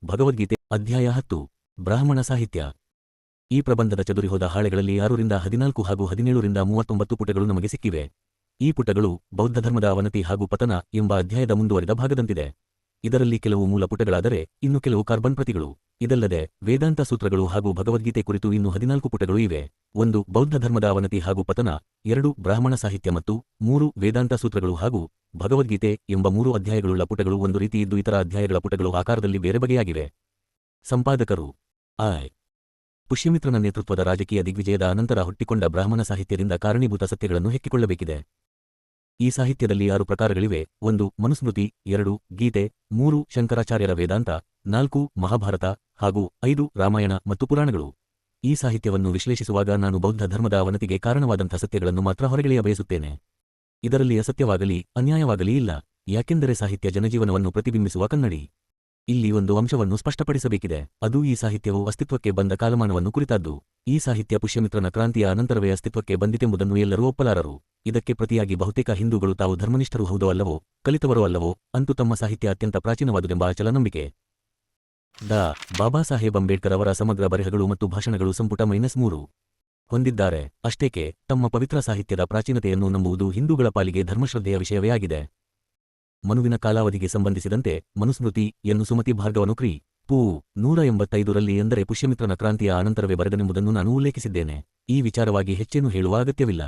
ಭಗವದ್ಗೀತೆ ಅಧ್ಯಾಯ 10 ಬ್ರಾಹ್ಮಣ ಸಾಹಿತ್ಯ. ಈ ಪ್ರಬಂಧದ ಚದುರಿಹೋದ ಹಾಳೆಗಳಲ್ಲಿ 6ರಿಂದ 14 ಹಾಗೂ 17ರಿಂದ 39 ಪುಟಗಳು ನಮಗೆ ಸಿಕ್ಕಿವೆ. ಈ ಪುಟಗಳು ಬೌದ್ಧಧರ್ಮದ ಅವನತಿ ಹಾಗೂ ಪತನ ಎಂಬ ಅಧ್ಯಾಯದ ಮುಂದುವರಿದ ಭಾಗದಂತಿದೆ. ಇದರಲ್ಲಿ ಕೆಲವು ಮೂಲ ಪುಟಗಳಾದರೆ ಇನ್ನು ಕೆಲವು ಕಾರ್ಬನ್ ಪ್ರತಿಗಳು. ಇದಲ್ಲದೆ ವೇದಾಂತ ಸೂತ್ರಗಳು ಹಾಗೂ ಭಗವದ್ಗೀತೆ ಕುರಿತು ಇನ್ನು 14 ಪುಟಗಳು ಇವೆ. 1 ಬೌದ್ಧ ಧರ್ಮದ ಅವನತಿ ಹಾಗೂ ಪತನ, 2 ಬ್ರಾಹ್ಮಣ ಸಾಹಿತ್ಯ ಮತ್ತು 3 ವೇದಾಂತ ಸೂತ್ರಗಳು ಹಾಗೂ ಭಗವದ್ಗೀತೆ ಎಂಬ 3 ಅಧ್ಯಾಯಗಳುಳ್ಳ ಪುಟಗಳು ಒಂದು ರೀತಿ ಇದ್ದು ಇತರ ಅಧ್ಯಾಯಗಳ ಪುಟಗಳು ಆಕಾರದಲ್ಲಿ ಬೇರೆ ಬಗೆಯಾಗಿವೆ. ಸಂಪಾದಕರು ಪುಷ್ಯಮಿತ್ರನ ನೇತೃತ್ವದ ರಾಜಕೀಯ ದಿಗ್ವಿಜಯದ ಅನಂತರ ಹುಟ್ಟಿಕೊಂಡ ಬ್ರಾಹ್ಮಣ ಸಾಹಿತ್ಯದಿಂದ ಕಾರಣೀಭೂತ ಸತ್ಯಗಳನ್ನು ಹೆಕ್ಕಿಕೊಳ್ಳಬೇಕಿದೆ. ಈ ಸಾಹಿತ್ಯದಲ್ಲಿ 6 ಪ್ರಕಾರಗಳಿವೆ. 1 ಮನುಸ್ಮೃತಿ, 2 ಗೀತೆ, 3 ಶಂಕರಾಚಾರ್ಯರ ವೇದಾಂತ, 4 ಮಹಾಭಾರತ ಹಾಗೂ 5 ರಾಮಾಯಣ ಮತ್ತು ಪುರಾಣಗಳು. ಈ ಸಾಹಿತ್ಯವನ್ನು ವಿಶ್ಲೇಷಿಸುವಾಗ ನಾನು ಬೌದ್ಧ ಧರ್ಮದ ಅವನತಿಗೆ ಕಾರಣವಾದಂಥ ಸತ್ಯಗಳನ್ನು ಮಾತ್ರ ಹೊರಗೆಳೆಯ ಬಯಸುತ್ತೇನೆ. ಇದರಲ್ಲಿ ಅಸತ್ಯವಾಗಲಿ ಅನ್ಯಾಯವಾಗಲಿ ಇಲ್ಲ, ಯಾಕೆಂದರೆ ಸಾಹಿತ್ಯ ಜನಜೀವನವನ್ನು ಪ್ರತಿಬಿಂಬಿಸುವ ಕನ್ನಡಿ. ಇಲ್ಲಿ ಒಂದು ಅಂಶವನ್ನು ಸ್ಪಷ್ಟಪಡಿಸಬೇಕಿದೆ, ಅದು ಈ ಸಾಹಿತ್ಯವು ಅಸ್ತಿತ್ವಕ್ಕೆ ಬಂದ ಕಾಲಮಾನವನ್ನು ಕುರಿತಾದ್ದು. ಈ ಸಾಹಿತ್ಯ ಪುಷ್ಯಮಿತ್ರನ ಕ್ರಾಂತಿಯ ಅನಂತರವೇ ಅಸ್ತಿತ್ವಕ್ಕೆ ಬಂದಿತೆಂಬುದನ್ನು ಎಲ್ಲರೂ ಒಪ್ಪಲಾರರು. ಇದಕ್ಕೆ ಪ್ರತಿಯಾಗಿ ಬಹುತೇಕ ಹಿಂದೂಗಳು ತಾವು ಧರ್ಮನಿಷ್ಠರು ಹೌದೋ ಅಲ್ಲವೋ, ಕಲಿತವರೋ ಅಲ್ಲವೋ, ಅಂತೂ ತಮ್ಮ ಸಾಹಿತ್ಯ ಅತ್ಯಂತ ಪ್ರಾಚೀನವಾದುದೆಂಬ ಅಚಲ ನಂಬಿಕೆ. ಬಾಬಾ ಸಾಹೇಬ್ ಅಂಬೇಡ್ಕರ್ ಅವರ ಸಮಗ್ರ ಬರೆಹಗಳು ಮತ್ತು ಭಾಷಣಗಳು ಸಂಪುಟ -3 ಹೊಂದಿದ್ದಾರೆ. ಅಷ್ಟೇಕೆ ತಮ್ಮ ಪವಿತ್ರ ಸಾಹಿತ್ಯದ ಪ್ರಾಚೀನತೆಯನ್ನು ನಂಬುವುದು ಹಿಂದೂಗಳ ಪಾಲಿಗೆ ಧರ್ಮಶ್ರದ್ಧೆಯ ವಿಷಯವೇ ಆಗಿದೆ. ಮನುವಿನ ಕಾಲಾವಧಿಗೆ ಸಂಬಂಧಿಸಿದಂತೆ ಮನುಸ್ಮೃತಿ ಯನ್ನು ಸುಮತಿ ಭಾರ್ಗವನು ಕ್ರಿ. ಪೂ. 185ರಲ್ಲಿ ಎಂದರೆ ಪುಷ್ಯಮಿತ್ರನ ಕ್ರಾಂತಿಯ ಅನಂತರವೇ ಬರೆದನೆಂಬುದನ್ನು ನಾನು ಉಲ್ಲೇಖಿಸಿದ್ದೇನೆ. ಈ ವಿಚಾರವಾಗಿ ಹೆಚ್ಚೇನು ಹೇಳುವ ಅಗತ್ಯವಿಲ್ಲ.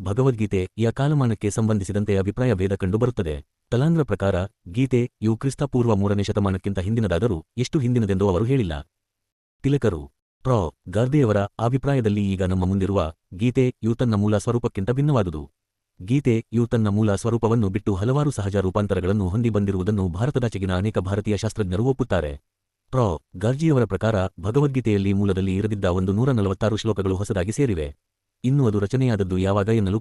ಭಗವದ್ಗೀತೆ ಯ ಕಾಲಮಾನಕ್ಕೆ ಸಂಬಂಧಿಸಿದಂತೆ ಅಭಿಪ್ರಾಯ ಭೇದ ಕಂಡುಬರುತ್ತದೆ. ತಲಾಂಗ್ರ ಪ್ರಕಾರ ಗೀತೆ ಯು ಕ್ರಿಸ್ತಪೂರ್ವ 3ನೇ ಶತಮಾನಕ್ಕಿಂತ ಹಿಂದಿನದಾದರೂ ಎಷ್ಟು ಹಿಂದಿನದೆಂದು ಅವರು ಹೇಳಿಲ್ಲ. ತಿಲಕರು ಗಾರ್ದೆಯವರ ಅಭಿಪ್ರಾಯದಲ್ಲಿ ಈಗ ನಮ್ಮ ಮುಂದಿರುವ ಗೀತೆ ಯು ತನ್ನ ಮೂಲ ಸ್ವರೂಪಕ್ಕಿಂತ ಭಿನ್ನವಾದುದು. ಗೀತೆ ಯು ತನ್ನ ಮೂಲ ಸ್ವರೂಪವನ್ನು ಬಿಟ್ಟು ಹಲವಾರು ಸಹಜ ರೂಪಾಂತರಗಳನ್ನು ಹೊಂದಿ ಬಂದಿರುವುದನ್ನು ಭಾರತದಾಚೆಗಿನ ಅನೇಕ ಭಾರತೀಯ ಶಾಸ್ತ್ರಜ್ಞರು ಒಪ್ಪುತ್ತಾರೆ. ಗಾರ್ಜಿಯವರ ಪ್ರಕಾರ ಭಗವದ್ಗೀತೆಯಲ್ಲಿ ಮೂಲದಲ್ಲಿ ಇರದಿದ್ದ 146 ಶ್ಲೋಕಗಳು ಹೊಸದಾಗಿ ಸೇರಿವೆ. ಇನ್ನು ಅದು ರಚನೆಯಾದದ್ದು ಯಾವಾಗ ಎನ್ನಲು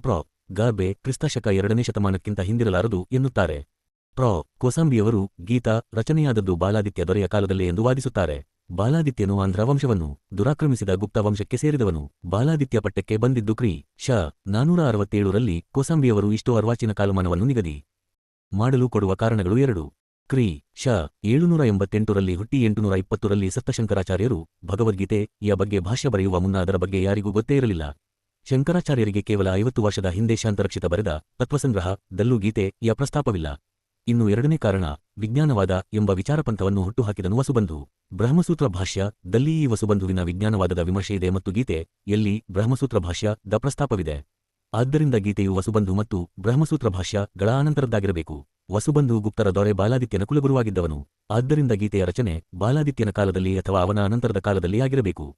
ಗಾರ್ಬೆ ಕ್ರಿಸ್ತಶಕ 2ನೇ ಶತಮಾನಕ್ಕಿಂತ ಹಿಂದಿರಲಾರದು ಎನ್ನುತ್ತಾರೆ. ಕೋಸಾಂಬಿಯವರು ಗೀತಾ ರಚನೆಯಾದದ್ದು ಬಾಲಾದಿತ್ಯ ದೊರೆಯ ಕಾಲದಲ್ಲೇ ಎಂದು ವಾದಿಸುತ್ತಾರೆ. ಬಾಲಾದಿತ್ಯನು ಆಂಧ್ರ ವಂಶವನ್ನು ದುರಾಕ್ರಮಿಸಿದ ಗುಪ್ತ ವಂಶಕ್ಕೆ ಸೇರಿದವನು. ಬಾಲಾದಿತ್ಯ ಪಟ್ಟಕ್ಕೆ ಬಂದಿದ್ದು ಕ್ರಿ. ಶ. 467ರಲ್ಲಿ ಕೋಸಾಂಬಿಯವರು ಇಷ್ಟು ಅರ್ವಾಚೀನ ಕಾಲಮಾನವನ್ನು ನಿಗದಿ ಮಾಡಲು ಕೊಡುವ ಕಾರಣಗಳು 2. ಕ್ರಿ. ಶ. 788ರಲ್ಲಿ ಹುಟ್ಟಿ 820ರಲ್ಲಿ ಸತ್ತ ಶಂಕರಾಚಾರ್ಯರು ಭಗವದ್ಗೀತೆ ಯ ಬಗ್ಗೆ ಭಾಷ್ಯ ಬರೆಯುವ ಮುನ್ನ ಅದರ ಬಗ್ಗೆ ಯಾರಿಗೂ ಗೊತ್ತೇ ಇರಲಿಲ್ಲ. ಶಂಕರಾಚಾರ್ಯರಿಗೆ ಕೇವಲ 50 ವರ್ಷದ ಹಿಂದೆ ಶಾಂತರಕ್ಷಿತ ಬರೆದ ತತ್ವಸಂಗ್ರಹ ದಲ್ಲೂ ಗೀತೆ ಯ ಪ್ರಸ್ತಾಪವಿಲ್ಲ. ಇನ್ನು 2ನೇ ಕಾರಣ ವಿಜ್ಞಾನವಾದ ಎಂಬ ವಿಚಾರಪಂಥವನ್ನು ಹುಟ್ಟುಹಾಕಿದನು ವಸುಬಂಧು. ಬ್ರಹ್ಮಸೂತ್ರ ಭಾಷ್ಯ ದಲ್ಲಿ ಈ ವಸುಬಂಧುವಿನ ವಿಜ್ಞಾನವಾದದ ವಿಮರ್ಶೆಯಿದೆ ಮತ್ತು ಗೀತೆ ಯಲ್ಲಿ ಬ್ರಹ್ಮಸೂತ್ರ ಭಾಷ್ಯ ದ ಪ್ರಸ್ತಾಪವಿದೆ. ಆದ್ದರಿಂದ ಗೀತೆಯು ವಸುಬಂಧು ಮತ್ತು ಬ್ರಹ್ಮಸೂತ್ರ ಭಾಷ್ಯ ಗಳ ಅನಂತರದ್ದಾಗಿರಬೇಕು. ವಸುಬಂಧು ಗುಪ್ತರ ದೊರೆ ಬಾಲಾದಿತ್ಯನ ಕುಲಗುರುವಾಗಿದ್ದವನು. ಆದ್ದರಿಂದ ಗೀತೆಯ ರಚನೆ ಬಾಲಾದಿತ್ಯನ ಕಾಲದಲ್ಲಿ ಅಥವಾ ಅವನ ಅನಂತರದ ಕಾಲದಲ್ಲಿ ಆಗಿರಬೇಕು.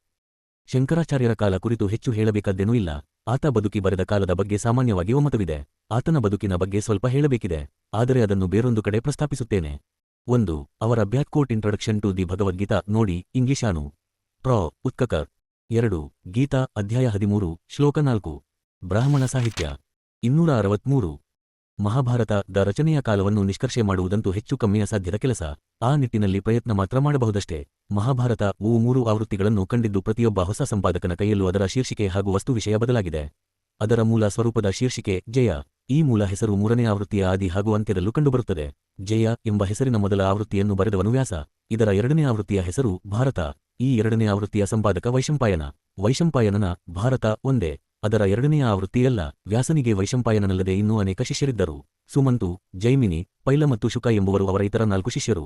ಶಂಕರಾಚಾರ್ಯರ ಕಾಲ ಕುರಿತು ಹೆಚ್ಚು ಹೇಳಬೇಕಾದ್ದೇನೂ ಇಲ್ಲ. ಆತ ಬದುಕಿ ಬರೆದ ಕಾಲದ ಬಗ್ಗೆ ಸಾಮಾನ್ಯವಾಗಿ ಒಮ್ಮತವಿದೆ. ಆತನ ಬದುಕಿನ ಬಗ್ಗೆ ಸ್ವಲ್ಪ ಹೇಳಬೇಕಿದೆ, ಆದರೆ ಅದನ್ನು ಬೇರೊಂದು ಕಡೆ ಪ್ರಸ್ತಾಪಿಸುತ್ತೇನೆ. 1 ಅವರ ಬ್ಯಾಕ್ಕೋಟ್ ಇಂಟ್ರೊಡಕ್ಷನ್ ಟು ದಿ ಭಗವದ್ಗೀತಾ ನೋಡಿ ಇಂಗ್ಲಿಷಾನು. ಉತ್ಕಕರ್. 2 ಗೀತಾ ಅಧ್ಯಾಯ 13 ಶ್ಲೋಕ 4. ಬ್ರಾಹ್ಮಣ ಸಾಹಿತ್ಯ 263. ಮಹಾಭಾರತ ದ ರಚನೆಯ ಕಾಲವನ್ನು ನಿಷ್ಕರ್ಷೆ ಮಾಡುವುದಂತೂ ಹೆಚ್ಚು ಕಮ್ಮಿ ಅಸಾಧ್ಯದ ಕೆಲಸ. ಆ ನಿಟ್ಟಿನಲ್ಲಿ ಪ್ರಯತ್ನ ಮಾತ್ರ ಮಾಡಬಹುದಷ್ಟೇ. ಮಹಾಭಾರತ 3 ಆವೃತ್ತಿಗಳನ್ನು ಕಂಡಿದ್ದು ಪ್ರತಿಯೊಬ್ಬ ಹೊಸ ಸಂಪಾದಕನ ಕೈಯಲ್ಲೂ ಅದರ ಶೀರ್ಷಿಕೆ ಹಾಗೂ ವಸ್ತು ವಿಷಯ ಬದಲಾಗಿದೆ. ಅದರ ಮೂಲ ಸ್ವರೂಪದ ಶೀರ್ಷಿಕೆ ಜಯ. ಈ ಮೂಲ ಹೆಸರು 3ನೇ ಆವೃತ್ತಿಯ ಆದಿ ಹಾಗೂ ಅಂತ್ಯದಲ್ಲೂ ಕಂಡುಬರುತ್ತದೆ. ಜಯ ಎಂಬ ಹೆಸರಿನ ಮೊದಲ ಆವೃತ್ತಿಯನ್ನು ಬರೆದವನು ವ್ಯಾಸ. ಇದರ 2ನೇ ಆವೃತ್ತಿಯ ಹೆಸರು ಭಾರತ. ಈ 2ನೇ ಆವೃತ್ತಿಯ ಸಂಪಾದಕ ವೈಶಂಪಾಯನ. ವೈಶಂಪಾಯನನ ಭಾರತ ಒಂದೇ, ಅದರ 2ನೇ ಆವೃತ್ತಿಯಲ್ಲ. ವ್ಯಾಸನಿಗೆ ವೈಶಂಪಾಯನನಲ್ಲದೆ ಇನ್ನೂ ಅನೇಕ ಶಿಷ್ಯರಿದ್ದರು. ಸುಮಂತು, ಜೈಮಿನಿ, ಪೈಲ ಮತ್ತು ಶುಕ ಎಂಬುವರು ಅವರ ಇತರ 4 ಶಿಷ್ಯರು.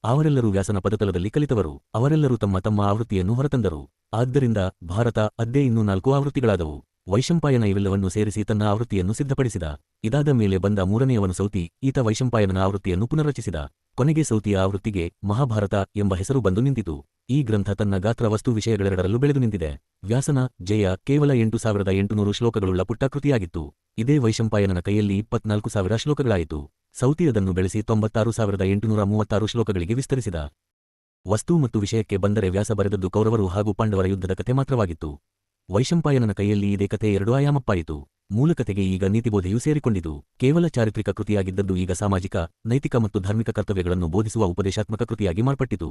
ಅವರೆಲ್ಲರೂ ವ್ಯಾಸನ ಪದತಲದಲ್ಲಿ ಕಲಿತವರು. ಅವರೆಲ್ಲರೂ ತಮ್ಮ ತಮ್ಮ ಆವೃತ್ತಿಯನ್ನು ಹೊರತಂದರು. ಆದ್ದರಿಂದ ಭಾರತ ಅದ್ದೇ ಇನ್ನೂ 4 ಆವೃತ್ತಿಗಳಾದವು. ವೈಶಂಪಾಯನ ಇವೆಲ್ಲವನ್ನೂ ಸೇರಿಸಿ ತನ್ನ ಆವೃತ್ತಿಯನ್ನು ಸಿದ್ಧಪಡಿಸಿದ. ಇದಾದ ಮೇಲೆ ಬಂದ 3ನೇಯವನು ಸೌತಿ. ಈತ ವೈಶಂಪಾಯನನ ಆವೃತ್ತಿಯನ್ನು ಪುನರ್ರಚಿಸಿದ. ಕೊನೆಗೆ ಸೌತಿಯ ಆವೃತ್ತಿಗೆ ಮಹಾಭಾರತ ಎಂಬ ಹೆಸರು ಬಂದು ನಿಂತಿತು. ಈ ಗ್ರಂಥ ತನ್ನ ಗಾತ್ರ ವಸ್ತು ವಿಷಯಗಳೆರಡರಲ್ಲೂ ಬೆಳೆದು ನಿಂತಿದೆ. ವ್ಯಾಸನ ಜಯ ಕೇವಲ 8800 ಶ್ಲೋಕಗಳುಳ್ಳ ಪುಟ್ಟ ಕೃತಿಯಾಗಿತ್ತು. ಇದೇ ವೈಶಂಪಾಯನನ ಕೈಯಲ್ಲಿ 24,000 ಶ್ಲೋಕಗಳಾಯಿತು. ಸೌತಿ ಅದನ್ನು ಬೆಳೆಸಿ 96,836 ಶ್ಲೋಕಗಳಿಗೆ ವಿಸ್ತರಿಸಿದ. ವಸ್ತು ಮತ್ತು ವಿಷಯಕ್ಕೆ ಬಂದರೆ ವ್ಯಾಸ ಬರೆದದ್ದು ಕೌರವರು ಹಾಗೂ ಪಾಂಡವರ ಯುದ್ಧದ ಕಥೆ ಮಾತ್ರವಾಗಿತ್ತು. ವೈಶಂಪಾಯನನ ಕೈಯಲ್ಲಿ ಇದೇ ಕಥೆ 2 ಆಯಾಮಪ್ಪಾಯಿತು. ಮೂಲಕತೆಗೆ ಈಗ ನೀತಿಬೋಧೆಯೂ ಸೇರಿಕೊಂಡಿತು. ಕೇವಲ ಚಾರಿತ್ರಿಕ ಕೃತಿಯಾಗಿದ್ದದ್ದು ಈಗ ಸಾಮಾಜಿಕ, ನೈತಿಕ ಮತ್ತು ಧಾರ್ಮಿಕ ಕರ್ತವ್ಯಗಳನ್ನು ಬೋಧಿಸುವ ಉಪದೇಶಾತ್ಮಕ ಕೃತಿಯಾಗಿ ಮಾರ್ಪಟ್ಟಿತು.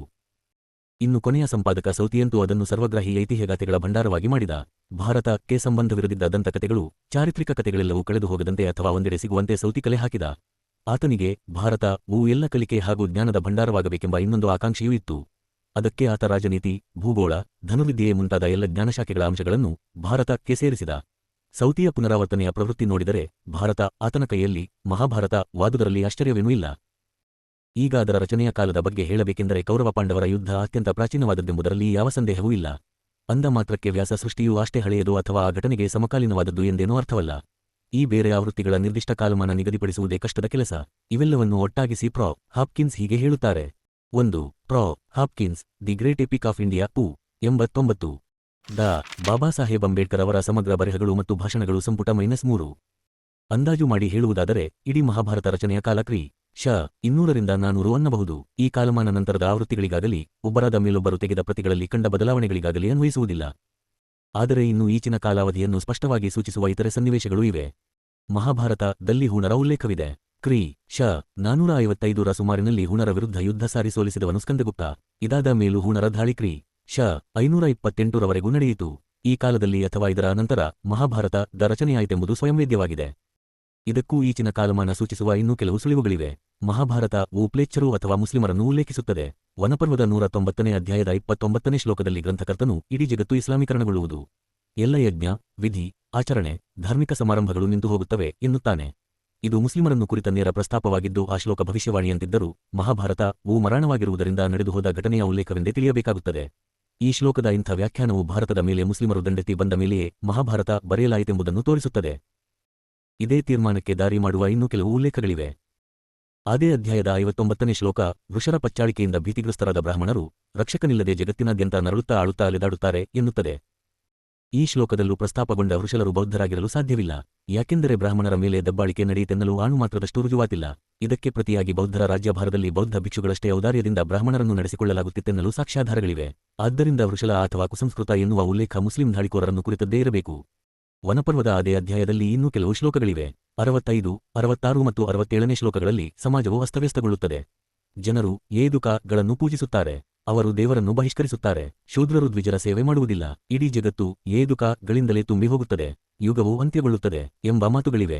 ಇನ್ನು ಕೊನೆಯ ಸಂಪಾದಕ ಸೌತಿಯಂತೂ ಅದನ್ನು ಸರ್ವಗ್ರಾಹಿ ಐತಿಹ್ಯಗಾಥೆಗಳ ಭಂಡಾರವಾಗಿ ಮಾಡಿದ. ಭಾರತಕ್ಕೆ ಸಂಬಂಧವಿರದಿದ್ದ ದಂತಕಥೆಗಳು, ಚಾರಿತ್ರಿಕ ಕಥೆಗಳೆಲ್ಲವೂ ಕಳೆದು ಹೋಗದಂತೆ ಅಥವಾ ಒಂದೆಡೆ ಸಿಗುವಂತೆ ಸೌತಿ ಕಲೆ ಹಾಕಿದ. ಆತನಿಗೆ ಭಾರತವು ಎಲ್ಲ ಕಲಿಕೆ ಹಾಗೂ ಜ್ಞಾನದ ಭಂಡಾರವಾಗಬೇಕೆಂಬ ಇನ್ನೊಂದು ಆಕಾಂಕ್ಷೆಯೂ ಇತ್ತು. ಅದಕ್ಕೆ ಆತ ರಾಜನೀತಿ, ಭೂಗೋಳ, ಧನುರ್ವಿದ್ಯೆ ಮುಂತಾದ ಎಲ್ಲ ಜ್ಞಾನಶಾಖೆಗಳ ಅಂಶಗಳನ್ನು ಭಾರತಕ್ಕೆ ಸೇರಿಸಿದ. ಸೌತಿಯ ಪುನರಾವರ್ತನೆಯ ಪ್ರವೃತ್ತಿ ನೋಡಿದರೆ ಭಾರತ ಆತನ ಕೈಯಲ್ಲಿ ಮಹಾಭಾರತ ವಾದುದರಲ್ಲಿ ಆಶ್ಚರ್ಯವೇನೂ ಇಲ್ಲ. ಈಗ ಅದರ ರಚನೆಯ ಕಾಲದ ಬಗ್ಗೆ ಹೇಳಬೇಕೆಂದರೆ ಕೌರವ ಪಾಂಡವರ ಯುದ್ಧ ಅತ್ಯಂತ ಪ್ರಾಚೀನವಾದದ್ದೆಂಬುದರಲ್ಲಿ ಯಾವ ಸಂದೇಹವೂ ಇಲ್ಲ. ಅಂದ ಮಾತ್ರಕ್ಕೆ ವ್ಯಾಸ ಸೃಷ್ಟಿಯೂ ಅಷ್ಟೇ ಹಳೆಯದು ಅಥವಾ ಆ ಘಟನೆಗೆ ಸಮಕಾಲೀನವಾದದ್ದು ಎಂದೇನೂ ಅರ್ಥವಲ್ಲ. ಈ ಬೇರೆ ಆವೃತ್ತಿಗಳ ನಿರ್ದಿಷ್ಟ ಕಾಲಮಾನ ನಿಗದಿಪಡಿಸುವುದೇ ಕಷ್ಟದ ಕೆಲಸ. ಇವೆಲ್ಲವನ್ನು ಒಟ್ಟಾಗಿಸಿ ಪ್ರೊ. ಹಾಪ್ಕಿನ್ಸ್ ಹೀಗೆ ಹೇಳುತ್ತಾರೆ. 1. ಪ್ರೊ. Hopkins, the great epic of India ಪು. 89. ಡಾ. ಬಾಬಾ ಸಾಹೇಬ್ ಅಂಬೇಡ್ಕರ್ ಅವರ ಸಮಗ್ರ ಬರೆಹಗಳು ಮತ್ತು ಭಾಷಣಗಳು ಸಂಪುಟ -3. ಅಂದಾಜು ಮಾಡಿ ಹೇಳುವುದಾದರೆ ಇಡೀ ಮಹಾಭಾರತ ರಚನೆಯ ಕಾಲ ಕ್ರಿ. ಶ. 200ರಿಂದ 400 ಅನ್ನಬಹುದು. ಈ ಕಾಲಮಾನ ನಂತರದ ಆವೃತ್ತಿಗಳಿಗಾಗಲಿ ಒಬ್ಬರಾದ ಮೇಲೊಬ್ಬರು ತೆಗೆದ ಪ್ರತಿಗಳಲ್ಲಿ ಕಂಡ ಬದಲಾವಣೆಗಳಿಗಾಗಲಿ ಅನ್ವಯಿಸುವುದಿಲ್ಲ. ಆದರೆ ಇನ್ನು ಈಚಿನ ಕಾಲಾವಧಿಯನ್ನು ಸ್ಪಷ್ಟವಾಗಿ ಸೂಚಿಸುವ ಇತರೆ ಸನ್ನಿವೇಶಗಳೂ ಇವೆ. ಮಹಾಭಾರತದಲ್ಲಿ ಹುಣರ ಉಲ್ಲೇಖವಿದೆ. ಕ್ರಿ. ಶ. 455ರ ಸುಮಾರಿನಲ್ಲಿ ಹುಣರ ವಿರುದ್ಧ ಯುದ್ಧ ಸಾರಿ ಸೋಲಿಸಿದವನು ಸ್ಕಂದಗುಪ್ತ. ಇದಾದ ಮೇಲೂ ಹುಣರ ದಾಳಿ ಕ್ರಿ. ಶ. 528ರವರೆಗೂ ನಡೆಯಿತು. ಈ ಕಾಲದಲ್ಲಿ ಅಥವಾ ಇದರ ಅನಂತರ ಮಹಾಭಾರತದ ರಚನೆಯಾಯಿತೆಂಬುದು ಸ್ವಯಂವೇದ್ಯವಾಗಿದೆ. ಇದಕ್ಕೂ ಈಚಿನ ಕಾಲಮಾನ ಸೂಚಿಸುವ ಇನ್ನೂ ಕೆಲವು ಸುಳಿವುಗಳಿವೆ. ಮಹಾಭಾರತವು ಪ್ಲೇಚ್ಛರು ಅಥವಾ ಮುಸ್ಲಿಮರನ್ನು ಉಲ್ಲೇಖಿಸುತ್ತದೆ. ವನಪರ್ವದ 190ನೇ ಅಧ್ಯಾಯದ 29ನೇ ಶ್ಲೋಕದಲ್ಲಿ ಗ್ರಂಥಕರ್ತನು ಇಡೀ ಜಗತ್ತು ಇಸ್ಲಾಮೀಕರಣಗೊಳ್ಳುವುದು, ಎಲ್ಲ ಯಜ್ಞ, ವಿಧಿ, ಆಚರಣೆ, ಧಾರ್ಮಿಕ ಸಮಾರಂಭಗಳು ನಿಂತು ಹೋಗುತ್ತವೆ ಎನ್ನುತ್ತಾನೆ. ಇದು ಮುಸ್ಲಿಮರನ್ನು ಕುರಿತ ನೇರ ಪ್ರಸ್ತಾಪವಾಗಿದ್ದು ಆ ಶ್ಲೋಕ ಭವಿಷ್ಯವಾಣಿಯಂತಿದ್ದರೂ ಮಹಾಭಾರತವು ಮರಾಣವಾಗಿರುವುದರಿಂದ ನಡೆದುಹೋದ ಘಟನೆಯ ಉಲ್ಲೇಖವೆಂದೇ ತಿಳಿಯಬೇಕಾಗುತ್ತದೆ. ಈ ಶ್ಲೋಕದ ಇಂಥ ವ್ಯಾಖ್ಯಾನವು ಭಾರತದ ಮೇಲೆ ಮುಸ್ಲಿಮರು ದಂಡೆತ್ತಿ ಬಂದ ಮೇಲೆಯೇ ಮಹಾಭಾರತ ಬರೆಯಲಾಯಿತೆಂಬುದನ್ನು ತೋರಿಸುತ್ತದೆ. ಇದೇ ತೀರ್ಮಾನಕ್ಕೆ ದಾರಿ ಮಾಡುವ ಇನ್ನೂ ಕೆಲವು ಉಲ್ಲೇಖಗಳಿವೆ. ಅದೇ ಅಧ್ಯಾಯದ 59ನೇ ಶ್ಲೋಕ ವೃಷರ ಪಚ್ಚಾಳಿಕೆಯಿಂದ ಭೀತಿಗ್ರಸ್ತರಾದ ಬ್ರಾಹ್ಮಣರು ರಕ್ಷಕನಿಲ್ಲದೆ ಜಗತ್ತಿನಾದ್ಯಂತ ನರಳುತ್ತಾ ಆಳುತ್ತಾ ಅಲೆದಾಡುತ್ತಾರೆ ಎನ್ನುತ್ತದೆ. ಈ ಶ್ಲೋಕದಲ್ಲೂ ಪ್ರಸ್ತಾಪಗೊಂಡ ವೃಷಲರು ಬೌದ್ಧರಾಗಿರಲು ಸಾಧ್ಯವಿಲ್ಲ. ಯಾಕೆಂದರೆ ಬ್ರಾಹ್ಮಣರ ಮೇಲೆ ದಬ್ಬಾಳಿಕೆ ನಡೆಯಿತೆನ್ನಲು ಆಣು ಮಾತ್ರದಷ್ಟು ರುಜುವಾತಿಲ್ಲ. ಇದಕ್ಕೆ ಪ್ರತಿಯಾಗಿ ಬೌದ್ಧರ ರಾಜ್ಯಭಾರದಲ್ಲಿ ಬೌದ್ಧ ಭಿಕ್ಷುಗಳಷ್ಟೇ ಔದಾರ್ಯದಿಂದ ಬ್ರಾಹ್ಮಣರನ್ನು ನಡೆಸಿಕೊಳ್ಳಲಾಗುತ್ತಿತ್ತೆನ್ನಲು ಸಾಕ್ಷ್ಯಾಧಾರಗಳಿವೆ. ಆದ್ದರಿಂದ ವೃಷಲ ಅಥವಾ ಕುಸಂಸ್ಕೃತ ಎನ್ನುವ ಉಲ್ಲೇಖ ಮುಸ್ಲಿಂ ದಾಳಿಕೋರರನ್ನು ಕುರಿತದ್ದೇ ಇರಬೇಕು. ವನಪರ್ವದ ಅದೇ ಅಧ್ಯಾಯದಲ್ಲಿ ಇನ್ನೂ ಕೆಲವು ಶ್ಲೋಕಗಳಿವೆ. 65, 66 ಮತ್ತು 67ನೇ ಶ್ಲೋಕಗಳಲ್ಲಿ ಸಮಾಜವು ಅಸ್ತವ್ಯಸ್ತಗೊಳ್ಳುತ್ತದೆ. ಜನರು ಏದುಕಗಳನ್ನು ಪೂಜಿಸುತ್ತಾರೆ. ಅವರು ದೇವರನ್ನು ಬಹಿಷ್ಕರಿಸುತ್ತಾರೆ. ಶೂದ್ರರು ದ್ವಿಜರ ಸೇವೆ ಮಾಡುವುದಿಲ್ಲ. ಇಡೀ ಜಗತ್ತು ಏದುಕಗಳಿಂದಲೇ ತುಂಬಿ ಹೋಗುತ್ತದೆ. ಯುಗವು ಅಂತ್ಯಗೊಳ್ಳುತ್ತದೆ ಎಂಬ ಮಾತುಗಳಿವೆ.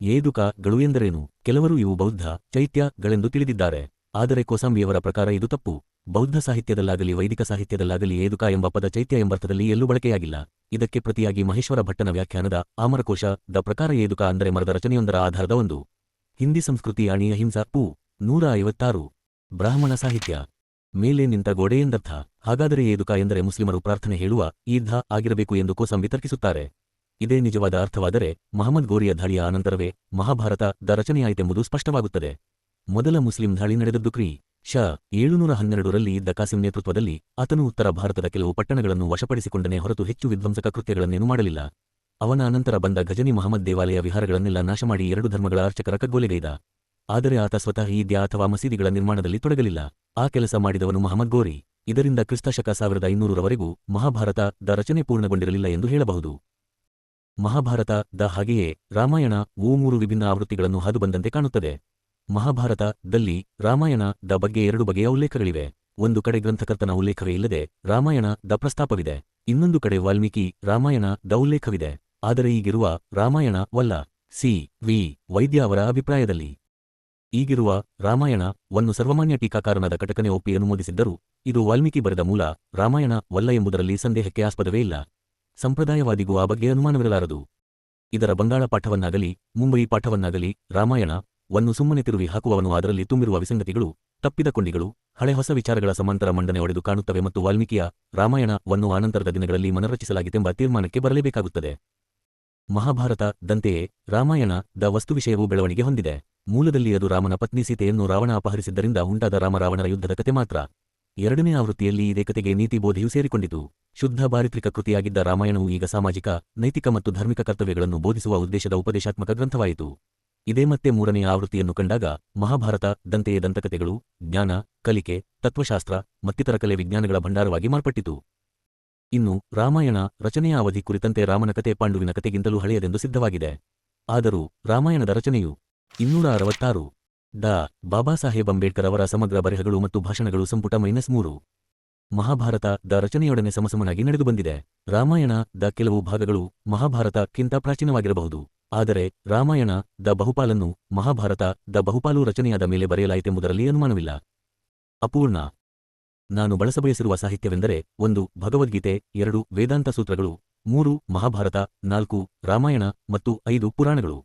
ಏದುಕಗಳು ಎಂದರೇನು? ಕೆಲವರು ಇವು ಬೌದ್ಧ ಚೈತ್ಯಗಳೆಂದು ತಿಳಿದಿದ್ದಾರೆ. ಆದರೆ ಕೋಸಾಂಬಿಯವರ ಪ್ರಕಾರ ಇದು ತಪ್ಪು. ಬೌದ್ಧ ಸಾಹಿತ್ಯದಲ್ಲಾಗಲಿ ವೈದಿಕ ಸಾಹಿತ್ಯದಲ್ಲಾಗಲಿ ಏದುಕ ಎಂಬ ಪದ ಚೈತ್ಯ ಎಂಬರ್ಥದಲ್ಲಿ ಎಲ್ಲೂ ಬಳಕೆಯಾಗಿಲ್ಲ. ಇದಕ್ಕೆ ಪ್ರತಿಯಾಗಿ ಮಹೇಶ್ವರ ಭಟ್ಟನ ವ್ಯಾಖ್ಯಾನದ ಅಮರಕೋಶದ ಪ್ರಕಾರ ಏದುಕ ಅಂದರೆ ಮರದ ರಚನೆಯೊಂದರ ಆಧಾರದ ಒಂದು. ಹಿಂದಿ ಸಂಸ್ಕೃತಿ ಅಣಿ ಅಹಿಂಸಾ ಪು. 156. ಬ್ರಾಹ್ಮಣ ಸಾಹಿತ್ಯ ಮೇಲೆ ನಿಂತ ಗೋಡೆ ಎಂದರ್ಥ. ಹಾಗಾದರೆ ಏದುಕ ಎಂದರೆ ಮುಸ್ಲಿಮರು ಪ್ರಾರ್ಥನೆ ಹೇಳುವ ಈದ್ಹ ಆಗಿರಬೇಕು ಎಂದು ಕೋಸಂಬಿ ತರ್ಕಿಸುತ್ತಾರೆ. ಇದೇ ನಿಜವಾದ ಅರ್ಥವಾದರೆ ಮಹಮ್ಮದ್ ಗೋರಿಯ ದಾಳಿಯ ಅನಂತರವೇ ಮಹಾಭಾರತದ ರಚನೆಯಾಯಿತೆಂಬುದು ಸ್ಪಷ್ಟವಾಗುತ್ತದೆ. ಮೊದಲ ಮುಸ್ಲಿಂ ದಾಳಿ ನಡೆದದ್ದು ಕ್ರಿ. ಶ. 712ರಲ್ಲಿ ಇದ್ದ ಕಾಸಿಂ ನೇತೃತ್ವದಲ್ಲಿ. ಆತನು ಉತ್ತರ ಭಾರತದ ಕೆಲವು ಪಟ್ಟಣಗಳನ್ನು ವಶಪಡಿಸಿಕೊಂಡನೇ ಹೊರತು ಹೆಚ್ಚು ವಿಧ್ವಂಸಕ ಕೃತ್ಯಗಳನ್ನೇನೂ ಮಾಡಲಿಲ್ಲ. ಅವನ ಅನಂತರ ಬಂದ ಗಜನಿ ಮಹಮ್ಮದ್ ದೇವಾಲಯ ವಿಹಾರಗಳನ್ನೆಲ್ಲ ನಾಶಮಾಡಿ 2 ಧರ್ಮಗಳ ಅರ್ಚಕರ ಕಗ್ಗೊಲೆಗೈದ. ಆದರೆ ಆತ ಸ್ವತಃ ಈದ್ಯಾ ಅಥವಾ ಮಸೀದಿಗಳ ನಿರ್ಮಾಣದಲ್ಲಿ ತೊಡಗಲಿಲ್ಲ. ಆ ಕೆಲಸ ಮಾಡಿದವನು ಮಹಮ್ಮದ್ ಗೋರಿ. ಇದರಿಂದ ಕ್ರಿಸ್ತಶಕ 1500ರವರೆಗೂ ಮಹಾಭಾರತದ ರಚನೆ ಪೂರ್ಣಗೊಂಡಿರಲಿಲ್ಲ ಎಂದು ಹೇಳಬಹುದು. ಮಹಾಭಾರತದ ಹಾಗೆಯೇ ರಾಮಾಯಣವು 3 ವಿಭಿನ್ನ ಆವೃತ್ತಿಗಳನ್ನು ಹಾದುಬಂದಂತೆ ಕಾಣುತ್ತದೆ. ಮಹಾಭಾರತದಲ್ಲಿ ರಾಮಾಯಣದ ಬಗ್ಗೆ 2 ಬಗೆಯ ಉಲ್ಲೇಖಗಳಿವೆ. ಒಂದು ಕಡೆ ಗ್ರಂಥಕರ್ತನ ಉಲ್ಲೇಖವೇ ಇಲ್ಲದೆ ರಾಮಾಯಣದ ಪ್ರಸ್ತಾಪವಿದೆ. ಇನ್ನೊಂದು ಕಡೆ ವಾಲ್ಮೀಕಿ ರಾಮಾಯಣದ ಉಲ್ಲೇಖವಿದೆ. ಆದರೆ ಈಗಿರುವ ರಾಮಾಯಣವಲ್ಲ. ಸಿ. ವಿ. ವೈದ್ಯ ಅವರ ಅಭಿಪ್ರಾಯದಲ್ಲಿ ಈಗಿರುವ ರಾಮಾಯಣವನ್ನು ಸರ್ವಮಾನ್ಯ ಟೀಕಾಕಾರನಾದ ಕಟಕನೆ ಒಪ್ಪಿ ಅನುಮೋದಿಸಿದ್ದರೂ ಇದು ವಾಲ್ಮೀಕಿ ಬರೆದ ಮೂಲ ರಾಮಾಯಣವಲ್ಲ ಎಂಬುದರಲ್ಲಿ ಸಂದೇಹಕ್ಕೆ ಆಸ್ಪದವೇ ಇಲ್ಲ. ಸಂಪ್ರದಾಯವಾದಿಗೂ ಆ ಬಗ್ಗೆ ಅನುಮಾನವಿರಲಾರದು. ಇದರ ಬಂಗಾಳ ಪಾಠವನ್ನಾಗಲಿ ಮುಂಬಯಿ ಪಾಠವನ್ನಾಗಲಿ ರಾಮಾಯಣವನ್ನು ಸುಮ್ಮನೆ ತಿರುವಿ ಹಾಕುವವನು ಅದರಲ್ಲಿ ತುಂಬಿರುವ ವಿಸಂಗತಿಗಳು, ತಪ್ಪಿದ ಕೊಂಡಿಗಳು, ಹಳೆ ಹೊಸ ವಿಚಾರಗಳ ಸಮಾಂತರ ಮಂಡನೆ ಒಡೆದು ಕಾಣುತ್ತವೆ ಮತ್ತು ವಾಲ್ಮೀಕಿಯ ರಾಮಾಯಣವನ್ನು ಆನಂತರದ ದಿನಗಳಲ್ಲಿ ಮನರ್ರಚಿಸಲಾಗಿತ್ತೆಂಬ ತೀರ್ಮಾನಕ್ಕೆ ಬರಲೇಬೇಕಾಗುತ್ತದೆ. ಮಹಾಭಾರತದಂತೆಯೇ ರಾಮಾಯಣದ ವಸ್ತುವಿಷಯವೂ ಬೆಳವಣಿಗೆ ಹೊಂದಿದೆ. ಮೂಲದಲ್ಲಿ ಅದು ರಾಮನ ಪತ್ನಿ ಸೀತೆಯನ್ನು ರಾವಣ ಅಪಹರಿಸಿದ್ದರಿಂದ ಉಂಟಾದ ರಾಮರಾವಣರ ಯುದ್ಧದ ಕತೆ ಮಾತ್ರ. 2ನೇ ಆವೃತ್ತಿಯಲ್ಲಿ ಇದೇ ಕತೆಗೆ ನೀತಿ ಬೋಧೆಯೂ ಸೇರಿಕೊಂಡಿತು. ಶುದ್ಧ ಚಾರಿತ್ರಿಕ ಕೃತಿಯಾಗಿದ್ದ ರಾಮಾಯಣವು ಈಗ ಸಾಮಾಜಿಕ, ನೈತಿಕ ಮತ್ತು ಧಾರ್ಮಿಕ ಕರ್ತವ್ಯಗಳನ್ನು ಬೋಧಿಸುವ ಉದ್ದೇಶದ ಉಪದೇಶಾತ್ಮಕ ಗ್ರಂಥವಾಯಿತು. ಇದೇ ಮತ್ತೆ 3ನೇ ಆವೃತ್ತಿಯನ್ನು ಕಂಡಾಗ ಮಹಾಭಾರತದಂತೆಯೇ ದಂತಕತೆಗಳು, ಜ್ಞಾನ, ಕಲಿಕೆ, ತತ್ವಶಾಸ್ತ್ರ ಮತ್ತಿತರ ಕಲೆ ವಿಜ್ಞಾನಗಳ ಭಂಡಾರವಾಗಿ ಮಾರ್ಪಟ್ಟಿತು. ಇನ್ನು ರಾಮಾಯಣ ರಚನೆಯ ಅವಧಿ ಕುರಿತಂತೆ ರಾಮನ ಕತೆ ಪಾಂಡುವಿನ ಕತೆಗಿಂತಲೂ ಹಳೆಯದೆಂದು ಸಿದ್ಧವಾಗಿದೆ. ಆದರೂ ರಾಮಾಯಣದ ರಚನೆಯು 266. ಡಾ. ಬಾಬಾ ಸಾಹೇಬ್ ಅಂಬೇಡ್ಕರ್ ಅವರ ಸಮಗ್ರ ಬರೆಹಗಳು ಮತ್ತು ಭಾಷಣಗಳು ಸಂಪುಟ -3. ಮಹಾಭಾರತದ ರಚನೆಯೊಡನೆ ಸಮಸಮನಾಗಿ ನಡೆದುಬಂದಿದೆ. ರಾಮಾಯಣದ ಕೆಲವು ಭಾಗಗಳು ಮಹಾಭಾರತಕ್ಕಿಂತ ಪ್ರಾಚೀನವಾಗಿರಬಹುದು. ಆದರೆ ರಾಮಾಯಣ ದ ಬಹುಪಾಲನ್ನು ಮಹಾಭಾರತ ದ ಬಹುಪಾಲು ರಚನೆಯಾದ ಮೇಲೆ ಬರೆಯಲಾಯಿತೆಂಬುದರಲ್ಲಿ ಅನುಮಾನವಿಲ್ಲ. ಅಪೂರ್ಣ. ನಾನು ಬಳಸಬಯಸಿರುವ ಸಾಹಿತ್ಯವೆಂದರೆ 1 ಭಗವದ್ಗೀತೆ, 2 ವೇದಾಂತ ಸೂತ್ರಗಳು, 3 ಮಹಾಭಾರತ, 4 ರಾಮಾಯಣ ಮತ್ತು 5 ಪುರಾಣಗಳು.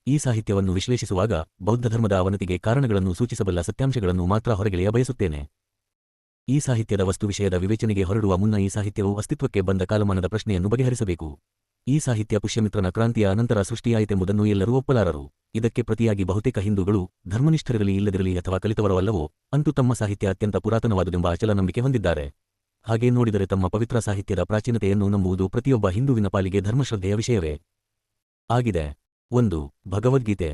ಈ ಸಾಹಿತ್ಯವನ್ನು ವಿಶ್ಲೇಷಿಸುವಾಗ ಬೌದ್ಧಧರ್ಮದ ಅವನತಿಗೆ ಕಾರಣಗಳನ್ನು ಸೂಚಿಸಬಲ್ಲ ಸತ್ಯಾಂಶಗಳನ್ನು ಮಾತ್ರ ಹೊರಗೆಳೆಯ ಬಯಸುತ್ತೇನೆ. ಈ ಸಾಹಿತ್ಯದ ವಸ್ತು ವಿಷಯದ ವಿವೇಚನೆಗೆ ಹೊರಡುವ ಮುನ್ನ ಈ ಸಾಹಿತ್ಯವು ಅಸ್ತಿತ್ವಕ್ಕೆ ಬಂದ ಕಾಲಮಾನದ ಪ್ರಶ್ನೆಯನ್ನು ಬಗೆಹರಿಸಬೇಕು. ಈ ಸಾಹಿತ್ಯ ಪುಷ್ಯಮಿತ್ರನ ಕ್ರಾಂತಿಯ ಅನಂತರ ಸೃಷ್ಟಿಯಾಯಿತೆಂಬುದನ್ನು ಎಲ್ಲರೂ ಒಪ್ಪಲಾರರು. ಇದಕ್ಕೆ ಪ್ರತಿಯಾಗಿ ಬಹುತೇಕ ಹಿಂದೂಗಳು ಧರ್ಮನಿಷ್ಠರಿರಲಿ ಇಲ್ಲದಿರಲಿ ಅಥವಾ ಕಲಿತವರೋ ಅಲ್ಲವೋ ಅಂತೂ ತಮ್ಮ ಸಾಹಿತ್ಯ ಅತ್ಯಂತ ಪುರಾತನವಾದುದೆಂಬ ಅಚಲ ನಂಬಿಕೆ ಹೊಂದಿದ್ದಾರೆ. ಹಾಗೆ ನೋಡಿದರೆ ತಮ್ಮ ಪವಿತ್ರ ಸಾಹಿತ್ಯದ ಪ್ರಾಚೀನತೆಯನ್ನು ನಂಬುವುದು ಪ್ರತಿಯೊಬ್ಬ ಹಿಂದೂವಿನ ಪಾಲಿಗೆ ಧರ್ಮಶ್ರದ್ಧೆಯ ವಿಷಯವೇ ಆಗಿದೆ. 1 ಭಗವದ್ಗೀತೆ.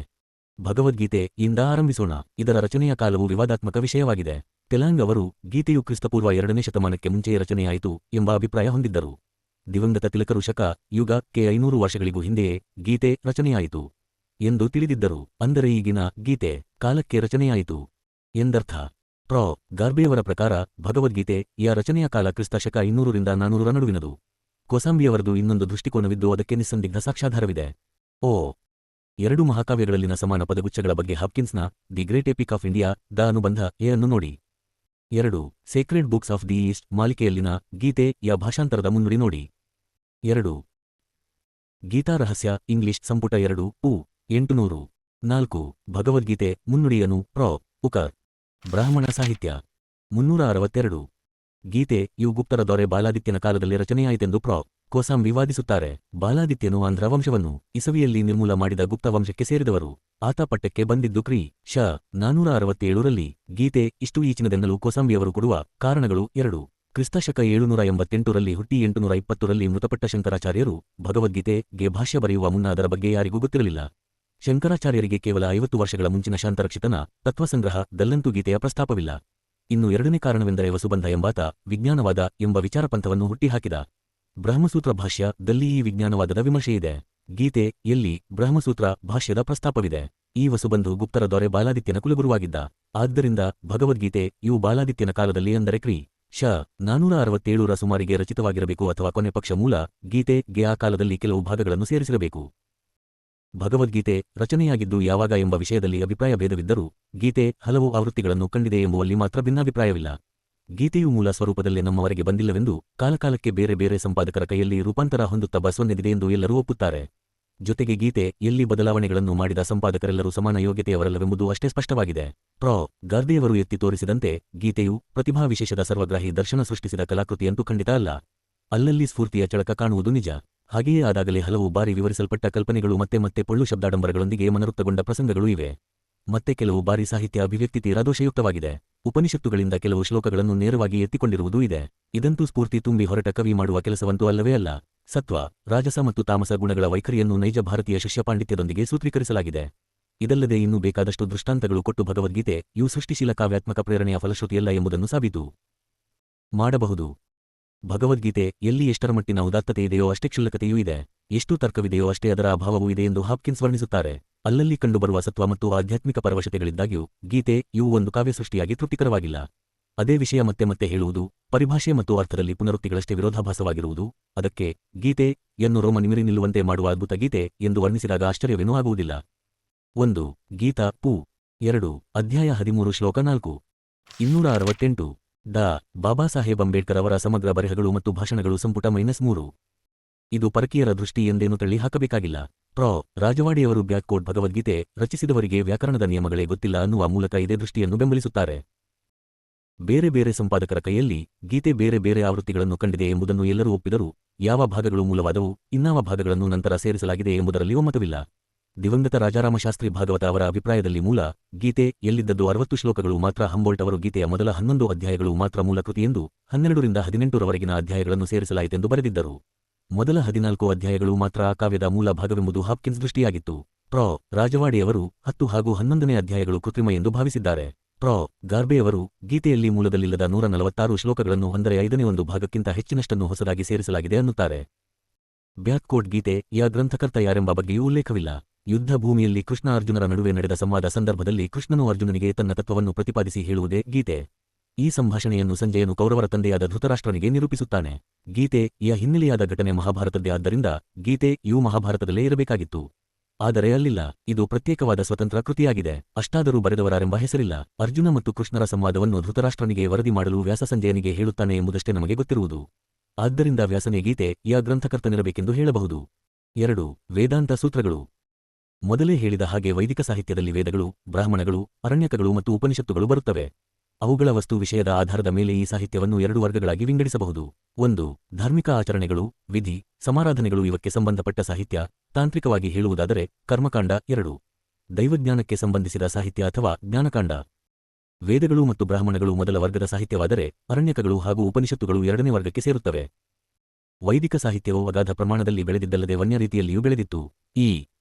ಭಗವದ್ಗೀತೆ ಇಂದ ಆರಂಭಿಸೋಣ. ಇದರ ರಚನೆಯ ಕಾಲವು ವಿವಾದಾತ್ಮಕ ವಿಷಯವಾಗಿದೆ. ತೆಲಾಂಗ್ ಅವರು ಗೀತೆಯು ಕ್ರಿಸ್ತಪೂರ್ವ 2ನೇ ಶತಮಾನಕ್ಕೆ ಮುಂಚೆಯೇ ರಚನೆಯಾಯಿತು ಎಂಬ ಅಭಿಪ್ರಾಯ ಹೊಂದಿದ್ದರು. ದಿವಂಗತ ತಿಲಕರು ಶಕ ಯುಗ ಕೆ 500 ವರ್ಷಗಳಿಗೂ ಹಿಂದೆಯೇ ಗೀತೆ ರಚನೆಯಾಯಿತು ಎಂದು ತಿಳಿದಿದ್ದರು. ಅಂದರೆ ಈಗಿನ ಗೀತೆ ಕಾಲಕ್ಕೆ ರಚನೆಯಾಯಿತು ಎಂದರ್ಥ. ಪ್ರೊ. ಗಾರ್ಬೆಯವರ ಪ್ರಕಾರ ಭಗವದ್ಗೀತೆಯ ರಚನೆಯ ಕಾಲ ಕ್ರಿಸ್ತ ಶಕ 200 ರಿಂದ 400ರ ನಡುವಿನದು. ಕೋಸಾಂಬಿಯವರದು ಇನ್ನೊಂದು ದೃಷ್ಟಿಕೋನವಿದ್ದು ಅದಕ್ಕೆ ನಿಸ್ಸಂದಿಗ್ಧ ಸಾಕ್ಷ್ಯಾಧಾರವಿದೆ. 2 ಮಹಾಕಾವ್ಯಗಳಲ್ಲಿನ ಸಮಾನ ಪದಗುಚ್ಛಗಳ ಬಗ್ಗೆ ಹಾಪ್ಕಿನ್ಸ್ನ the great epic of India ದ ಅನುಬಂಧ ಎ ಅನ್ನು ನೋಡಿ. 2 sacred books of the East ಮಾಲಿಕೆಯಲ್ಲಿನ ಗೀತೆಯ ಭಾಷಾಂತರದ ಮುನ್ನುಡಿ ನೋಡಿ. 2 ಗೀತಾ ರಹಸ್ಯ ಇಂಗ್ಲಿಷ್ ಸಂಪುಟ 2 ಪು 800. 4 ಭಗವದ್ಗೀತೆ ಮುನ್ನುಡಿಯನು ಪ್ರೊ. ಉಕರ್. ಬ್ರಾಹ್ಮಣ ಸಾಹಿತ್ಯ 362. ಗೀತೆ ಇವು ಗುಪ್ತರ ದೊರೆ ಬಾಲಾದಿತ್ಯನ ಕಾಲದಲ್ಲಿ ರಚನೆಯಾಯಿತೆಂದು ಪ್ರೊ. ಕೋಸಾಂ ವಿವಾದಿಸುತ್ತಾರೆ. ಬಾಲಾದಿತ್ಯನು ಆಂಧ್ರ ವಂಶವನ್ನು ಇಸವಿಯಲ್ಲಿ ನಿರ್ಮೂಲ ಮಾಡಿದ ಗುಪ್ತ ವಂಶಕ್ಕೆ ಸೇರಿದವರು. ಆತ ಪಟ್ಟಕ್ಕೆ ಬಂದಿದ್ದು ಕ್ರಿ. ಶ. 467ರಲ್ಲಿ. ಗೀತೆ ಇಷ್ಟು ಈಚಿನದೆನ್ನಲು ಕೋಸಾಂಬಿಯವರು ಕೊಡುವ ಕಾರಣಗಳು 2. ಕ್ರಿಸ್ತ ಶಕ 788ರಲ್ಲಿ ಹುಟ್ಟಿ 820ರಲ್ಲಿ ಮೃತಪಟ್ಟ ಶಂಕರಾಚಾರ್ಯರು ಭಗವದ್ಗೀತೆಗೆ ಭಾಷ್ಯ ಬರೆಯುವ ಮುನ್ನ ಅದರ ಬಗ್ಗೆ ಯಾರಿಗೂ ಗೊತ್ತಿರಲಿಲ್ಲ. ಶಂಕರಾಚಾರ್ಯರಿಗೆ ಕೇವಲ 50 ವರ್ಷಗಳ ಮುಂಚಿನ ಶಾಂತರಕ್ಷಿತನ ತತ್ವಸಂಗ್ರಹ ದಲ್ಲಂತೂ ಗೀತೆಯ ಪ್ರಸ್ತಾಪವಿಲ್ಲ. ಇನ್ನು 2ನೇ ಕಾರಣವೆಂದರೆ ವಸುಬಂಧ ಎಂಬಾತ ವಿಜ್ಞಾನವಾದ ಎಂಬ ವಿಚಾರಪಂಥವನ್ನು ಹುಟ್ಟಿಹಾಕಿದ. ಬ್ರಹ್ಮಸೂತ್ರ ಭಾಷ್ಯ ದಲ್ಲಿ ಈ ವಿಜ್ಞಾನವಾದದ ವಿಮರ್ಶೆಯಿದೆ. ಗೀತೆ ಎಲ್ಲಿ ಬ್ರಹ್ಮಸೂತ್ರ ಭಾಷ್ಯದ ಪ್ರಸ್ತಾಪವಿದೆ. ಈ ವಸುಬಂಧು ಗುಪ್ತರ ದೊರೆ ಬಾಲಾದಿತ್ಯನ ಕುಲಗುರುವಾಗಿದ್ದ. ಆದ್ದರಿಂದ ಭಗವದ್ಗೀತೆ ಇವು ಬಾಲಾದಿತ್ಯನ ಕಾಲದಲ್ಲಿ ಅಂದರೆ ಕ್ರಿ. ಶ. 467ರ ಸುಮಾರಿಗೆ ರಚಿತವಾಗಿರಬೇಕು ಅಥವಾ ಕೊನೆ ಪಕ್ಷ ಮೂಲ ಗೀತೆಗೆ ಆ ಕಾಲದಲ್ಲಿ ಕೆಲವು ಭಾಗಗಳನ್ನು ಸೇರಿಸಿರಬೇಕು. ಭಗವದ್ಗೀತೆ ರಚನೆಯಾಗಿದ್ದು ಯಾವಾಗ ಎಂಬ ವಿಷಯದಲ್ಲಿ ಅಭಿಪ್ರಾಯ ಭೇದವಿದ್ದರೂ ಗೀತೆ ಹಲವು ಆವೃತ್ತಿಗಳನ್ನು ಕಂಡಿದೆ ಎಂಬುವಲ್ಲಿ ಮಾತ್ರ ಭಿನ್ನಾಭಿಪ್ರಾಯವಿಲ್ಲ. ಗೀತೆಯು ಮೂಲ ಸ್ವರೂಪದಲ್ಲೇ ನಮ್ಮವರೆಗೆ ಬಂದಿಲ್ಲವೆಂದು ಕಾಲಕಾಲಕ್ಕೆ ಬೇರೆ ಬೇರೆ ಸಂಪಾದಕರ ಕೈಯಲ್ಲಿ ರೂಪಾಂತರ ಹೊಂದುತ್ತಾ ಬಸವನ್ನೆದಿದೆ ಎಂದು ಎಲ್ಲರೂ ಒಪ್ಪುತ್ತಾರೆ. ಜೊತೆಗೆ ಗೀತೆ ಎಲ್ಲಿ ಬದಲಾವಣೆಗಳನ್ನು ಮಾಡಿದ ಸಂಪಾದಕರೆಲ್ಲರೂ ಸಮಾನ ಯೋಗ್ಯತೆಯವರಲ್ಲವೆಂಬುದು ಅಷ್ಟೇ ಸ್ಪಷ್ಟವಾಗಿದೆ. ಪ್ರೊ. ಗಾರ್ಬೆಯವರು ಎತ್ತಿ ತೋರಿಸಿದಂತೆ ಗೀತೆಯು ಪ್ರತಿಭಾ ವಿಶೇಷದ ಸರ್ವಗ್ರಾಹಿ ದರ್ಶನ ಸೃಷ್ಟಿಸಿದ ಕಲಾಕೃತಿಯಂತೂ ಖಂಡಿತ ಅಲ್ಲ. ಅಲ್ಲಲ್ಲಿ ಸ್ಫೂರ್ತಿಯ ಚಳಕ ಕಾಣುವುದು ನಿಜ. ಹಾಗೆಯೇ ಆದಾಗಲೇ ಹಲವು ಬಾರಿ ವಿವರಿಸಲ್ಪಟ್ಟ ಕಲ್ಪನೆಗಳು ಮತ್ತೆ ಮತ್ತೆ ಪೊಳ್ಳು ಶಬ್ದಾಡಂಬರಗಳೊಂದಿಗೆ ಮನರುಕ್ತಗೊಂಡ ಪ್ರಸಂಗಗಳೂ ಇವೆ. ಮತ್ತೆ ಕೆಲವು ಬಾರಿ ಸಾಹಿತ್ಯ ಅಭಿವ್ಯಕ್ತಿ ತೀರಾ ದೋಷಯುಕ್ತವಾಗಿದೆ. ಉಪನಿಷತ್ತುಗಳಿಂದ ಕೆಲವು ಶ್ಲೋಕಗಳನ್ನು ನೇರವಾಗಿ ಎತ್ತಿಕೊಂಡಿರುವುದೂ ಇದೆ. ಇದಂತೂ ಸ್ಫೂರ್ತಿ ತುಂಬಿ ಹೊರಟ ಕವಿ ಮಾಡುವ ಕೆಲಸವಂತೂ ಅಲ್ಲವೇ ಅಲ್ಲ. ಸತ್ವ, ರಾಜಸ ಮತ್ತು ತಾಮಸ ಗುಣಗಳ ವೈಖರಿಯನ್ನು ನೈಜ ಭಾರತೀಯ ಶಿಷ್ಯ ಪಾಂಡಿತ್ಯದೊಂದಿಗೆ ಸೂತ್ರೀಕರಿಸಲಾಗಿದೆ. ಇದಲ್ಲದೆ ಇನ್ನೂ ಬೇಕಾದಷ್ಟು ದೃಷ್ಟಾಂತಗಳು ಕೊಟ್ಟು ಭಗವದ್ಗೀತೆ ಇವು ಸೃಷ್ಟಿಶೀಲ ಕಾವ್ಯಾತ್ಮಕ ಪ್ರೇರಣೆಯ ಫಲಶ್ರುತಿಯಲ್ಲ ಎಂಬುದನ್ನು ಸಾಬೀತು ಮಾಡಬಹುದು. ಭಗವದ್ಗೀತೆ ಎಲ್ಲಿ ಎಷ್ಟರ ಮಟ್ಟಿನ ಉದಾತ್ತತೆ ಇದೆಯೋ ಅಷ್ಟೇ ಕ್ಷುಲ್ಲಕತೆಯೂ ಇದೆ. ಎಷ್ಟು ತರ್ಕವಿದೆಯೋ ಅಷ್ಟೇ ಅದರ ಅಭಾವವೂ ಇದೆ ಎಂದು ಹಾಪ್ಕಿನ್ಸ್ ವರ್ಣಿಸುತ್ತಾರೆ. ಅಲ್ಲಲ್ಲಿ ಕಂಡುಬರುವ ಸತ್ವ ಮತ್ತು ಆಧ್ಯಾತ್ಮಿಕ ಪರವಶತೆಗಳಿದ್ದಾಗ್ಯೂ ಗೀತೆ ಇವು ಒಂದು ಕಾವ್ಯಸೃಷ್ಟಿಯಾಗಿ ತೃಪ್ತಿಕರವಾಗಿಲ್ಲ. ಅದೇ ವಿಷಯ ಮತ್ತೆ ಮತ್ತೆ ಹೇಳುವುದು, ಪರಿಭಾಷೆ ಮತ್ತು ಅರ್ಥದಲ್ಲಿ ಪುನರುಕ್ತಿಗಳಷ್ಟೇ ವಿರೋಧಾಭಾಸವಾಗಿರುವುದು ಅದಕ್ಕೆ ಗೀತೆಯನ್ನು ರೋಮ ನಿಮಿರಿ ನಿಲ್ಲುವಂತೆ ಮಾಡುವ ಅದ್ಭುತ ಗೀತೆ ಎಂದು ವರ್ಣಿಸಿದಾಗ ಆಶ್ಚರ್ಯವೇನೂ ಆಗುವುದಿಲ್ಲ. 1 ಗೀತಾ ಪು 2 ಅಧ್ಯಾಯ 13 ಶ್ಲೋಕ 4. 268 ಡಾ. ಬಾಬಾ ಸಾಹೇಬ್ ಅಂಬೇಡ್ಕರ್ ಅವರ ಸಮಗ್ರ ಬರೆಹಗಳು ಮತ್ತು ಭಾಷಣಗಳು ಸಂಪುಟ -3. ಇದು ಪರಕೀಯರ ದೃಷ್ಟಿ ಎಂದೇನು ತಳ್ಳಿ ಹಾಕಬೇಕಾಗಿಲ್ಲ. ಪ್ರೊ. ರಾಜವಾಡಿಯವರು ಬ್ಯಾಕ್ಕೋಟ್ ಭಗವದ್ಗೀತೆ ರಚಿಸಿದವರಿಗೆ ವ್ಯಾಕರಣದ ನಿಯಮಗಳೇ ಗೊತ್ತಿಲ್ಲ ಅನ್ನುವ ಮೂಲಕ ಇದೇ ದೃಷ್ಟಿಯನ್ನು ಬೆಂಬಲಿಸುತ್ತಾರೆ. ಬೇರೆ ಬೇರೆ ಸಂಪಾದಕರ ಕೈಯಲ್ಲಿ ಗೀತೆ ಬೇರೆ ಬೇರೆ ಆವೃತ್ತಿಗಳನ್ನು ಕಂಡಿದೆ ಎಂಬುದನ್ನು ಎಲ್ಲರೂ ಒಪ್ಪಿದರೂ ಯಾವ ಭಾಗಗಳು ಮೂಲವಾದವು, ಇನ್ನಾವ ಭಾಗಗಳನ್ನು ನಂತರ ಸೇರಿಸಲಾಗಿದೆ ಎಂಬುದರಲ್ಲಿ ಒಮ್ಮತವಿಲ್ಲ. ದಿವಂಗತ ರಾಜಾರಾಮಶಾಸ್ತ್ರಿ ಭಾಗವತ ಅವರ ಅಭಿಪ್ರಾಯದಲ್ಲಿ ಮೂಲ ಗೀತೆ ಎಲ್ಲಿದ್ದದ್ದು 60 ಶ್ಲೋಕಗಳು ಮಾತ್ರ. ಹಂಬೋಲ್ಟ್ ಅವರು ಗೀತೆಯ ಮೊದಲ 11 ಅಧ್ಯಾಯಗಳು ಮಾತ್ರ ಮೂಲ ಕೃತಿಯೆಂದು 12 ರಿಂದ 18ರವರೆಗಿನ ಅಧ್ಯಾಯಗಳನ್ನು ಸೇರಿಸಲಾಯಿತೆಂದು ಬರೆದಿದ್ದರು. ಮೊದಲ 14 ಅಧ್ಯಾಯಗಳು ಮಾತ್ರ ಆ ಕಾವ್ಯದ ಮೂಲ ಭಾಗವೆಂಬುದು ಹಾಪ್ಕಿನ್ಸ್ ದೃಷ್ಟಿಯಾಗಿತ್ತು. ಪ್ರೊ. ರಾಜವಾಡಿಯವರು 10 ಹಾಗೂ 11ನೇ ಅಧ್ಯಾಯಗಳು ಕೃತ್ರಿಮ ಎಂದು ಭಾವಿಸಿದ್ದಾರೆ. ಪ್ರೊ. ಗಾರ್ಬೆಯವರು ಗೀತೆಯಲ್ಲಿ ಮೂಲದಲ್ಲಿಲ್ಲದ 146 ಶ್ಲೋಕಗಳನ್ನು ಅಂದರೆ 5ನೇ ಒಂದು ಭಾಗಕ್ಕಿಂತ ಹೆಚ್ಚಿನಷ್ಟನ್ನು ಹೊಸದಾಗಿ ಸೇರಿಸಲಾಗಿದೆ ಅನ್ನುತ್ತಾರೆ. ಬ್ಯಾಕ್ಕೋಟ್ ಗೀತೆಯ ಗ್ರಂಥಕರ್ತ ಯಾರೆಂಬ ಬಗ್ಗೆಯೂ ಉಲ್ಲೇಖವಿಲ್ಲ. ಯುದ್ಧ ಭೂಮಿಯಲ್ಲಿ ಕೃಷ್ಣ ಅರ್ಜುನರ ನಡುವೆ ನಡೆದ ಸಂವಾದ ಸಂದರ್ಭದಲ್ಲಿ ಕೃಷ್ಣನು ಅರ್ಜುನನಿಗೆ ತನ್ನ ತತ್ವವನ್ನು ಪ್ರತಿಪಾದಿಸಿ ಹೇಳುವುದೇ ಗೀತೆ. ಈ ಸಂಭಾಷಣೆಯನ್ನು ಸಂಜಯನು ಕೌರವರ ತಂದೆಯಾದ ಧೃತರಾಷ್ಟ್ರನಿಗೆ ನಿರೂಪಿಸುತ್ತಾನೆ. ಗೀತೆಯ ಹಿನ್ನೆಲೆಯಾದ ಘಟನೆ ಮಹಾಭಾರತದ್ದೇ ಆದ್ದರಿಂದ ಗೀತೆ ಇವು ಮಹಾಭಾರತದಲ್ಲೇ ಇರಬೇಕಾಗಿತ್ತು. ಆದರೆ ಅಲ್ಲಿಲ್ಲ, ಇದು ಪ್ರತ್ಯೇಕವಾದ ಸ್ವತಂತ್ರ ಕೃತಿಯಾಗಿದೆ. ಅಷ್ಟಾದರೂ ಬರೆದವರಾರೆಂಬ ಹೆಸರಿಲ್ಲ. ಅರ್ಜುನ ಮತ್ತು ಕೃಷ್ಣರ ಸಂವಾದವನ್ನು ಧೃತರಾಷ್ಟ್ರನಿಗೆ ವರದಿ ಮಾಡಲು ವ್ಯಾಸ ಸಂಜಯನಿಗೆ ಹೇಳುತ್ತಾನೆ ಎಂಬುದಷ್ಟೇ ನಮಗೆ ಗೊತ್ತಿರುವುದು. ಆದ್ದರಿಂದ ವ್ಯಾಸನೇ ಗೀತೆ ಯ ಗ್ರಂಥಕರ್ತನಿರಬೇಕೆಂದು ಹೇಳಬಹುದು. 2. ವೇದಾಂತ ಸೂತ್ರಗಳು. ಮೊದಲೇ ಹೇಳಿದ ಹಾಗೆ ವೈದಿಕ ಸಾಹಿತ್ಯದಲ್ಲಿ ವೇದಗಳು, ಬ್ರಾಹ್ಮಣಗಳು, ಅರಣ್ಯಕಗಳು ಮತ್ತು ಉಪನಿಷತ್ತುಗಳು ಬರುತ್ತವೆ. ಅವುಗಳ ವಸ್ತು ವಿಷಯದ ಆಧಾರದ ಮೇಲೆ ಈ ಸಾಹಿತ್ಯವನ್ನು 2 ವರ್ಗಗಳಾಗಿ ವಿಂಗಡಿಸಬಹುದು. 1. ಧಾರ್ಮಿಕ ಆಚರಣೆಗಳು, ವಿಧಿ, ಸಮಾರಾಧನೆಗಳು ಇವಕ್ಕೆ ಸಂಬಂಧಪಟ್ಟ ಸಾಹಿತ್ಯ, ತಾಂತ್ರಿಕವಾಗಿ ಹೇಳುವುದಾದರೆ ಕರ್ಮಕಾಂಡ. 2. ದೈವಜ್ಞಾನಕ್ಕೆ ಸಂಬಂಧಿಸಿದ ಸಾಹಿತ್ಯ ಅಥವಾ ಜ್ಞಾನಕಾಂಡ. ವೇದಗಳು ಮತ್ತು ಬ್ರಾಹ್ಮಣಗಳು ಮೊದಲ ವರ್ಗದ ಸಾಹಿತ್ಯವಾದರೆ ಅರಣ್ಯಕಗಳು ಹಾಗೂ ಉಪನಿಷತ್ತುಗಳು 2ನೇ ವರ್ಗಕ್ಕೆ ಸೇರುತ್ತವೆ. ವೈದಿಕ ಸಾಹಿತ್ಯವು ಅಗಾಧ ಪ್ರಮಾಣದಲ್ಲಿ ಬೆಳೆದಿದ್ದಲ್ಲದೆ ವನ್ಯ ರೀತಿಯಲ್ಲಿಯೂ ಬೆಳೆದಿತ್ತು. ಈ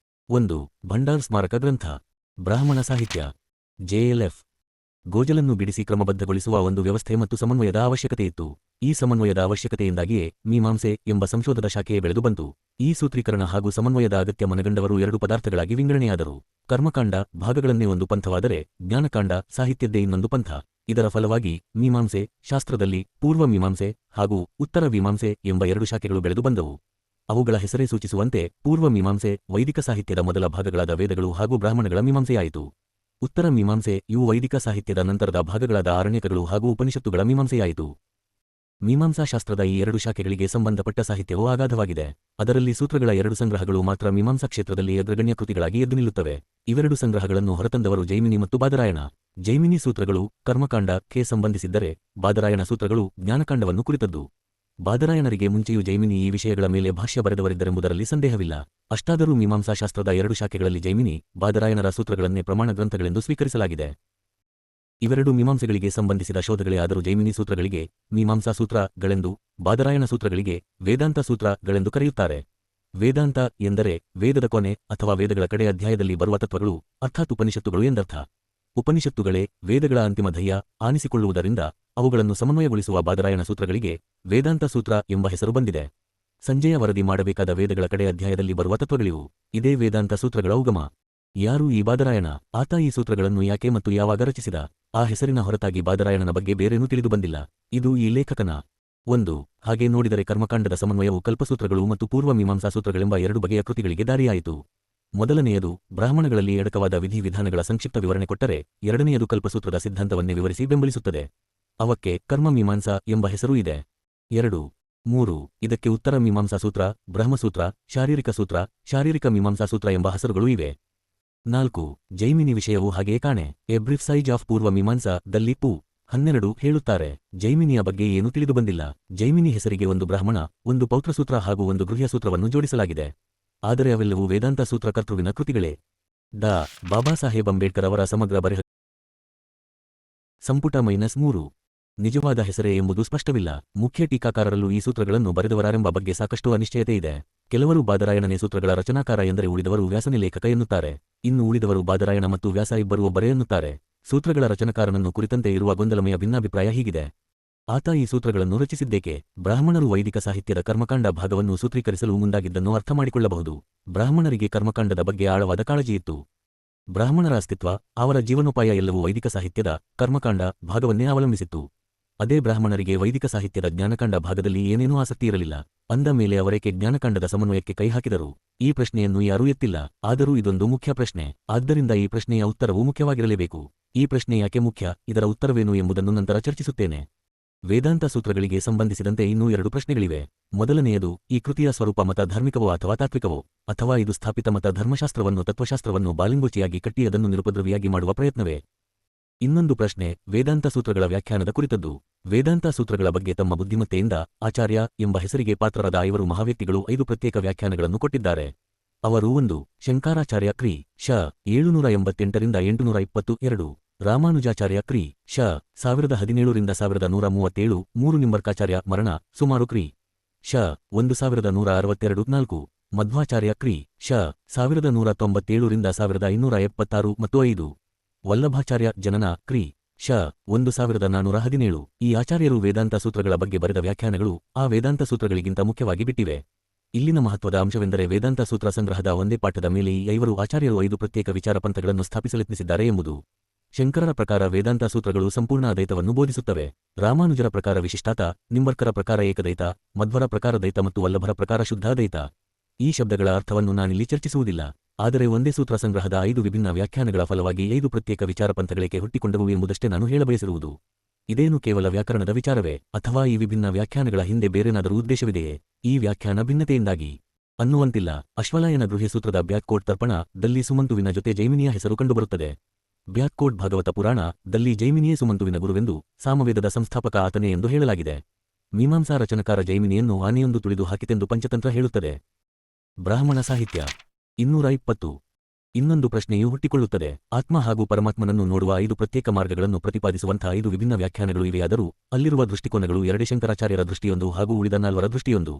1. ಭಂಡಾರ್ ಸ್ಮಾರಕ ಗ್ರಂಥ. ಬ್ರಾಹ್ಮಣ ಸಾಹಿತ್ಯ. JLF. ಗೋಜಲನ್ನು ಬಿಡಿಸಿ ಕ್ರಮಬದ್ಧಗೊಳಿಸುವ ಒಂದು ವ್ಯವಸ್ಥೆ ಮತ್ತು ಸಮನ್ವಯದ ಅವಶ್ಯಕತೆಯಿತ್ತು. ಈ ಸಮನ್ವಯದ ಅವಶ್ಯಕತೆಯಿಂದಾಗಿಯೇ ಮೀಮಾಂಸೆ ಎಂಬ ಸಂಶೋಧದ ಶಾಖೆಯೇ ಬೆಳೆದು ಬಂತು. ಈ ಸೂತ್ರೀಕರಣ ಹಾಗೂ ಸಮನ್ವಯದ ಅಗತ್ಯ ಮನಗಂಡವರು 2 ಪದಾರ್ಥಗಳಾಗಿ ವಿಂಗಡಣೆಯಾದರು. ಕರ್ಮಕಾಂಡ ಭಾಗಗಳನ್ನೇ ಒಂದು ಪಂಥವಾದರೆ ಜ್ಞಾನಕಾಂಡ ಸಾಹಿತ್ಯದ್ದೇ ಇನ್ನೊಂದು ಪಂಥ. ಇದರ ಫಲವಾಗಿ ಮೀಮಾಂಸೆ ಶಾಸ್ತ್ರದಲ್ಲಿ ಪೂರ್ವ ಮೀಮಾಂಸೆ ಹಾಗೂ ಉತ್ತರ ಮೀಮಾಂಸೆ ಎಂಬ 2 ಶಾಖೆಗಳು ಬೆಳೆದು ಬಂದವು. ಅವುಗಳ ಹೆಸರೇ ಸೂಚಿಸುವಂತೆ ಪೂರ್ವ ಮೀಮಾಂಸೆ ವೈದಿಕ ಸಾಹಿತ್ಯದ ಮೊದಲ ಭಾಗಗಳಾದ ವೇದಗಳು ಹಾಗೂ ಬ್ರಾಹ್ಮಣಗಳ ಮೀಮಾಂಸೆಯಾಯಿತು. ಉತ್ತರ ಮೀಮಾಂಸೆ ಇವು ವೈದಿಕ ಸಾಹಿತ್ಯದ ನಂತರದ ಭಾಗಗಳಾದ ಅರಣ್ಯಕಗಳು ಹಾಗೂ ಉಪನಿಷತ್ತುಗಳ ಮೀಮಾಂಸೆಯಾಯಿತು. ಮೀಮಾಂಸಾಶಾಸ್ತ್ರದ ಈ 2 ಶಾಖೆಗಳಿಗೆ ಸಂಬಂಧಪಟ್ಟ ಸಾಹಿತ್ಯವೂ ಅಗಾಧವಾಗಿದೆ. ಅದರಲ್ಲಿ ಸೂತ್ರಗಳ 2 ಸಂಗ್ರಹಗಳು ಮಾತ್ರ ಮೀಮಾಂಸಾ ಕ್ಷೇತ್ರದಲ್ಲಿ ಅಗ್ರಗಣ್ಯ ಕೃತಿಗಳಾಗಿ ಎದ್ದು ನಿಲ್ಲುತ್ತವೆ. ಇವೆರಡು ಸಂಗ್ರಹಗಳನ್ನು ಹೊರತಂದವರು ಜೈಮಿನಿ ಮತ್ತು ಬಾದರಾಯಣ. ಜೈಮಿನಿ ಸೂತ್ರಗಳು ಕರ್ಮಕಾಂಡಕ್ಕೆ ಸಂಬಂಧಿಸಿದ್ದರೆ ಬಾದರಾಯಣ ಸೂತ್ರಗಳು ಜ್ಞಾನಕಾಂಡವನ್ನು ಕುರಿತದ್ದು. ಬಾದರಾಯಣರಿಗೆ ಮುಂಚೆಯೂ ಜೈಮಿನಿ ಈ ವಿಷಯಗಳ ಮೇಲೆ ಭಾಷ್ಯ ಬರೆದವರಿದ್ದರೆಂಬುದರಲ್ಲಿ ಸಂದೇಹವಿಲ್ಲ. ಅಷ್ಟಾದರೂ ಮೀಮಾಂಸಾಶಾಸ್ತ್ರದ 2 ಶಾಖೆಗಳಲ್ಲಿ ಜೈಮಿನಿ, ಬಾದರಾಯಣರ ಸೂತ್ರಗಳನ್ನೇ ಪ್ರಮಾಣ ಗ್ರಂಥಗಳೆಂದು ಸ್ವೀಕರಿಸಲಾಗಿದೆ. ಇವೆರಡು ಮೀಮಾಂಸೆಗಳಿಗೆ ಸಂಬಂಧಿಸಿದ ಶೋಧಗಳೇ ಆದರೂ ಜೈಮಿನಿ ಸೂತ್ರಗಳಿಗೆ ಮೀಮಾಂಸಾ ಸೂತ್ರಗಳೆಂದು, ಬಾದರಾಯಣ ಸೂತ್ರಗಳಿಗೆ ವೇದಾಂತ ಸೂತ್ರಗಳೆಂದು ಕರೆಯುತ್ತಾರೆ. ವೇದಾಂತ ಎಂದರೆ ವೇದದ ಕೊನೆ ಅಥವಾ ವೇದಗಳ ಕಡೆ ಅಧ್ಯಾಯದಲ್ಲಿ ಬರುವ ತತ್ವಗಳು, ಅರ್ಥಾತ್ ಉಪನಿಷತ್ತುಗಳು ಎಂದರ್ಥ. ಉಪನಿಷತ್ತುಗಳೇ ವೇದಗಳ ಅಂತಿಮ ಧ್ಯೇಯ ಆನಿಸಿಕೊಳ್ಳುವುದರಿಂದ ಅವುಗಳನ್ನು ಸಮನ್ವಯಗೊಳಿಸುವ ಬಾದರಾಯಣ ಸೂತ್ರಗಳಿಗೆ ವೇದಾಂತ ಸೂತ್ರ ಎಂಬ ಹೆಸರು ಬಂದಿದೆ. ಸಂಜಯ ವರದಿ ಮಾಡಬೇಕಾದ ವೇದಗಳ ಕಡೆ ಅಧ್ಯಾಯದಲ್ಲಿ ಬರುವ ತತ್ವಗಳಿವು. ಇದೇ ವೇದಾಂತ ಸೂತ್ರಗಳ ಉಗಮ. ಯಾರು ಈ ಬಾದರಾಯಣ? ಆತ ಈ ಸೂತ್ರಗಳನ್ನು ಯಾಕೆ ಮತ್ತು ಯಾವಾಗ ರಚಿಸಿದ? ಆ ಹೆಸರಿನ ಹೊರತಾಗಿ ಬಾದರಾಯಣನ ಬಗ್ಗೆ ಬೇರೇನೂ ತಿಳಿದು ಬಂದಿಲ್ಲ. ಇದು ಈ ಲೇಖಕನ 1. ಹಾಗೆ ನೋಡಿದರೆ ಕರ್ಮಕಾಂಡದ ಸಮನ್ವಯವು ಕಲ್ಪಸೂತ್ರಗಳು ಮತ್ತು ಪೂರ್ವ ಮೀಮಾಂಸಾ ಸೂತ್ರಗಳೆಂಬ 2 ಬಗೆಯ ಕೃತಿಗಳಿಗೆ ದಾರಿಯಾಯಿತು. ಮೊದಲನೆಯದು ಬ್ರಾಹ್ಮಣಗಳಲ್ಲಿ ಎಡಕವಾದ ವಿಧಿವಿಧಾನಗಳ ಸಂಕ್ಷಿಪ್ತ ವಿವರಣೆ ಕೊಟ್ಟರೆ, ಎರಡನೆಯದು ಕಲ್ಪಸೂತ್ರದ ಸಿದ್ಧಾಂತವನ್ನೇ ವಿವರಿಸಿ ಬೆಂಬಲಿಸುತ್ತದೆ. ಅವಕ್ಕೆ ಕರ್ಮ ಮೀಮಾಂಸಾ ಎಂಬ ಹೆಸರೂ ಇದೆ. 2. 3. ಇದಕ್ಕೆ ಉತ್ತರ ಮೀಮಾಂಸಾ ಸೂತ್ರ, ಬ್ರಹ್ಮಸೂತ್ರ, ಶಾರೀರಿಕ ಸೂತ್ರ, ಶಾರೀರಿಕ ಮೀಮಾಂಸಾ ಸೂತ್ರ ಎಂಬ ಹೆಸರುಗಳೂ ಇವೆ. 4. ಜೈಮಿನಿ ವಿಷಯವೂ ಹಾಗೆಯೇ ಕಾಣೆ. ಎ ಬ್ರೀಫ್ ಸೈಜ್ ಆಫ್ ಪೂರ್ವ ಮೀಮಾಂಸಾ ದಲ್ಲಿ ಪು. 12 ಹೇಳುತ್ತಾರೆ. ಜೈಮಿನಿಯ ಬಗ್ಗೆ ಏನೂ ತಿಳಿದು ಬಂದಿಲ್ಲ. ಜೈಮಿನಿ ಹೆಸರಿಗೆ ಒಂದು ಬ್ರಾಹ್ಮಣ, ಒಂದು ಪೌತ್ರಸೂತ್ರ ಹಾಗೂ ಒಂದು ಗೃಹ್ಯಸೂತ್ರವನ್ನು ಜೋಡಿಸಲಾಗಿದೆ. ಆದರೆ ಅವೆಲ್ಲವೂ ವೇದಾಂತ ಸೂತ್ರಕರ್ತೃವಿನ ಕೃತಿಗಳೇ. ಡಾ. ಬಾಬಾ ಸಾಹೇಬ್ ಅಂಬೇಡ್ಕರ್ ಅವರ ಸಮಗ್ರ ಬರೆಹ ಸಂಪುಟ -3. ನಿಜವಾದ ಹೆಸರೇ ಎಂಬುದು ಸ್ಪಷ್ಟವಿಲ್ಲ. ಮುಖ್ಯ ಟೀಕಾಕಾರರಲ್ಲೂ ಈ ಸೂತ್ರಗಳನ್ನು ಬರೆದವರಾರೆಂಬ ಬಗ್ಗೆ ಸಾಕಷ್ಟು ಅನಿಶ್ಚಯತೆ ಇದೆ. ಕೆಲವರು ಬಾದರಾಯಣನೇ ಸೂತ್ರಗಳ ರಚನಾಕಾರ ಎಂದರೆ ಉಳಿದವರು ವ್ಯಾಸನೇ ಲೇಖಕ ಎನ್ನುತ್ತಾರೆ. ಇನ್ನು ಉಳಿದವರು ಬಾದರಾಯಣ ಮತ್ತು ವ್ಯಾಸ ಇಬ್ಬರೂ ಒಬ್ಬರೇ ಎನ್ನುತ್ತಾರೆ. ಸೂತ್ರಗಳ ರಚನಕಾರನನ್ನು ಕುರಿತಂತೆ ಇರುವ ಗೊಂದಲಮಯ ಭಿನ್ನಾಭಿಪ್ರಾಯ ಹೀಗಿದೆ. ಆತ ಈ ಸೂತ್ರಗಳನ್ನು ರಚಿಸಿದ್ದೇಕೆ? ಬ್ರಾಹ್ಮಣರು ವೈದಿಕ ಸಾಹಿತ್ಯದ ಕರ್ಮಕಾಂಡ ಭಾಗವನ್ನು ಸೂತ್ರೀಕರಿಸಲು ಮುಂದಾಗಿದ್ದನ್ನು ಅರ್ಥಮಾಡಿಕೊಳ್ಳಬಹುದು. ಬ್ರಾಹ್ಮಣರಿಗೆ ಕರ್ಮಕಾಂಡದ ಬಗ್ಗೆ ಆಳವಾದ ಕಾಳಜಿಯಿತ್ತು. ಬ್ರಾಹ್ಮಣರ ಅಸ್ತಿತ್ವ, ಅವರ ಜೀವನೋಪಾಯ ಎಲ್ಲವೂ ವೈದಿಕ ಸಾಹಿತ್ಯದ ಕರ್ಮಕಾಂಡ ಭಾಗವನ್ನೇ ಅವಲಂಬಿಸಿತ್ತು. ಅದೇ ಬ್ರಾಹ್ಮಣರಿಗೆ ವೈದಿಕ ಸಾಹಿತ್ಯದ ಜ್ಞಾನಕಾಂಡ ಭಾಗದಲ್ಲಿ ಏನೇನೂ ಆಸಕ್ತಿ ಇರಲಿಲ್ಲ. ಅಂದ ಮೇಲೆ ಅವರೇಕೆ ಜ್ಞಾನಕಾಂಡದ ಸಮನ್ವಯಕ್ಕೆ ಕೈ ಹಾಕಿದರು? ಈ ಪ್ರಶ್ನೆಯನ್ನು ಯಾರೂ ಎತ್ತಿಲ್ಲ. ಆದರೂ ಇದೊಂದು ಮುಖ್ಯ ಪ್ರಶ್ನೆ. ಆದ್ದರಿಂದ ಈ ಪ್ರಶ್ನೆಯ ಉತ್ತರವೂ ಮುಖ್ಯವಾಗಿರಲೇಬೇಕು. ಈ ಪ್ರಶ್ನೆ ಯಾಕೆ ಮುಖ್ಯ, ಇದರ ಉತ್ತರವೇನು ಎಂಬುದನ್ನು ನಂತರ ಚರ್ಚಿಸುತ್ತೇನೆ. ವೇದಾಂತ ಸೂತ್ರಗಳಿಗೆ ಸಂಬಂಧಿಸಿದಂತೆ ಇನ್ನೂ 2 ಪ್ರಶ್ನೆಗಳಿವೆ. ಮೊದಲನೆಯದು, ಈ ಕೃತಿಯ ಸ್ವರೂಪ ಮತ ಧಾರ್ಮಿಕವೋ ಅಥವಾ ತಾತ್ವಿಕವೋ, ಅಥವಾ ಇದು ಸ್ಥಾಪಿತ ಮತ ಧರ್ಮಶಾಸ್ತ್ರವನ್ನು ತತ್ವಶಾಸ್ತ್ರವನ್ನು ಬಾಲಿಂಗೋಚಿಯಾಗಿ ಕಟ್ಟಿ ಅದನ್ನು ನಿರುಪದ್ರವಿಯಾಗಿ ಮಾಡುವ ಪ್ರಯತ್ನವೇ? ಇನ್ನೊಂದು ಪ್ರಶ್ನೆ ವೇದಾಂತ ಸೂತ್ರಗಳ ವ್ಯಾಖ್ಯಾನದ ಕುರಿತದ್ದು. ವೇದಾಂತ ಸೂತ್ರಗಳ ಬಗ್ಗೆ ತಮ್ಮ ಬುದ್ಧಿಮತ್ತೆಯಿಂದ ಆಚಾರ್ಯ ಎಂಬ ಹೆಸರಿಗೆ ಪಾತ್ರರಾದ 5 ಮಹಾವ್ಯಕ್ತಿಗಳು 5 ಪ್ರತ್ಯೇಕ ವ್ಯಾಖ್ಯಾನಗಳನ್ನು ಕೊಟ್ಟಿದ್ದಾರೆ. ಅವರು 1. ಶಂಕರಾಚಾರ್ಯ ಕ್ರಿ. ಶ. 788 822. ರಾಮಾನುಜಾಚಾರ್ಯ ಕ್ರಿ. ಶ. 1017 1137. 3. ನಿಂಬರ್ಕಾಚಾರ್ಯ ಮರಣ ಸುಮಾರು ಕ್ರಿ. ಶ. 1162. 4. ಮಧ್ವಾಚಾರ್ಯ ಕ್ರಿ. ಶ. 1197 1576 ಮತ್ತು 5. ವಲ್ಲಭಾಚಾರ್ಯ ಜನನ ಕ್ರಿ. ಶ. 1417. ಈ ಆಚಾರ್ಯರು ವೇದಾಂತ ಸೂತ್ರಗಳ ಬಗ್ಗೆ ಬರೆದ ವ್ಯಾಖ್ಯಾನಗಳು ಆ ವೇದಾಂತ ಸೂತ್ರಗಳಿಗಿಂತ ಮುಖ್ಯವಾಗಿ ಬಿಟ್ಟಿವೆ. ಇಲ್ಲಿನ ಮಹತ್ವದ ಅಂಶವೆಂದರೆ ವೇದಾಂತ ಸೂತ್ರ ಸಂಗ್ರಹದ ಒಂದೇ ಪಾಠದ ಮೇಲೆ ಈ 5 ಆಚಾರ್ಯರು 5 ಪ್ರತ್ಯೇಕ ವಿಚಾರ ಪಂಥಗಳನ್ನು ಸ್ಥಾಪಿಸಲೆತ್ನಿಸಿದ್ದಾರೆ ಎಂಬುದು. ಶಂಕರರ ಪ್ರಕಾರ ವೇದಾಂತ ಸೂತ್ರಗಳು ಸಂಪೂರ್ಣ ಅದ್ವೈತವನ್ನು ಬೋಧಿಸುತ್ತವೆ. ರಾಮಾನುಜರ ಪ್ರಕಾರ ವಿಶಿಷ್ಟಾತ, ನಿಂಬರ್ಕರ ಪ್ರಕಾರ ಏಕದೈತ, ಮಧ್ವರ ಪ್ರಕಾರ ದೈತ ಮತ್ತು ವಲ್ಲಭರ ಪ್ರಕಾರ ಶುದ್ಧ ಅದ್ವೈತ. ಈ ಶಬ್ದಗಳ ಅರ್ಥವನ್ನು ನಾನಿಲ್ಲಿ ಚರ್ಚಿಸುವುದಿಲ್ಲ. ಆದರೆ ಒಂದೇ ಸೂತ್ರ ಸಂಗ್ರಹದ 5 ವಿಭಿನ್ನ ವ್ಯಾಖ್ಯಾನಗಳ ಫಲವಾಗಿ 5 ಪ್ರತ್ಯೇಕ ವಿಚಾರಪಂಥಗಳೇಕೆ ಹುಟ್ಟಿಕೊಂಡವು ಎಂಬುದಷ್ಟೇ ನಾನು ಹೇಳಬಯಸಿರುವುದು. ಇದೇನು ಕೇವಲ ವ್ಯಾಕರಣದ ವಿಚಾರವೇ, ಅಥವಾ ಈ ವಿಭಿನ್ನ ವ್ಯಾಖ್ಯಾನಗಳ ಹಿಂದೆ ಬೇರೇನಾದರೂ ಉದ್ದೇಶವಿದೆಯೇ? ಈ ವ್ಯಾಖ್ಯಾನ ಭಿನ್ನತೆಯಿಂದಾಗಿ ಅನ್ನುವಂತಿಲ್ಲ. ಅಶ್ವಲಾಯನ ಗೃಹ್ಯ ಸೂತ್ರದ ಬ್ಯಾಕ್ಕೋಟ್ ತರ್ಪಣ ದಲ್ಲಿ ಸುಮಂತುವಿನ ಜೊತೆ ಜೈಮಿನಿಯ ಹೆಸರು ಕಂಡುಬರುತ್ತದೆ. ಬ್ಯಾಕ್ಕೋಟ್ ಭಾಗವತ ಪುರಾಣ ದಲ್ಲಿ ಜೈಮಿನಿಯೇ ಸುಮಂತುವಿನ ಗುರುವೆಂದು, ಸಾಮವೇದದ ಸಂಸ್ಥಾಪಕ ಆತನೇ ಎಂದು ಹೇಳಲಾಗಿದೆ. ಮೀಮಾಂಸಾ ರಚನಕಾರ ಜೈಮಿನಿಯನ್ನು ಆನೆಯೊಂದು ತುಳಿದು ಹಾಕಿತೆಂದು ಪಂಚತಂತ್ರ ಹೇಳುತ್ತದೆ. ಬ್ರಾಹ್ಮಣ ಸಾಹಿತ್ಯ 220. ಇನ್ನೊಂದು ಪ್ರಶ್ನೆಯೂ ಹುಟ್ಟಿಕೊಳ್ಳುತ್ತದೆ. ಆತ್ಮ ಹಾಗೂ ಪರಮಾತ್ಮನನ್ನು ನೋಡುವ 5 ಪ್ರತ್ಯೇಕ ಮಾರ್ಗಗಳನ್ನು ಪ್ರತಿಪಾದಿಸುವಂಥ 5 ವಿಭಿನ್ನ ವ್ಯಾಖ್ಯಾನಗಳು ಇವೆಯಾದರೂ ಅಲ್ಲಿರುವ ದೃಷ್ಟಿಕೋನಗಳು 2 ಶಂಕರಾಚಾರ್ಯರ ದೃಷ್ಟಿಯೊಂದು ಹಾಗೂ ಉಳಿದ 4 ದೃಷ್ಟಿಯೊಂದು.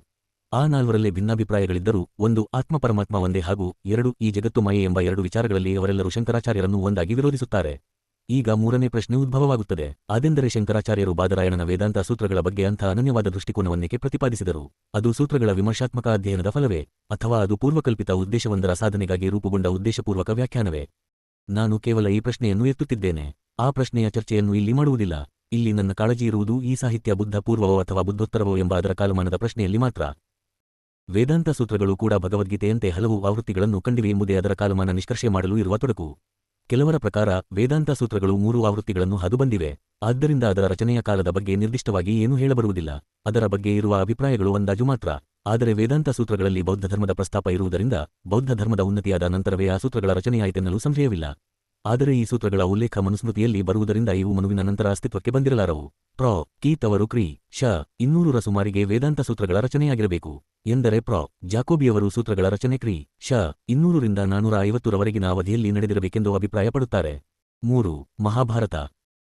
ಆ 4ರಲ್ಲೇ ಭಿನ್ನಾಭಿಪ್ರಾಯಗಳಿದ್ದರೂ 1 ಆತ್ಮ ಪರಮಾತ್ಮ ಒಂದೇ ಹಾಗೂ 2 ಈ ಜಗತ್ತು ಮಾಯೆ ಎಂಬ 2 ವಿಚಾರಗಳಲ್ಲಿ ಅವರೆಲ್ಲರೂ ಶಂಕರಾಚಾರ್ಯರನ್ನು ಒಂದಾಗಿ ವಿರೋಧಿಸುತ್ತಾರೆ. ಈಗ 3ನೇ ಪ್ರಶ್ನೆ ಉದ್ಭವವಾಗುತ್ತದೆ. ಅದೆಂದರೆ ಶಂಕರಾಚಾರ್ಯರು ಬಾದರಾಯಣನ ವೇದಾಂತ ಸೂತ್ರಗಳ ಬಗ್ಗೆ ಅಂಥ ಅನನ್ಯವಾದ ದೃಷ್ಟಿಕೋನವನ್ನೇಕೆ ಪ್ರತಿಪಾದಿಸಿದರು? ಅದು ಸೂತ್ರಗಳ ವಿಮರ್ಶಾತ್ಮಕ ಅಧ್ಯಯನದ ಫಲವೇ, ಅಥವಾ ಅದು ಪೂರ್ವಕಲ್ಪಿತ ಉದ್ದೇಶವೊಂದರ ಸಾಧನೆಗಾಗಿ ರೂಪುಗೊಂಡ ಉದ್ದೇಶಪೂರ್ವಕ ವ್ಯಾಖ್ಯಾನವೇ? ನಾನು ಕೇವಲ ಈ ಪ್ರಶ್ನೆಯನ್ನು ಎತ್ತುತ್ತಿದ್ದೇನೆ. ಆ ಪ್ರಶ್ನೆಯ ಚರ್ಚೆಯನ್ನು ಇಲ್ಲಿ ಮಾಡುವುದಿಲ್ಲ. ಇಲ್ಲಿ ನನ್ನ ಕಾಳಜಿ ಇರುವುದು ಈ ಸಾಹಿತ್ಯ ಬುದ್ಧ ಪೂರ್ವವೋ ಅಥವಾ ಬುದ್ಧೋತ್ತರವೋ ಎಂಬ ಅದರ ಕಾಲಮಾನದ ಪ್ರಶ್ನೆಯಲ್ಲಿ ಮಾತ್ರ. ವೇದಾಂತ ಸೂತ್ರಗಳು ಕೂಡ ಭಗವದ್ಗೀತೆಯಂತೆ ಹಲವು ಆವೃತ್ತಿಗಳನ್ನು ಕಂಡಿವೆ ಎಂಬುದೇ ಅದರ ಕಾಲಮಾನ ನಿಷ್ಕರ್ಷೆ ಮಾಡಲು ಇರುವ ತೊಡಕು. ಕೆಲವರ ಪ್ರಕಾರ ವೇದಾಂತ ಸೂತ್ರಗಳು 3 ಆವೃತ್ತಿಗಳನ್ನು ಹಾದು ಬಂದಿವೆ. ಆದ್ದರಿಂದ ಅದರ ರಚನೆಯ ಕಾಲದ ಬಗ್ಗೆ ನಿರ್ದಿಷ್ಟವಾಗಿ ಏನೂ ಹೇಳಬರುವುದಿಲ್ಲ. ಅದರ ಬಗ್ಗೆ ಇರುವ ಅಭಿಪ್ರಾಯಗಳು ಅಂದಾಜು ಮಾತ್ರ. ಆದರೆ ವೇದಾಂತ ಸೂತ್ರಗಳಲ್ಲಿ ಬೌದ್ಧ ಧರ್ಮದ ಪ್ರಸ್ತಾಪ ಇರುವುದರಿಂದ ಬೌದ್ಧ ಧರ್ಮದ ಉನ್ನತಿಯಾದ ನಂತರವೇ ಆ ಸೂತ್ರಗಳ ರಚನೆಯಾಯಿತೆನ್ನಲು ಸಂಶಯವಿಲ್ಲ. ಆದರೆ ಈ ಸೂತ್ರಗಳ ಉಲ್ಲೇಖ ಮನುಸ್ಮೃತಿಯಲ್ಲಿ ಬರುವುದರಿಂದ ಇವು ಮನುವಿನ ನಂತರ ಅಸ್ತಿತ್ವಕ್ಕೆ ಬಂದಿರಲಾರವು. ಪ್ರೊ. ಕೀತ್ ಅವರು ಕ್ರಿ. ಶ. 200ರ ಸುಮಾರಿಗೆ ವೇದಾಂತ ಸೂತ್ರಗಳ ರಚನೆಯಾಗಿರಬೇಕು ಎಂದರೆ ಪ್ರೊ. ಜಾಕೋಬಿಯವರು ಸೂತ್ರಗಳ ರಚನೆ ಕ್ರಿ. ಶ. 200ರಿಂದ 450ರವರೆಗಿನ ಅವಧಿಯಲ್ಲಿ ನಡೆದಿರಬೇಕೆಂದು ಅಭಿಪ್ರಾಯಪಡುತ್ತಾರೆ. 3. ಮಹಾಭಾರತ.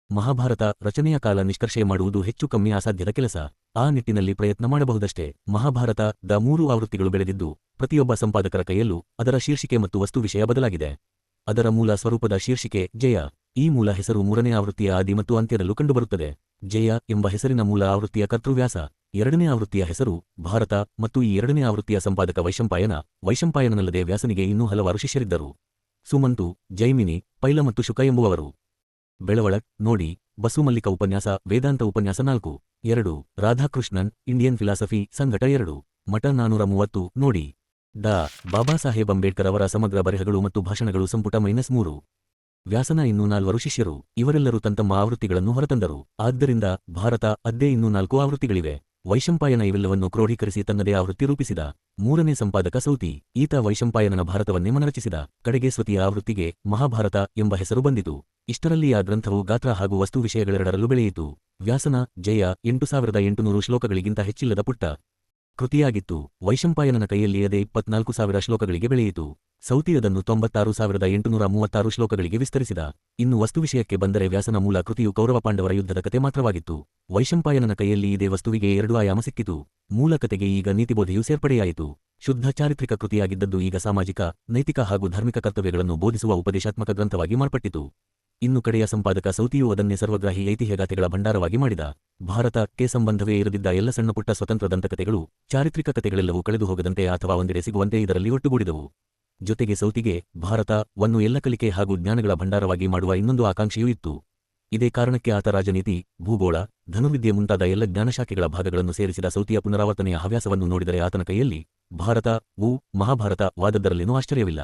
ಮಹಾಭಾರತ ರಚನೆಯ ಕಾಲ ನಿಷ್ಕರ್ಷೆ ಮಾಡುವುದು ಹೆಚ್ಚು ಕಮ್ಮಿ ಅಸಾಧ್ಯದ ಕೆಲಸ. ಆ ನಿಟ್ಟಿನಲ್ಲಿ ಪ್ರಯತ್ನ ಮಾಡಬಹುದಷ್ಟೇ. ಮಹಾಭಾರತ ದ 3 ಆವೃತ್ತಿಗಳು ಬೆಳೆದಿದ್ದು ಪ್ರತಿಯೊಬ್ಬ ಸಂಪಾದಕರ ಕೈಯಲ್ಲೂ ಅದರ ಶೀರ್ಷಿಕೆ ಮತ್ತು ವಸ್ತು ವಿಷಯ ಬದಲಾಗಿದೆ. ಅದರ ಮೂಲ ಸ್ವರೂಪದ ಶೀರ್ಷಿಕೆ ಜಯ. ಈ ಮೂಲ ಹೆಸರು 3ನೇ ಆವೃತ್ತಿಯ ಆದಿ ಮತ್ತು ಅಂತ್ಯದಲ್ಲೂ ಕಂಡುಬರುತ್ತದೆ. ಜಯ ಎಂಬ ಹೆಸರಿನ ಮೂಲ ಆವೃತ್ತಿಯ ಕರ್ತೃವ್ಯಾಸ. 2ನೇ ಆವೃತ್ತಿಯ ಹೆಸರು ಭಾರತ ಮತ್ತು ಈ 2ನೇ ಆವೃತ್ತಿಯ ಸಂಪಾದಕ ವೈಶಂಪಾಯನ. ವೈಶಂಪಾಯನನಲ್ಲದೆ ವ್ಯಾಸನಿಗೆ ಇನ್ನೂ ಹಲವಾರು ಶಿಷ್ಯರಿದ್ದರು. ಸುಮಂತು, ಜೈಮಿನಿ, ಪೈಲ ಮತ್ತು ಶುಕ ಎಂಬುವವರು. ಬೆಳವಳಕ್ ನೋಡಿ. ಬಸುಮಲ್ಲಿಕ ಉಪನ್ಯಾಸ ವೇದಾಂತ ಉಪನ್ಯಾಸ 4. 2. ರಾಧಾಕೃಷ್ಣನ್ ಇಂಡಿಯನ್ ಫಿಲಾಸಫಿ ಸಂಘಟ 2. ಮಠ 430 ನೋಡಿ. ಡಾ. ಬಾಬಾ ಸಾಹೇಬ್ ಅಂಬೇಡ್ಕರ್ ಅವರ ಸಮಗ್ರ ಬರೆಹಗಳು ಮತ್ತು ಭಾಷಣಗಳು ಸಂಪುಟ -3. ವ್ಯಾಸನ ಇನ್ನೂ 4 ಶಿಷ್ಯರು. ಇವರೆಲ್ಲರೂ ತಮ್ಮ ಆವೃತ್ತಿಗಳನ್ನು ಹೊರತಂದರು. ಆದ್ದರಿಂದ ಭಾರತ ಅದ್ದೇ ಇನ್ನೂ 4 ಆವೃತ್ತಿಗಳಿವೆ. ವೈಶಂಪಾಯನ ಇವೆಲ್ಲವನ್ನು ಕ್ರೋಢೀಕರಿಸಿ ತನ್ನದೇ ಆವೃತ್ತಿ ರೂಪಿಸಿದ. 3ನೇ ಸಂಪಾದಕ ಸೌತಿ. ಈತ ವೈಶಂಪಾಯನನ ಭಾರತವನ್ನೇ ಮನರಚಿಸಿದ. ಕಡೆಗೆ ಸ್ವತಿಯ ಆವೃತ್ತಿಗೆ ಮಹಾಭಾರತ ಎಂಬ ಹೆಸರು ಬಂದಿತು. ಇಷ್ಟರಲ್ಲಿ ಆ ಗ್ರಂಥವು ಗಾತ್ರ ಹಾಗೂ ವಸ್ತು ವಿಷಯಗಳೆರಡರಲ್ಲೂ ಬೆಳೆಯಿತು. ವ್ಯಾಸನ ಜಯ 8800 ಶ್ಲೋಕಗಳಿಗಿಂತ ಹೆಚ್ಚಿಲ್ಲದ ಪುಟ್ಟ ಕೃತಿಯಾಗಿತ್ತು. ವೈಶಂಪಾಯನನ ಕೈಯಲ್ಲಿ ಅದೇ 24,000 ಶ್ಲೋಕಗಳಿಗೆ ಬೆಳೆಯಿತು. ಸೌತಿ ಅದನ್ನು 96,836 ಶ್ಲೋಕಗಳಿಗೆ ವಿಸ್ತರಿಸಿದ. ಇನ್ನು ವಸ್ತುವಿಷಯಕ್ಕೆ ಬಂದರೆ ವ್ಯಾಸನ ಮೂಲ ಕೃತಿಯು ಕೌರವ ಪಾಂಡವರ ಯುದ್ಧದ ಕತೆ ಮಾತ್ರವಾಗಿತ್ತು. ವೈಶಂಪಾಯನನ ಕೈಯಲ್ಲಿ ಇದೇ ವಸ್ತುವಿಗೆ 2 ಆಯಾಮ ಸಿಕ್ಕಿತು. ಮೂಲ ಕತೆಗೆ ಈಗ ನೀತಿಬೋಧೆಯು ಸೇರ್ಪಡೆಯಾಯಿತು. ಶುದ್ಧ ಚಾರಿತ್ರಿಕ ಕೃತಿಯಾಗಿದ್ದದ್ದು ಈಗ ಸಾಮಾಜಿಕ, ನೈತಿಕ ಹಾಗೂ ಧಾರ್ಮಿಕ ಕರ್ತವ್ಯಗಳನ್ನು ಬೋಧಿಸುವ ಉಪದೇಶಾತ್ಮಕ ಗ್ರಂಥವಾಗಿ ಮಾರ್ಪಟ್ಟಿತು. ಇನ್ನು ಕಡೆಯ ಸಂಪಾದಕ ಸೌತಿಯು ಅದನ್ನೇ ಸರ್ವಗ್ರಾಹಿ ಐತಿಹ್ಯಗಾಥೆಗಳ ಭಂಡಾರವಾಗಿ ಮಾಡಿದ. ಭಾರತಕ್ಕೆ ಸಂಬಂಧವೇ ಇರದಿದ್ದ ಎಲ್ಲ ಸಣ್ಣಪುಟ್ಟ ಸ್ವತಂತ್ರ ದಂತಕತೆಗಳು, ಚಾರಿತ್ರಿಕ ಕತೆಗಳೆಲ್ಲವೂ ಕಳೆದು ಹೋಗದಂತೆ ಅಥವಾ ಒಂದೆಡೆ ಸಿಗುವಂತೆ ಇದರಲ್ಲಿ ಒಟ್ಟುಗೂಡಿದವು. ಜೊತೆಗೆ ಸೌತಿಗೆ ಭಾರತವನ್ನು ಎಲ್ಲ ಕಲಿಕೆ ಹಾಗೂ ಜ್ಞಾನಗಳ ಭಂಡಾರವಾಗಿ ಮಾಡುವ ಇನ್ನೊಂದು ಆಕಾಂಕ್ಷೆಯೂ ಇತ್ತು. ಇದೇ ಕಾರಣಕ್ಕೆ ಆತ ರಾಜನೀತಿ, ಭೂಗೋಳ, ಧನುರ್ವಿದ್ಯೆ ಮುಂತಾದ ಎಲ್ಲ ಜ್ಞಾನಶಾಖೆಗಳ ಭಾಗಗಳನ್ನು ಸೇರಿಸಿದ ಸೌತಿಯ ಪುನರಾವರ್ತನೆಯ ಹವ್ಯಾಸವನ್ನು ನೋಡಿದರೆ ಆತನ ಕೈಯಲ್ಲಿ ಭಾರತ ಮಹಾಭಾರತ ವಾದದ್ದರಲ್ಲೇನೂ ಆಶ್ಚರ್ಯವಿಲ್ಲ.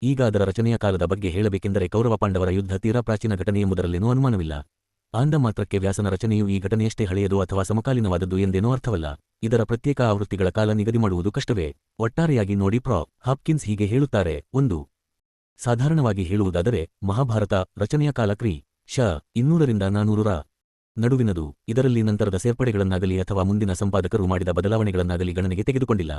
ಈಗ ಅದರ ರಚನೆಯ ಕಾಲದ ಬಗ್ಗೆ ಹೇಳಬೇಕೆಂದರೆ ಕೌರವ ಪಾಂಡವರ ಯುದ್ಧ ತೀರಾ ಪ್ರಾಚೀನ ಘಟನೆ ಎಂಬುದರಲ್ಲೇನೂ ಅನುಮಾನವಿಲ್ಲ. ಆಂದ ಮಾತ್ರಕ್ಕೆ ವ್ಯಾಸನ ರಚನೆಯು ಈ ಘಟನೆಯಷ್ಟೇ ಹಳೆಯದು ಅಥವಾ ಸಮಕಾಲೀನವಾದದ್ದು ಎಂದೇನೂ ಅರ್ಥವಲ್ಲ. ಇದರ ಪ್ರತ್ಯೇಕ ಆವೃತ್ತಿಗಳ ಕಾಲ ನಿಗದಿ ಮಾಡುವುದು ಕಷ್ಟವೇ. ಒಟ್ಟಾರೆಯಾಗಿ ನೋಡಿ. ಪ್ರೊ. ಹಾಪ್ಕಿನ್ಸ್ ಹೀಗೆ ಹೇಳುತ್ತಾರೆ. 1. ಸಾಧಾರಣವಾಗಿ ಹೇಳುವುದಾದರೆ ಮಹಾಭಾರತ ರಚನೆಯ ಕಾಲ ಕ್ರಿ. ಶ. 200ರಿಂದ 400ರ ನಡುವಿನದು. ಇದರಲ್ಲಿ ನಂತರದ ಸೇರ್ಪಡೆಗಳನ್ನಾಗಲಿ ಅಥವಾ ಮುಂದಿನ ಸಂಪಾದಕರು ಮಾಡಿದ ಬದಲಾವಣೆಗಳನ್ನಾಗಲಿ ಗಣನೆಗೆ ತೆಗೆದುಕೊಂಡಿಲ್ಲ.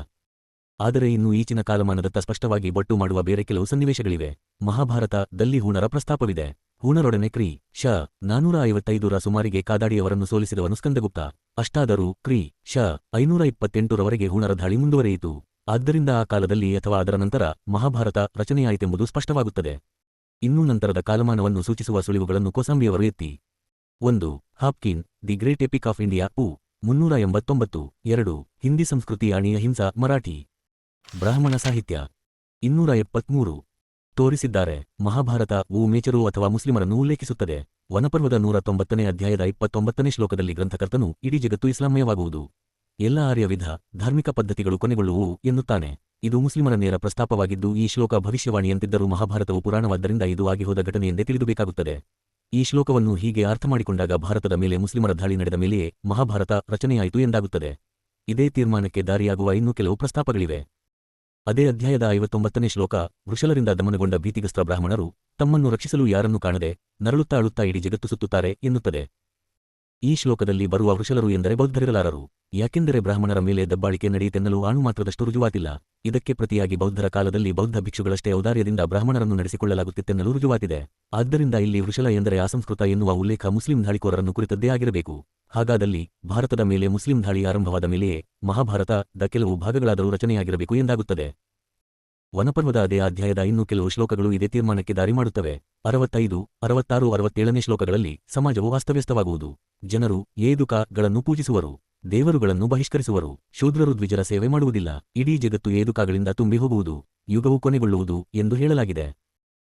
ಆದರೆ ಇನ್ನೂ ಈಚಿನ ಕಾಲಮಾನದತ್ತ ಸ್ಪಷ್ಟವಾಗಿ ಬೊಟ್ಟು ಮಾಡುವ ಬೇರೆ ಕೆಲವು ಸನ್ನಿವೇಶಗಳಿವೆ. ಮಹಾಭಾರತ ದಲ್ಲಿ ಹೂಣರ ಪ್ರಸ್ತಾಪವಿದೆ. ಹೂಣರೊಡನೆ ಕ್ರಿ. ಶ. 455ರ ಸುಮಾರಿಗೆ ಕಾದಾಡಿಯವರನ್ನು ಸೋಲಿಸಿದವನು ಸ್ಕಂದಗುಪ್ತ. ಅಷ್ಟಾದರೂ ಕ್ರಿ. ಶ. 528ರವರೆಗೆ ಹೂಣರ ಧಾಳಿ ಮುಂದುವರೆಯಿತು. ಆದ್ದರಿಂದ ಆ ಕಾಲದಲ್ಲಿ ಅಥವಾ ಅದರ ನಂತರ ಮಹಾಭಾರತ ರಚನೆಯಾಯಿತೆಂಬುದು ಸ್ಪಷ್ಟವಾಗುತ್ತದೆ. ಇನ್ನೂ ನಂತರದ ಕಾಲಮಾನವನ್ನು ಸೂಚಿಸುವ ಸುಳಿವುಗಳನ್ನು ಕೋಸಾಂಬಿಯವರು ಎತ್ತಿ. 1. Hopkin the great epic of India ಪು. 389. 2. ಹಿಂದಿ ಸಂಸ್ಕೃತಿ ಆಣಿ ಅಹಿಂಸಾ ಮರಾಠಿ. ಬ್ರಾಹ್ಮಣ ಸಾಹಿತ್ಯ 273. ತೋರಿಸಿದ್ದಾರೆ. ಮಹಾಭಾರತ ಮೇಚರು ಅಥವಾ ಮುಸ್ಲಿಮರನ್ನು ಉಲ್ಲೇಖಿಸುತ್ತದೆ. ವನಪರ್ವದ 190ನೇ ಅಧ್ಯಾಯದ 29ನೇ ಶ್ಲೋಕದಲ್ಲಿ ಗ್ರಂಥಕರ್ತನು ಇಡೀ ಜಗತ್ತು ಇಸ್ಲಾಮಯವಾಗುವುದು, ಎಲ್ಲ ಆರ್ಯ ವಿಧ ಧಾರ್ಮಿಕ ಪದ್ಧತಿಗಳು ಕೊನೆಗೊಳ್ಳುವು ಎನ್ನುತ್ತಾನೆ. ಇದು ಮುಸ್ಲಿಮರ ನೇರ ಪ್ರಸ್ತಾಪವಾಗಿದ್ದು ಈ ಶ್ಲೋಕ ಭವಿಷ್ಯವಾಣಿಯಂತಿದ್ದರೂ ಮಹಾಭಾರತವು ಪುರಾಣವಾದ್ದರಿಂದ ಇದು ಆಗಿಹೋದ ಘಟನೆಯೆಂದೇ ತಿಳಿದುಬೇಕಾಗುತ್ತದೆ. ಈ ಶ್ಲೋಕವನ್ನು ಹೀಗೆ ಅರ್ಥಮಾಡಿಕೊಂಡಾಗ ಭಾರತದ ಮೇಲೆ ಮುಸ್ಲಿಮರ ದಾಳಿ ನಡೆದ ಮೇಲೆಯೇ ಮಹಾಭಾರತ ರಚನೆಯಾಯಿತು ಎಂದಾಗುತ್ತದೆ. ಇದೇ ತೀರ್ಮಾನಕ್ಕೆ ದಾರಿಯಾಗುವ ಇನ್ನೂ ಕೆಲವು ಪ್ರಸ್ತಾಪಗಳಿವೆ. ಅದೇ ಅಧ್ಯಾಯದ 59ನೇ ಶ್ಲೋಕ, ವೃಷಲರಿಂದ ದಮನಗೊಂಡ ಭೀತಿಗ್ರಸ್ತ ಬ್ರಾಹ್ಮಣರು ತಮ್ಮನ್ನು ರಕ್ಷಿಸಲು ಯಾರನ್ನೂ ಕಾಣದೆ ನರಳುತ್ತಾ ಅಳುತ್ತಾ ಇಡೀ ಜಗತ್ತು ಸುತ್ತುತ್ತಾರೆ ಎನ್ನುತ್ತದೆ. ಈ ಶ್ಲೋಕದಲ್ಲಿ ಬರುವ ವೃಷಲರು ಎಂದರೆ ಬೌದ್ಧರಿರಲಾರರು. ಯಾಕೆಂದರೆ ಬ್ರಾಹ್ಮಣರ ಮೇಲೆ ದಬ್ಬಾಳಿಕೆ ನಡೆಯಿತೆನ್ನಲು ಆಣು ಮಾತ್ರದಷ್ಟು ರುಜುವಾತಿಲ್ಲ. ಇದಕ್ಕೆ ಪ್ರತಿಯಾಗಿ ಬೌದ್ಧರ ಕಾಲದಲ್ಲಿ ಬೌದ್ಧ ಭಿಕ್ಷುಗಳಷ್ಟೇ ಔದಾರ್ಯದಿಂದ ಬ್ರಾಹ್ಮಣರನ್ನು ನಡೆಸಿಕೊಳ್ಳಲಾಗುತ್ತಿತ್ತೆನ್ನಲು ರುಜುವಾತಿದೆ. ಆದ್ದರಿಂದ ಇಲ್ಲಿ ವೃಷಲ ಎಂದರೆ ಅಸಂಸ್ಕೃತ ಎನ್ನುವ ಉಲ್ಲೇಖ ಮುಸ್ಲಿಂ ದಾಳಿಕೋರರನ್ನು ಕುರಿತದ್ದೇ ಆಗಿರಬೇಕು. ಹಾಗಾದಲ್ಲಿ ಭಾರತದ ಮೇಲೆ ಮುಸ್ಲಿಂ ದಾಳಿ ಆರಂಭವಾದ ಮೇಲೆಯೇ ಮಹಾಭಾರತದ ಕೆಲವು ಭಾಗಗಳಾದರೂ ರಚನೆಯಾಗಿರಬೇಕು ಎಂದಾಗುತ್ತದೆ. ವನಪರ್ವದ ಅದೇ ಅಧ್ಯಾಯದ ಇನ್ನೂ ಕೆಲವು ಶ್ಲೋಕಗಳು ಇದೇ ತೀರ್ಮಾನಕ್ಕೆ ದಾರಿ ಮಾಡುತ್ತವೆ. 65, 66, 67ನೇ ಶ್ಲೋಕಗಳಲ್ಲಿ ಸಮಾಜವು ವಾಸ್ತವ್ಯಸ್ತವಾಗುವುದು. ಜನರು ಏದುಕಗಳನ್ನು ಪೂಜಿಸುವರು, ದೇವರುಗಳನ್ನು ಬಹಿಷ್ಕರಿಸುವರು, ಶೂದ್ರರು ದ್ವಿಜರ ಸೇವೆ ಮಾಡುವುದಿಲ್ಲ, ಇಡೀ ಜಗತ್ತು ಏದುಕಗಳಿಂದ ತುಂಬಿ ಹೋಗುವುದು, ಯುಗವು ಕೊನೆಗೊಳ್ಳುವುದು ಎಂದು ಹೇಳಲಾಗಿದೆ.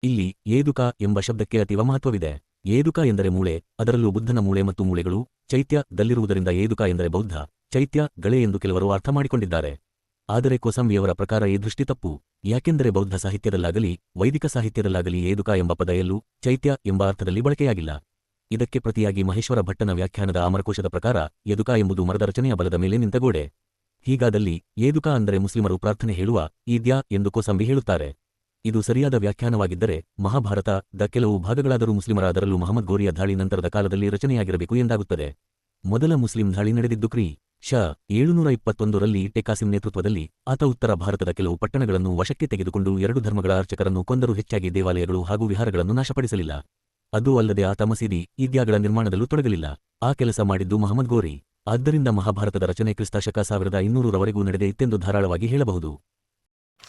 ಇಲ್ಲಿ ಏದುಕ ಎಂಬ ಶಬ್ದಕ್ಕೆ ಅತೀವ ಮಹತ್ವವಿದೆ. ಏದುಕ ಎಂದರೆ ಮೂಳೆ, ಅದರಲ್ಲೂ ಬುದ್ಧನ ಮೂಳೆ ಮತ್ತು ಮೂಳೆಗಳು ಚೈತ್ಯದಲ್ಲಿರುವುದರಿಂದ ಏದುಕ ಎಂದರೆ ಬೌದ್ಧ ಚೈತ್ಯಗಳೇ ಎಂದು ಕೆಲವರು ಅರ್ಥ ಮಾಡಿಕೊಂಡಿದ್ದಾರೆ. ಆದರೆ ಕೋಸಂಬಿಯವರ ಪ್ರಕಾರ ಈ ದೃಷ್ಟಿ ತಪ್ಪು. ಯಾಕೆಂದರೆ ಬೌದ್ಧ ಸಾಹಿತ್ಯದಲ್ಲಾಗಲಿ ವೈದಿಕ ಸಾಹಿತ್ಯದಲ್ಲಾಗಲಿ ಏದುಕ ಎಂಬ ಪದ ಎಲ್ಲೂ ಚೈತ್ಯ ಎಂಬ ಅರ್ಥದಲ್ಲಿ ಬಳಕೆಯಾಗಿಲ್ಲ. ಇದಕ್ಕೆ ಪ್ರತಿಯಾಗಿ ಮಹೇಶ್ವರ ಭಟ್ಟನ ವ್ಯಾಖ್ಯಾನದ ಅಮರಕೋಶದ ಪ್ರಕಾರ ಯದುಕ ಎಂಬುದು ಮರದ ರಚನೆಯ ಬಲದ ಮೇಲೆ ನಿಂತ ಗೋಡೆ. ಹೀಗಾದಲ್ಲಿ ಏದುಕ ಅಂದರೆ ಮುಸ್ಲಿಮರು ಪ್ರಾರ್ಥನೆ ಹೇಳುವ ಈದ್ಯಾ ಎಂದು ಕೋಸಂಬಿ ಹೇಳುತ್ತಾರೆ. ಇದು ಸರಿಯಾದ ವ್ಯಾಖ್ಯಾನವಾಗಿದ್ದರೆ ಮಹಾಭಾರತದ ಕೆಲವು ಭಾಗಗಳಾದರೂ ಮುಸ್ಲಿಮರ, ಅದರಲ್ಲೂ ಮಹಮ್ಮದ್ ಗೋರಿಯ ದಾಳಿ ನಂತರದ ಕಾಲದಲ್ಲಿ ರಚನೆಯಾಗಿರಬೇಕು ಎಂದಾಗುತ್ತದೆ. ಮೊದಲ ಮುಸ್ಲಿಂ ದಾಳಿ ನಡೆದಿದ್ದು ಕ್ರಿ. ಶ. 721ರಲ್ಲಿ ಟೆಕಾಸಿಂ ನೇತೃತ್ವದಲ್ಲಿ. ಆತ ಉತ್ತರ ಭಾರತದ ಕೆಲವು ಪಟ್ಟಣಗಳನ್ನು ವಶಕ್ಕೆ ತೆಗೆದುಕೊಂಡು 2 ಧರ್ಮಗಳ ಅರ್ಚಕರನ್ನು ಕೊಂದರೂ ಹೆಚ್ಚಾಗಿ ದೇವಾಲಯಗಳು ಹಾಗೂ ವಿಹಾರಗಳನ್ನು ನಾಶಪಡಿಸಲಿಲ್ಲ. ಅದೂ ಅಲ್ಲದೆ ಆತ ಮಸೀದಿ ಈದ್ಯಾಗಳ ನಿರ್ಮಾಣದಲ್ಲೂ ತೊಡಗಲಿಲ್ಲ. ಆ ಕೆಲಸ ಮಾಡಿದ್ದು ಮಹಮ್ಮದ್ ಗೋರಿ. ಆದ್ದರಿಂದ ಮಹಾಭಾರತದ ರಚನೆ ಕ್ರಿಸ್ತ ಶಕ 1200ರವರೆಗೂ ನಡೆದೇ ಇತ್ತೆಂದು ಧಾರಾಳವಾಗಿ ಹೇಳಬಹುದು.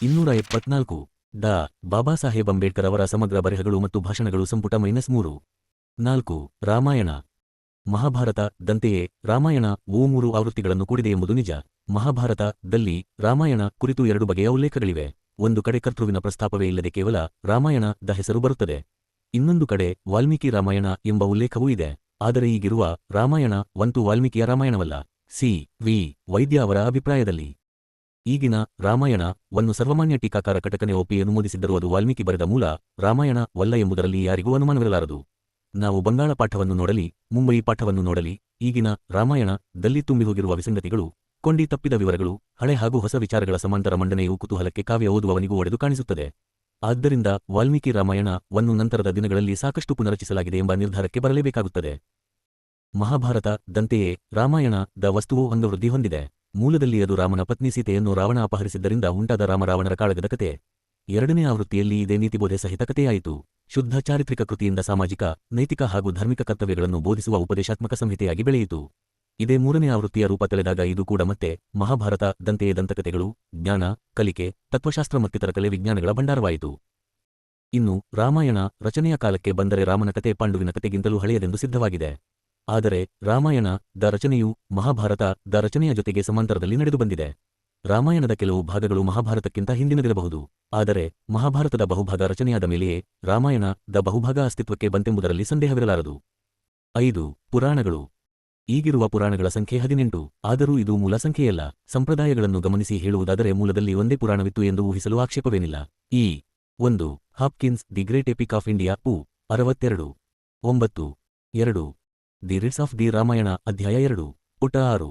274 ಡಾ. ಬಾಬಾ ಸಾಹೇಬ್ ಅಂಬೇಡ್ಕರ್ ಅವರ ಸಮಗ್ರ ಬರೆಹಗಳು ಮತ್ತು ಭಾಷಣಗಳು ಸಂಪುಟ -3. 4. ರಾಮಾಯಣ. ಮಹಾಭಾರತದಂತೆಯೇ ರಾಮಾಯಣ 3 ಆವೃತ್ತಿಗಳನ್ನು ಕೂಡಿದೆ ಎಂಬುದು ನಿಜ. ಮಹಾಭಾರತದಲ್ಲಿ ರಾಮಾಯಣ ಕುರಿತು 2 ಬಗೆಯ ಉಲ್ಲೇಖಗಳಿವೆ. ಒಂದು ಕಡೆ ಕರ್ತೃವಿನ ಪ್ರಸ್ತಾಪವೇ ಇಲ್ಲದೆ ಕೇವಲ ರಾಮಾಯಣದ ಹೆಸರು ಬರುತ್ತದೆ. ಇನ್ನೊಂದು ಕಡೆ ವಾಲ್ಮೀಕಿ ರಾಮಾಯಣ ಎಂಬ ಉಲ್ಲೇಖವೂ ಇದೆ. ಆದರೆ ಈಗಿರುವ ರಾಮಾಯಣ ವಂತು ವಾಲ್ಮೀಕಿಯ ರಾಮಾಯಣವಲ್ಲ. ಸಿ. ವಿ. ವೈದ್ಯ ಅವರ ಅಭಿಪ್ರಾಯದಲ್ಲಿ ಈಗಿನ ರಾಮಾಯಣವನ್ನು ಸರ್ವಮಾನ್ಯ ಟೀಕಾಕಾರ ಕಟಕನೆ ಒಪ್ಪಿ ಅನುಮೋದಿಸಿದ್ದರೂ ಅದು ವಾಲ್ಮೀಕಿ ಬರೆದ ಮೂಲ ರಾಮಾಯಣವಲ್ಲ ಎಂಬುದರಲ್ಲಿ ಯಾರಿಗೂ ಅನುಮಾನವಿರಲಾರದು. ನಾವು ಬಂಗಾಳ ಪಾಠವನ್ನು ನೋಡಲಿ, ಮುಂಬೈ ಪಾಠವನ್ನು ನೋಡಲಿ, ಈಗಿನ ರಾಮಾಯಣದಲ್ಲಿ ತುಂಬಿಹೋಗಿರುವ ವಿಸಂಗತಿಗಳು, ಕೊಂಡಿ ತಪ್ಪಿದ ವಿವರಗಳು, ಹಳೆ ಹಾಗೂ ಹೊಸ ವಿಚಾರಗಳ ಸಮಾಂತರ ಮಂಡನೆಯು ಕುತೂಹಲಕ್ಕೆ ಕಾವ್ಯ ಓದುವವನಿಗೂ ಒಡೆದು ಕಾಣಿಸುತ್ತದೆ. ಆದ್ದರಿಂದ ವಾಲ್ಮೀಕಿ ರಾಮಾಯಣವನ್ನು ನಂತರದ ದಿನಗಳಲ್ಲಿ ಸಾಕಷ್ಟು ಪುನರಚಿಸಲಾಗಿದೆ ಎಂಬ ನಿರ್ಧಾರಕ್ಕೆ ಬರಲೇಬೇಕಾಗುತ್ತದೆ. ಮಹಾಭಾರತದಂತೆಯೇ ರಾಮಾಯಣದ ವಸ್ತುವು ಅಂಗವೃದ್ಧಿ ಹೊಂದಿದೆ. ಮೂಲದಲ್ಲಿ ಅದು ರಾಮನ ಪತ್ನಿ ಸೀತೆಯನ್ನು ರಾವಣ ಅಪಹರಿಸಿದ್ದರಿಂದ ಉಂಟಾದ ರಾಮರಾವಣರ ಕಾಳಗದ ಕತೆ. 2ನೇ ಆವೃತ್ತಿಯಲ್ಲಿ ಇದೇ ನೀತಿಬೋಧೆ ಸಹಿತ ಕಥೆಯಾಯಿತು. ಶುದ್ಧ ಚಾರಿತ್ರಿಕ ಕೃತಿಯಿಂದ ಸಾಮಾಜಿಕ, ನೈತಿಕ ಹಾಗೂ ಧಾರ್ಮಿಕ ಕರ್ತವ್ಯಗಳನ್ನು ಬೋಧಿಸುವ ಉಪದೇಶಾತ್ಮಕ ಸಂಹಿತೆಯಾಗಿ ಬೆಳೆಯಿತು. ಇದೇ 3ನೇ ಆವೃತ್ತಿಯ ರೂಪ ತಳೆದಾಗ ಇದು ಕೂಡ ಮತ್ತೆ ಮಹಾಭಾರತದಂತೆಯೇ ದಂತಕಥೆಗಳು, ಜ್ಞಾನ, ಕಲಿಕೆ, ತತ್ವಶಾಸ್ತ್ರ ಮತ್ತಿತರ ಕಲೆ ವಿಜ್ಞಾನಗಳ ಭಂಡಾರವಾಯಿತು. ಇನ್ನು ರಾಮಾಯಣ ರಚನೆಯ ಕಾಲಕ್ಕೆ ಬಂದರೆ ರಾಮನ ಕತೆ ಪಾಂಡುವಿನ ಕತೆಗಿಂತಲೂ ಹಳೆಯದೆಂದು ಸಿದ್ಧವಾಗಿದೆ. ಆದರೆ ರಾಮಾಯಣದ ರಚನೆಯು ಮಹಾಭಾರತದ ರಚನೆಯ ಜೊತೆಗೆ ಸಮಾಂತರದಲ್ಲಿ ನಡೆದು ಬಂದಿದೆ. ರಾಮಾಯಣದ ಕೆಲವು ಭಾಗಗಳು ಮಹಾಭಾರತಕ್ಕಿಂತ ಹಿಂದಿನದಿರಬಹುದು. ಆದರೆ ಮಹಾಭಾರತದ ಬಹುಭಾಗ ರಚನೆಯಾದ ಮೇಲೆಯೇ ರಾಮಾಯಣದ ಬಹುಭಾಗ ಅಸ್ತಿತ್ವಕ್ಕೆ ಬಂತೆಂಬುದರಲ್ಲಿ ಸಂದೇಹವಿರಲಾರದು. 5. ಪುರಾಣಗಳು. ಈಗಿರುವ ಪುರಾಣಗಳ ಸಂಖ್ಯೆ 18. ಆದರೂ ಇದು ಮೂಲ ಸಂಖ್ಯೆಯಲ್ಲ. ಸಂಪ್ರದಾಯಗಳನ್ನು ಗಮನಿಸಿ ಹೇಳುವುದಾದರೆ ಮೂಲದಲ್ಲಿ ಒಂದೇ ಪುರಾಣವಿತ್ತು ಎಂದು ಊಹಿಸಲು ಆಕ್ಷೇಪವೇನಿಲ್ಲ. ಈ 1. Hopkins the great epic of India pu. 62. 9. 2. The Ritz of the Ramayana ಅಧ್ಯಾಯ 2. ಪುಟ 6.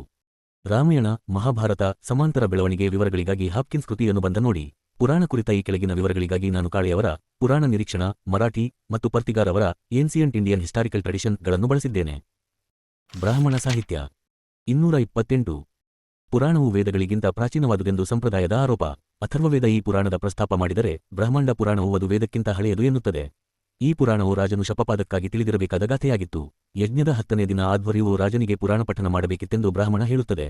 ರಾಮಾಯಣ ಮಹಾಭಾರತ ಸಮಾಂತರ ಬೆಳವಣಿಗೆ ವಿವರಗಳಿಗಾಗಿ ಹಾಪ್ಕಿನ್ಸ್ ಕೃತಿಯನ್ನು ಬಂದ ನೋಡಿ. ಪುರಾಣ ಕುರಿತ ಈ ಕೆಳಗಿನ ವಿವರಗಳಿಗಾಗಿ ನಾನು ಕಾಳೆಯವರ ಪುರಾಣ ನಿರೀಕ್ಷಣ ಮರಾಠಿ ಮತ್ತು ಪರ್ತಿಗಾರ್ ಅವರ ಏನ್ಸಿಯಂಟ್ ಇಂಡಿಯನ್ ಹಿಸ್ಟಾರಿಕಲ್ ಟ್ರೆಡಿಷನ್ಗಳನ್ನು ಬಳಸಿದ್ದೇನೆ. ಬ್ರಾಹ್ಮಣ ಸಾಹಿತ್ಯ. 228. ಪುರಾಣವು ವೇದಗಳಿಗಿಂತ ಪ್ರಾಚೀನವಾದುದೆಂದು ಸಂಪ್ರದಾಯದ ಆರೋಪ. ಅಥರ್ವವೇದ ಈ ಪುರಾಣದ ಪ್ರಸ್ತಾಪ ಮಾಡಿದರೆ ಬ್ರಹ್ಮಾಂಡ ಪುರಾಣವು ಅದು ವೇದಕ್ಕಿಂತ ಹಳೆಯದು ಎನ್ನುತ್ತದೆ. ಈ ಪುರಾಣವು ರಾಜನು ಶಪಪಾದಕ್ಕಾಗಿ ತಿಳಿದಿರಬೇಕಾದ ಗಾಥೆಯಾಗಿತ್ತು. ಯಜ್ಞದ 10ನೇ ದಿನ ಆಧ್ವರ್ಯವು ರಾಜನಿಗೆ ಪುರಾಣ ಪಠಣ ಮಾಡಬೇಕಿತ್ತೆಂದು ಬ್ರಾಹ್ಮಣ ಹೇಳುತ್ತದೆ.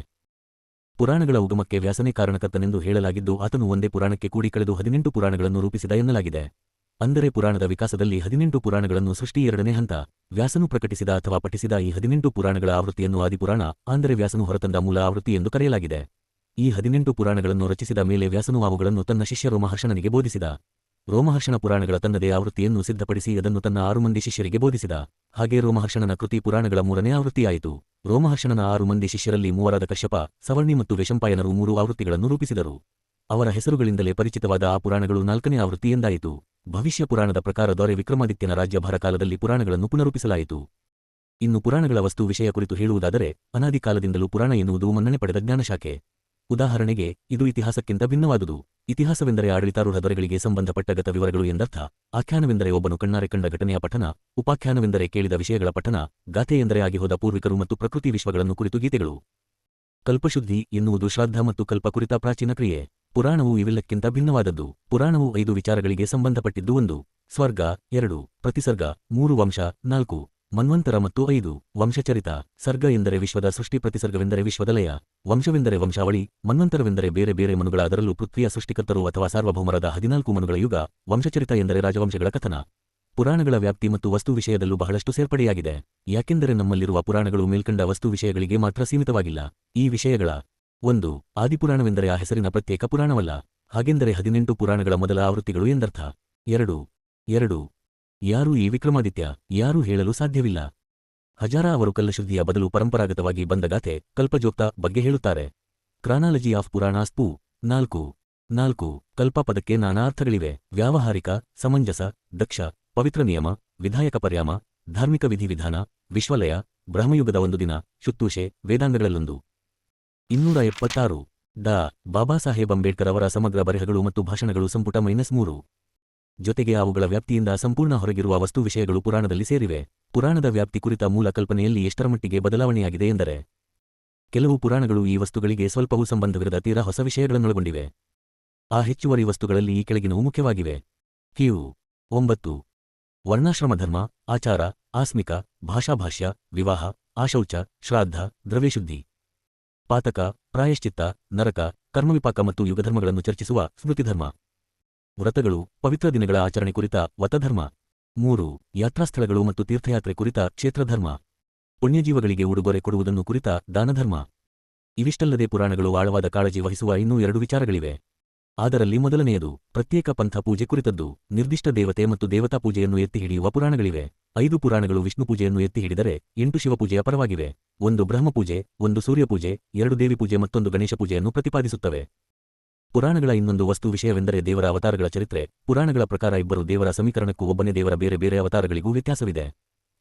ಪುರಾಣಗಳ ಉಗಮಕ್ಕೆ ವ್ಯಾಸನೇ ಕಾರಣಕರ್ತನೆಂದು ಹೇಳಲಾಗಿದ್ದು ಆತನು ಒಂದೇ ಪುರಾಣಕ್ಕೆ ಕೂಡಿ ಕಳೆದು 18 ಪುರಾಣಗಳನ್ನು ರೂಪಿಸಿದ ಎನ್ನಲಾಗಿದೆ. ಅಂದರೆ ಪುರಾಣದ ವಿಕಾಸದಲ್ಲಿ 18 ಪುರಾಣಗಳನ್ನು ಸೃಷ್ಟಿ 2ನೇ ಹಂತ. ವ್ಯಾಸನು ಪ್ರಕಟಿಸಿದ ಅಥವಾ ಪಠಿಸಿದ ಈ 18 ಪುರಾಣಗಳ ಆವೃತ್ತಿಯನ್ನು ಆದಿಪುರಾಣ ಅಂದರೆ ವ್ಯಾಸನು ಹೊರತಂದ ಮೂಲ ಆವೃತ್ತಿ ಎಂದು ಕರೆಯಲಾಗಿದೆ. ಈ 18 ಪುರಾಣಗಳನ್ನು ರಚಿಸಿದ ಮೇಲೆ ವ್ಯಾಸನು ಅವುಗಳನ್ನು ತನ್ನ ಶಿಷ್ಯ ರೋಮಹರ್ಷಣನಿಗೆ ಬೋಧಿಸಿದ. ರೋಮಹರ್ಷಣ ಪುರಾಣಗಳ ತನ್ನದೇ ಆವೃತ್ತಿಯನ್ನು ಸಿದ್ಧಪಡಿಸಿ ಅದನ್ನು ತನ್ನ 6 ಮಂದಿ ಶಿಷ್ಯರಿಗೆ ಬೋಧಿಸಿದ. ಹಾಗೆ ರೋಮಹರ್ಷಣನ ಕೃತಿ ಪುರಾಣಗಳ 3ನೇ ಆವೃತ್ತಿಯಾಯಿತು. ರೋಮಹರ್ಷಣನ 6 ಮಂದಿ ಶಿಷ್ಯರಲ್ಲಿ 3ರಾದ ಕಶ್ಯಪ, ಸವರ್ಣಿ ಮತ್ತು ವೇಶಂಪಾಯನರು 3 ಆವೃತ್ತಿಗಳನ್ನು ರೂಪಿಸಿದರು. ಅವರ ಹೆಸರುಗಳಿಂದಲೇ ಪರಿಚಿತವಾದ ಆ ಪುರಾಣಗಳು 4ನೇ ಆವೃತ್ತಿ ಎಂದಾಯಿತು. ಭವಿಷ್ಯ ಪುರಾಣದ ಪ್ರಕಾರ ದೊರೆ ವಿಕ್ರಮಾದಿತ್ಯನ ರಾಜ್ಯಭಾರ ಕಾಲದಲ್ಲಿ ಪುರಾಣಗಳನ್ನು ಪುನರೂಪಿಸಲಾಯಿತು. ಇನ್ನು ಪುರಾಣಗಳ ವಸ್ತು ವಿಷಯ ಕುರಿತು ಹೇಳುವುದಾದರೆ, ಅನಾದಿ ಕಾಲದಿಂದಲೂ ಪುರಾಣ ಎನ್ನುವುದು ಮನ್ನಣೆ ಪಡೆದ ಜ್ಞಾನಶಾಖೆ. ಉದಾಹರಣೆಗೆ, ಇದು ಇತಿಹಾಸಕ್ಕಿಂತ ಭಿನ್ನವಾದುದು. ಇತಿಹಾಸವೆಂದರೆ ಆಡಳಿತಾರೂಢ ದೊರೆಗಳಿಗೆ ಸಂಬಂಧಪಟ್ಟ ಗತ ವಿವರಗಳು ಎಂದರ್ಥ. ಆಖ್ಯಾನವೆಂದರೆ ಒಬ್ಬನು ಕಣ್ಣಾರೆ ಕಂಡ ಘಟನೆಯ ಪಠನ. ಉಪಾಖ್ಯಾನವೆಂದರೆ ಕೇಳಿದ ವಿಷಯಗಳ ಪಠನ. ಗಾಥೆ ಎಂದರೆ ಆಗಿಹೋದ ಪೂರ್ವಿಕರು ಮತ್ತು ಪ್ರಕೃತಿ ವಿಶ್ವಗಳನ್ನು ಕುರಿತು ಗೀತೆಗಳು. ಕಲ್ಪಶುದ್ಧಿ ಎನ್ನುವುದು ಶ್ರಾದ್ದ ಮತ್ತು ಕಲ್ಪ ಕುರಿತ ಪ್ರಾಚೀನ ಕ್ರಿಯೆ. ಪುರಾಣವು ಇವೆಲ್ಲಕ್ಕಿಂತ ಭಿನ್ನವಾದದ್ದು. ಪುರಾಣವು 5 ವಿಚಾರಗಳಿಗೆ ಸಂಬಂಧಪಟ್ಟಿದ್ದು. 1. ಸ್ವರ್ಗ. 2. ಪ್ರತಿಸರ್ಗ. 3. ವಂಶ. 4. ಮನ್ವಂತರ ಮತ್ತು 5. ವಂಶಚರಿತ. ಸರ್ಗ ಎಂದರೆ ವಿಶ್ವದ ಸೃಷ್ಟಿ, ಪ್ರತಿಸರ್ಗವೆಂದರೆ ವಿಶ್ವದ ಲಯ, ವಂಶವೆಂದರೆ ವಂಶಾವಳಿ, ಮನ್ವಂತರವೆಂದರೆ ಬೇರೆ ಬೇರೆ ಮನುಗಳ, ಅದರಲ್ಲೂ ಪೃಥ್ವಿಯ ಸೃಷ್ಟಿಕರ್ತರು ಅಥವಾ ಸಾರ್ವಭೌಮರಾದ 14 ಮನುಗಳ ಯುಗ, ವಂಶಚರಿತ ಎಂದರೆ ರಾಜವಂಶಗಳ ಕಥನ. ಪುರಾಣಗಳ ವ್ಯಾಪ್ತಿ ಮತ್ತು ವಸ್ತು ವಿಷಯದಲ್ಲೂ ಬಹಳಷ್ಟು ಸೇರ್ಪಡೆಯಾಗಿದೆ. ಯಾಕೆಂದರೆ ನಮ್ಮಲ್ಲಿರುವ ಪುರಾಣಗಳು ಮೇಲ್ಕಂಡ ವಸ್ತು ವಿಷಯಗಳಿಗೆ ಮಾತ್ರ ಸೀಮಿತವಾಗಿಲ್ಲ. ಈ ವಿಷಯಗಳ 1. ಆದಿಪುರಾಣವೆಂದರೆ ಆ ಹೆಸರಿನ ಪ್ರತ್ಯೇಕ ಪುರಾಣವಲ್ಲ. ಹಾಗೆಂದರೆ 18 ಪುರಾಣಗಳ ಮೊದಲ ಆವೃತ್ತಿಗಳು ಎಂದರ್ಥ. 2. ಯಾರು ಈ ವಿಕ್ರಮಾದಿತ್ಯ? ಯಾರೂ ಹೇಳಲು ಸಾಧ್ಯವಿಲ್ಲ. ಹಜಾರ ಅವರು ಕಲ್ಲಶುದ್ಧಿಯ ಬದಲು ಪರಂಪರಾಗತವಾಗಿ ಬಂದ ಗಾಥೆ, ಕಲ್ಪಜೋಕ್ತ ಬಗ್ಗೆ ಹೇಳುತ್ತಾರೆ. ಕ್ರಾನಾಲಜಿ ಆಫ್ ಪುರಾಣಾಸ್ ಪು. 4. ಕಲ್ಪ ಪದಕ್ಕೆ ನಾನಾ ಅರ್ಥಗಳಿವೆ. ವ್ಯಾವಹಾರಿಕ, ಸಮಂಜಸ, ದಕ್ಷ, ಪವಿತ್ರ ನಿಯಮ, ವಿಧಾಯಕ ಪರ್ಯಾಮ, ಧಾರ್ಮಿಕ ವಿಧಿವಿಧಾನ, ವಿಶ್ವಲಯ, ಬ್ರಹ್ಮಯುಗದ ಒಂದು ದಿನ, ಶುತ್ತೂಷೆ, ವೇದಾಂಗಗಳಲ್ಲೊಂದು. 276. ಡಾ. ಬಾಬಾ ಸಾಹೇಬ್ ಅಂಬೇಡ್ಕರ್ ಅವರ ಸಮಗ್ರ ಬರೆಹಗಳು ಮತ್ತು ಭಾಷಣಗಳು ಸಂಪುಟ -3. ಜೊತೆಗೆ ಅವುಗಳ ವ್ಯಾಪ್ತಿಯಿಂದ ಸಂಪೂರ್ಣ ಹೊರಗಿರುವ ವಸ್ತು ವಿಷಯಗಳು ಪುರಾಣದಲ್ಲಿ ಸೇರಿವೆ. ಪುರಾಣದ ವ್ಯಾಪ್ತಿ ಕುರಿತ ಮೂಲ ಕಲ್ಪನೆಯಲ್ಲಿ ಎಷ್ಟರಮಟ್ಟಿಗೆ ಬದಲಾವಣೆಯಾಗಿದೆ ಎಂದರೆ, ಕೆಲವು ಪುರಾಣಗಳು ಈ ವಸ್ತುಗಳಿಗೆ ಸ್ವಲ್ಪವೂ ಸಂಬಂಧವಿರದ ತೀರಾ ಹೊಸ ವಿಷಯಗಳನ್ನೊಳಗೊಂಡಿವೆ. ಆ ಹೆಚ್ಚುವರಿ ವಸ್ತುಗಳಲ್ಲಿ ಈ ಕೆಳಗಿನವು ಮುಖ್ಯವಾಗಿವೆ. ಕ್ಯೂ 9. ವರ್ಣಾಶ್ರಮ ಧರ್ಮ, ಆಚಾರ, ಆಸ್ಮಿಕ, ಭಾಷಾಭಾಷ್ಯ, ವಿವಾಹ, ಆಶೌಚ, ಶ್ರಾದ್ದ, ದ್ರವ್ಯಶುದ್ಧಿ, ಪಾತಕ, ಪ್ರಾಯಶ್ಚಿತ್ತ, ನರಕ, ಕರ್ಮವಿಪಾಕ ಮತ್ತು ಯುಗಧರ್ಮಗಳನ್ನು ಚರ್ಚಿಸುವ ಸ್ಮೃತಿಧರ್ಮ, ವ್ರತಗಳು, ಪವಿತ್ರ ದಿನಗಳ ಆಚರಣೆ ಕುರಿತ ವತಧರ್ಮ. 3. ಯಾತ್ರಾಸ್ಥಳಗಳು ಮತ್ತು ತೀರ್ಥಯಾತ್ರೆ ಕುರಿತ ಕ್ಷೇತ್ರಧರ್ಮ, ಪುಣ್ಯಜೀವಗಳಿಗೆ ಉಡುಗೊರೆ ಕೊಡುವುದನ್ನು ಕುರಿತ ದಾನಧರ್ಮ. ಇವಿಷ್ಟಲ್ಲದೆ ಪುರಾಣಗಳು ಆಳವಾದ ಕಾಳಜಿ ವಹಿಸುವ ಇನ್ನೂ 2 ವಿಚಾರಗಳಿವೆ. ಅದರಲ್ಲಿ ಮೊದಲನೆಯದು ಪ್ರತ್ಯೇಕ ಪಂಥ ಪೂಜೆ ಕುರಿತದ್ದು. ನಿರ್ದಿಷ್ಟ ದೇವತೆ ಮತ್ತು ದೇವತಾ ಪೂಜೆಯನ್ನು ಎತ್ತಿ ಹಿಡಿಯುವ ಪುರಾಣಗಳಿವೆ. 5 ಪುರಾಣಗಳು ವಿಷ್ಣು ಪೂಜೆಯನ್ನು ಎತ್ತಿ ಹಿಡಿದರೆ 8 ಶಿವಪೂಜೆಯ ಪರವಾಗಿವೆ. 1 ಬ್ರಹ್ಮಪೂಜೆ, 1 ಸೂರ್ಯಪೂಜೆ, 2 ದೇವಿ ಪೂಜೆ ಮತ್ತೊಂದು ಗಣೇಶ ಪೂಜೆಯನ್ನು ಪ್ರತಿಪಾದಿಸುತ್ತವೆ. ಪುರಾಣಗಳ ಇನ್ನೊಂದು ವಸ್ತು ವಿಷಯವೆಂದರೆ ದೇವರ ಅವತಾರಗಳ ಚರಿತ್ರೆ. ಪುರಾಣಗಳ ಪ್ರಕಾರ ಇಬ್ಬರು ದೇವರ ಸಮೀಕರಣಕ್ಕೂ ಒಬ್ಬನೇ ದೇವರ ಬೇರೆ ಬೇರೆ ಅವತಾರಗಳಿಗೂ ವ್ಯತ್ಯಾಸವಿದೆ.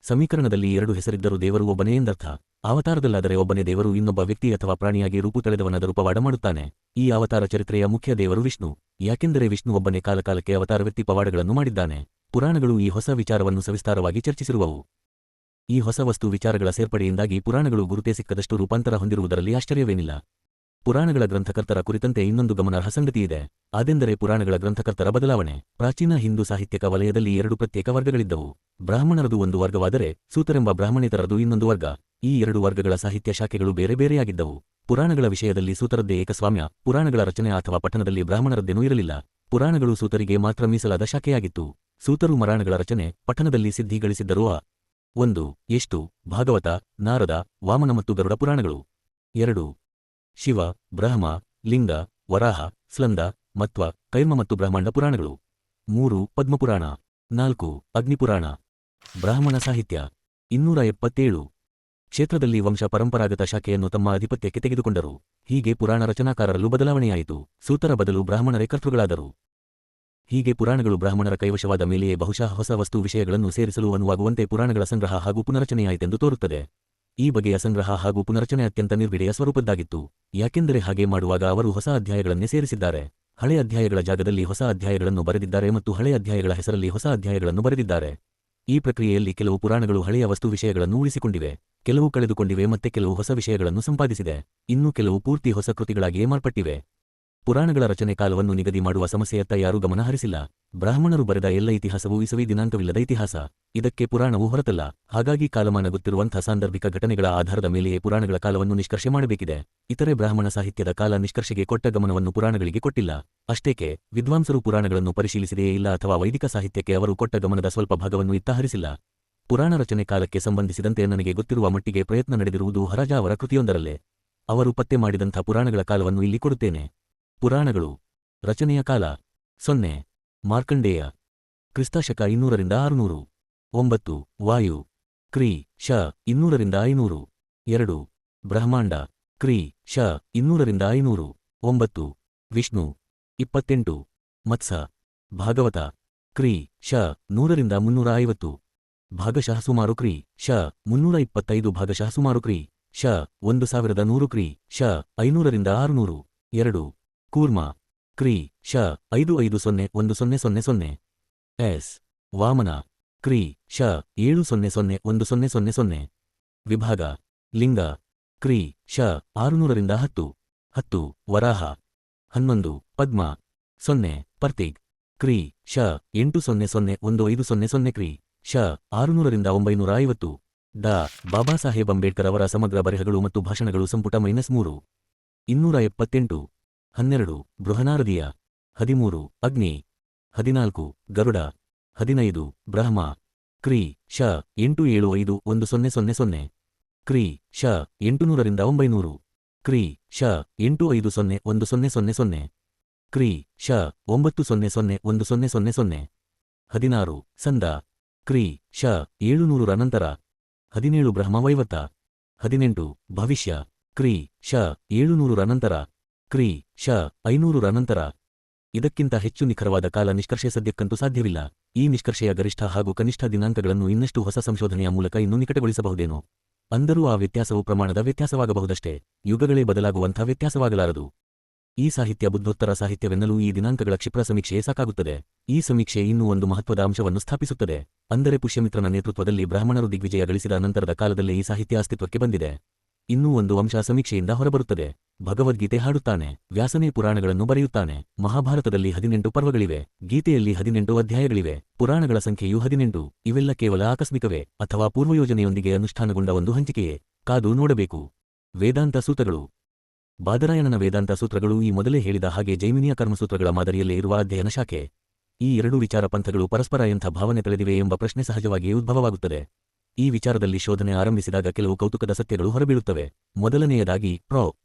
ಸಮೀಕರಣದಲ್ಲಿ 2 ಹೆಸರಿದ್ದರೂ ದೇವರು ಒಬ್ಬನೇ ಎಂದರ್ಥ. ಅವತಾರದಲ್ಲಾದರೆ ಒಬ್ಬನೇ ದೇವರು ಇನ್ನೊಬ್ಬ ವ್ಯಕ್ತಿ ಅಥವಾ ಪ್ರಾಣಿಯಾಗಿ ರೂಪು ತಳೆದವನಾದ ರೂಪವಾಡ ಮಾಡುತ್ತಾನೆ. ಈ ಅವತಾರ ಚರಿತ್ರೆಯ ಮುಖ್ಯ ದೇವರು ವಿಷ್ಣು. ಯಾಕೆಂದರೆ ವಿಷ್ಣು ಒಬ್ಬನೇ ಕಾಲಕಾಲಕ್ಕೆ ಅವತಾರ ವ್ಯಕ್ತಿ ಪವಾಡಗಳನ್ನು ಮಾಡಿದ್ದಾನೆ. ಪುರಾಣಗಳು ಈ ಹೊಸ ವಿಚಾರವನ್ನು ಸವಿಸ್ತಾರವಾಗಿ ಚರ್ಚಿಸಿರುವವು. ಈ ಹೊಸ ವಸ್ತು ವಿಚಾರಗಳ ಸೇರ್ಪಡೆಯಿಂದಾಗಿ ಪುರಾಣಗಳು ಗುರುತೇ ಸಿಕ್ಕದಷ್ಟು ರೂಪಾಂತರ ಹೊಂದಿರುವುದರಲ್ಲಿ ಆಶ್ಚರ್ಯವೇನಿಲ್ಲ. ಪುರಾಣಗಳ ಗ್ರಂಥಕರ್ತರ ಕುರಿತಂತೆ ಇನ್ನೊಂದು ಗಮನಾರ್ಹ ಸಂಗತಿಯಿದೆ. ಅದೆಂದರೆ ಪುರಾಣಗಳ ಗ್ರಂಥಕರ್ತರ ಬದಲಾವಣೆ. ಪ್ರಾಚೀನ ಹಿಂದೂ ಸಾಹಿತ್ಯಕ ವಲಯದಲ್ಲಿ 2 ಪ್ರತ್ಯೇಕ ವರ್ಗಗಳಿದ್ದವು. ಬ್ರಾಹ್ಮಣರದು ಒಂದು ವರ್ಗವಾದರೆ ಸೂತರೆಂಬ ಬ್ರಾಹ್ಮಣೇತರದು ಇನ್ನೊಂದು ವರ್ಗ. ಈ 2 ವರ್ಗಗಳ ಸಾಹಿತ್ಯ ಶಾಖೆಗಳು ಬೇರೆ ಬೇರೆಯಾಗಿದ್ದವು. ಪುರಾಣಗಳ ವಿಷಯದಲ್ಲಿ ಸೂತರದ್ದೇ ಏಕಸ್ವಾಮ್ಯ. ಪುರಾಣಗಳ ರಚನೆ ಅಥವಾ ಪಠನದಲ್ಲಿ ಬ್ರಾಹ್ಮಣರದ್ದೇನೂ ಇರಲಿಲ್ಲ. ಪುರಾಣಗಳು ಸೂತರಿಗೆ ಮಾತ್ರ ಮೀಸಲಾದ ಶಾಖೆಯಾಗಿತ್ತು. ಸೂತರು ಮರಾಣಗಳ ರಚನೆ, ಪಠನದಲ್ಲಿ ಸಿದ್ಧಿ ಗಳಿಸಿದ್ದರೂ 1. ಎಷ್ಟು ಭಾಗವತ, ನಾರದ, ವಾಮನ ಮತ್ತು ಗರುಡ ಪುರಾಣಗಳು. 2. ಶಿವ, ಬ್ರಹ್ಮ, ಲಿಂಗ, ವರಾಹ, ಸ್ಲಂದ, ಮತ್ವ, ಕೈರ್ಮ ಮತ್ತು ಬ್ರಹ್ಮಾಂಡ ಪುರಾಣಗಳು. 3. ಪದ್ಮಪುರಾಣ. 4. ಅಗ್ನಿಪುರಾಣ. ಬ್ರಾಹ್ಮಣ ಸಾಹಿತ್ಯ. 277. ಕ್ಷೇತ್ರದಲ್ಲಿ ವಂಶ ಪರಂಪರಾಗತ ಶಾಖೆಯನ್ನು ತಮ್ಮ ಅಧಿಪತ್ಯಕ್ಕೆ ತೆಗೆದುಕೊಂಡರು. ಹೀಗೆ ಪುರಾಣ ರಚನಾಕಾರರಲ್ಲೂ ಬದಲಾವಣೆಯಾಯಿತು. ಸೂತರ ಬದಲು ಬ್ರಾಹ್ಮಣರೇ ಕರ್ತೃಗಳಾದರು. ಹೀಗೆ ಪುರಾಣಗಳು ಬ್ರಾಹ್ಮಣರ ಕೈವಶವಾದ ಮೇಲೆಯೇ ಬಹುಶಃ ಹೊಸ ವಸ್ತು ವಿಷಯಗಳನ್ನು ಸೇರಿಸಲು ಅನುವಾಗುವಂತೆ ಪುರಾಣಗಳ ಸಂಗ್ರಹ ಹಾಗೂ ಪುನರಚನೆಯಾಯಿತೆಂದು ತೋರುತ್ತದೆ. ಈ ಬಗೆಯ ಸಂಗ್ರಹ ಹಾಗೂ ಪುನರಚನೆ ಅತ್ಯಂತ ನಿರ್ಭಿಡೆಯ ಸ್ವರೂಪದ್ದಾಗಿತ್ತು. ಯಾಕೆಂದರೆ ಹಾಗೆ ಮಾಡುವಾಗ ಅವರು ಹೊಸ ಅಧ್ಯಾಯಗಳನ್ನೇ ಸೇರಿಸಿದ್ದಾರೆ. ಹಳೆ ಅಧ್ಯಾಯಗಳ ಜಾಗದಲ್ಲಿ ಹೊಸ ಅಧ್ಯಾಯಗಳನ್ನು ಬರೆದಿದ್ದಾರೆ ಮತ್ತು ಹಳೆ ಅಧ್ಯಾಯಗಳ ಹೆಸರಲ್ಲಿ ಹೊಸ ಅಧ್ಯಾಯಗಳನ್ನು ಬರೆದಿದ್ದಾರೆ. ಈ ಪ್ರಕ್ರಿಯೆಯಲ್ಲಿ ಕೆಲವು ಪುರಾಣಗಳು ಹಳೆಯ ವಸ್ತು ವಿಷಯಗಳನ್ನು ಉಳಿಸಿಕೊಂಡಿವೆ, ಕೆಲವು ಕಳೆದುಕೊಂಡಿವೆ ಮತ್ತೆ ಕೆಲವು ಹೊಸ ವಿಷಯಗಳನ್ನು ಸಂಪಾದಿಸಿದೆ. ಇನ್ನೂ ಕೆಲವು ಪೂರ್ತಿ ಹೊಸ ಕೃತಿಗಳಾಗಿಯೇ ಮಾರ್ಪಟ್ಟಿವೆ. ಪುರಾಣಗಳ ರಚನೆ ಕಾಲವನ್ನು ನಿಗದಿ ಮಾಡುವ ಸಮಸ್ಯೆಯತ್ತ ಯಾರೂ ಗಮನ ಹರಿಸಿಲ್ಲ. ಬ್ರಾಹ್ಮಣರು ಬರೆದ ಎಲ್ಲ ಇತಿಹಾಸವೂ ಇಸವಿ ದಿನಾಂಕವಿಲ್ಲದ ಇತಿಹಾಸ. ಇದಕ್ಕೆ ಪುರಾಣವೂ ಹೊರತಲ್ಲ. ಹಾಗಾಗಿ ಕಾಲಮಾನ ಗೊತ್ತಿರುವಂಥ ಸಾಂದರ್ಭಿಕ ಘಟನೆಗಳ ಆಧಾರದ ಮೇಲೆಯೇ ಪುರಾಣಗಳ ಕಾಲವನ್ನು ನಿಷ್ಕರ್ಷೆ ಮಾಡಬೇಕಿದೆ. ಇತರೆ ಬ್ರಾಹ್ಮಣ ಸಾಹಿತ್ಯದ ಕಾಲ ನಿಷ್ಕರ್ಷೆಗೆ ಕೊಟ್ಟ ಗಮನವನ್ನು ಪುರಾಣಗಳಿಗೆ ಕೊಟ್ಟಿಲ್ಲ. ಅಷ್ಟೇಕೆ ವಿದ್ವಾಂಸರು ಪುರಾಣಗಳನ್ನು ಪರಿಶೀಲಿಸಿದೆಯೇ ಇಲ್ಲ ಅಥವಾ ವೈದಿಕ ಸಾಹಿತ್ಯಕ್ಕೆ ಅವರು ಕೊಟ್ಟ ಗಮನದ ಸ್ವಲ್ಪ ಭಾಗವನ್ನು ಇತ್ತ ಹರಿಸಿಲ್ಲ. ಪುರಾಣ ರಚನೆ ಕಾಲಕ್ಕೆ ಸಂಬಂಧಿಸಿದಂತೆ ನನಗೆ ಗೊತ್ತಿರುವ ಮಟ್ಟಿಗೆ ಪ್ರಯತ್ನ ನಡೆದಿರುವುದು ಹರಾಜ ಅವರ ಕೃತಿಯೊಂದರಲ್ಲೇ. ಅವರು ಪತ್ತೆ ಮಾಡಿದಂಥ ಪುರಾಣಗಳ ಕಾಲವನ್ನು ಇಲ್ಲಿ ಕೊಡುತ್ತೇನೆ. ಪುರಾಣಗಳು. ರಚನೆಯ ಕಾಲ 0. ಮಾರ್ಕಂಡೇಯ, ಕ್ರಿಸ್ತಶಕ 200 ರಿಂದ 600. 9. ವಾಯು, ಕ್ರಿ. ಶ. 200 ರಿಂದ 500. 2. ಬ್ರಹ್ಮಾಂಡ, ಕ್ರಿ. ಶ. 200 ರಿಂದ 500. 9. ವಿಷ್ಣು, 28 ಮತ್ಸ ಭಾಗವತ ಕ್ರಿ ಶ 100ರಿಂದ 350 ಭಾಗಶಃ ಸುಮಾರು ಕ್ರಿ ಶ 325 ಭಾಗಶಃ ಸುಮಾರು ಕ್ರಿ ಶ 1100 ಕ್ರಿ ಶ 500ರಿಂದ 600 2 ಕೂರ್ಮ ಕ್ರಿ ಶ 55010000 ಎಸ್ ವಾಮನ ಕ್ರಿ ಶ 7001000 ವಿಭಾಗ ಲಿಂಗ ಕ್ರಿ ಶ 600ರಿಂದ 10 10 ವರಾಹ 11 ಪದ್ಮ 0 ಪರ್ತಿಗ್ ಕ್ರಿ ಶ 8001500 ಕ್ರಿ ಶ 600ರಿಂದ 950 ಡಾ ಬಾಬಾ ಸಾಹೇಬ್ ಅಂಬೇಡ್ಕರ್ ಅವರ ಸಮಗ್ರ ಬರೆಹಗಳು ಮತ್ತು ಭಾಷಣಗಳು ಸಂಪುಟ -3 278 12 ಬೃಹನಾರದಿಯ 13 ಅಗ್ನಿ 14 ಗರುಡ 15 ಬ್ರಹ್ಮ ಕ್ರಿ ಶ 875100 ಕ್ರಿ ಶ 800ರಿಂದ 900 ಕ್ರಿ ಶ 850100 ಕ್ರಿ ಶ 9001000 16 ಸಂದ ಕ್ರಿ ಶ 700ರ ನಂತರ 17 ಬ್ರಹ್ಮ ವೈವರ್ತ 18 ಭವಿಷ್ಯ ಕ್ರಿ ಶ 700ರ ನಂತರ ಕ್ರಿ ಶ 500ರ ನಂತರ ಇದಕ್ಕಿಂತ ಹೆಚ್ಚು ನಿಖರವಾದ ಕಾಲ ನಿಷ್ಕರ್ಷೆ ಸದ್ಯಕ್ಕಂತೂ ಸಾಧ್ಯವಿಲ್ಲ. ಈ ನಿಷ್ಕರ್ಷೆಯ ಗರಿಷ್ಠ ಹಾಗೂ ಕನಿಷ್ಠ ದಿನಾಂಕಗಳನ್ನು ಇನ್ನಷ್ಟು ಹೊಸ ಸಂಶೋಧನೆಯ ಮೂಲಕ ಇನ್ನೂ ನಿಕಟಗೊಳಿಸಬಹುದೇನೋ. ಅಂದರೂ ಆ ವ್ಯತ್ಯಾಸವು ಪ್ರಮಾಣದ ವ್ಯತ್ಯಾಸವಾಗಬಹುದಷ್ಟೇ, ಯುಗಗಳೇ ಬದಲಾಗುವಂಥ ವ್ಯತ್ಯಾಸವಾಗಲಾರದು. ಈ ಸಾಹಿತ್ಯ ಬುದ್ಧೋತ್ತರ ಸಾಹಿತ್ಯವೆನ್ನಲು ಈ ದಿನಾಂಕಗಳ ಕ್ಷಿಪ್ರ ಸಮೀಕ್ಷೆಯೇ ಸಾಕಾಗುತ್ತದೆ. ಈ ಸಮೀಕ್ಷೆ ಇನ್ನೂ ಒಂದು ಮಹತ್ವದ ಅಂಶವನ್ನು ಸ್ಥಾಪಿಸುತ್ತದೆ. ಅಂದರೆ ಪುಷ್ಯಮಿತ್ರನ ನೇತೃತ್ವದಲ್ಲಿ ಬ್ರಾಹ್ಮಣರು ದಿಗ್ವಿಜಯ ಗಳಿಸಿದ ನಂತರದ ಕಾಲದಲ್ಲೇ ಈ ಸಾಹಿತ್ಯ ಅಸ್ತಿತ್ವಕ್ಕೆ ಬಂದಿದೆ. ಇನ್ನೂ ಒಂದು ಅಂಶ ಸಮೀಕ್ಷೆಯಿಂದ ಹೊರಬರುತ್ತದೆ. ಭಗವದ್ಗೀತೆ ಹಾಡುತ್ತಾನೆ, ವ್ಯಾಸನೇ ಪುರಾಣಗಳನ್ನು ಬರೆಯುತ್ತಾನೆ. ಮಹಾಭಾರತದಲ್ಲಿ 18 ಪರ್ವಗಳಿವೆ, ಗೀತೆಯಲ್ಲಿ 18 ಅಧ್ಯಾಯಗಳಿವೆ, ಪುರಾಣಗಳ ಸಂಖ್ಯೆಯೂ 18. ಇವೆಲ್ಲ ಕೇವಲ ಆಕಸ್ಮಿಕವೇ ಅಥವಾ ಪೂರ್ವಯೋಜನೆಯೊಂದಿಗೆ ಅನುಷ್ಠಾನಗೊಂಡ ಒಂದು ಹಂಚಿಕೆಯೇ? ಕಾದು ನೋಡಬೇಕು. ವೇದಾಂತ ಸೂತ್ರಗಳು. ಬಾದರಾಯಣನ ವೇದಾಂತ ಸೂತ್ರಗಳು ಈ ಮೊದಲೇ ಹೇಳಿದ ಹಾಗೆ ಜೈಮಿನಿಯ ಕರ್ಮಸೂತ್ರಗಳ ಮಾದರಿಯಲ್ಲೇ ಇರುವ ಅಧ್ಯಯನ ಶಾಖೆ. ಈ ಎರಡೂ ವಿಚಾರ ಪಂಥಗಳು ಪರಸ್ಪರ ಎಂಥ ಭಾವನೆ ತಳೆದಿವೆ ಎಂಬ ಪ್ರಶ್ನೆ ಸಹಜವಾಗಿಯೇ ಉದ್ಭವವಾಗುತ್ತದೆ. ಈ ವಿಚಾರದಲ್ಲಿ ಶೋಧನೆ ಆರಂಭಿಸಿದಾಗ ಕೆಲವು ಕೌತುಕದ ಸತ್ಯಗಳು ಹೊರಬೀಳುತ್ತವೆ. ಮೊದಲನೆಯದಾಗಿ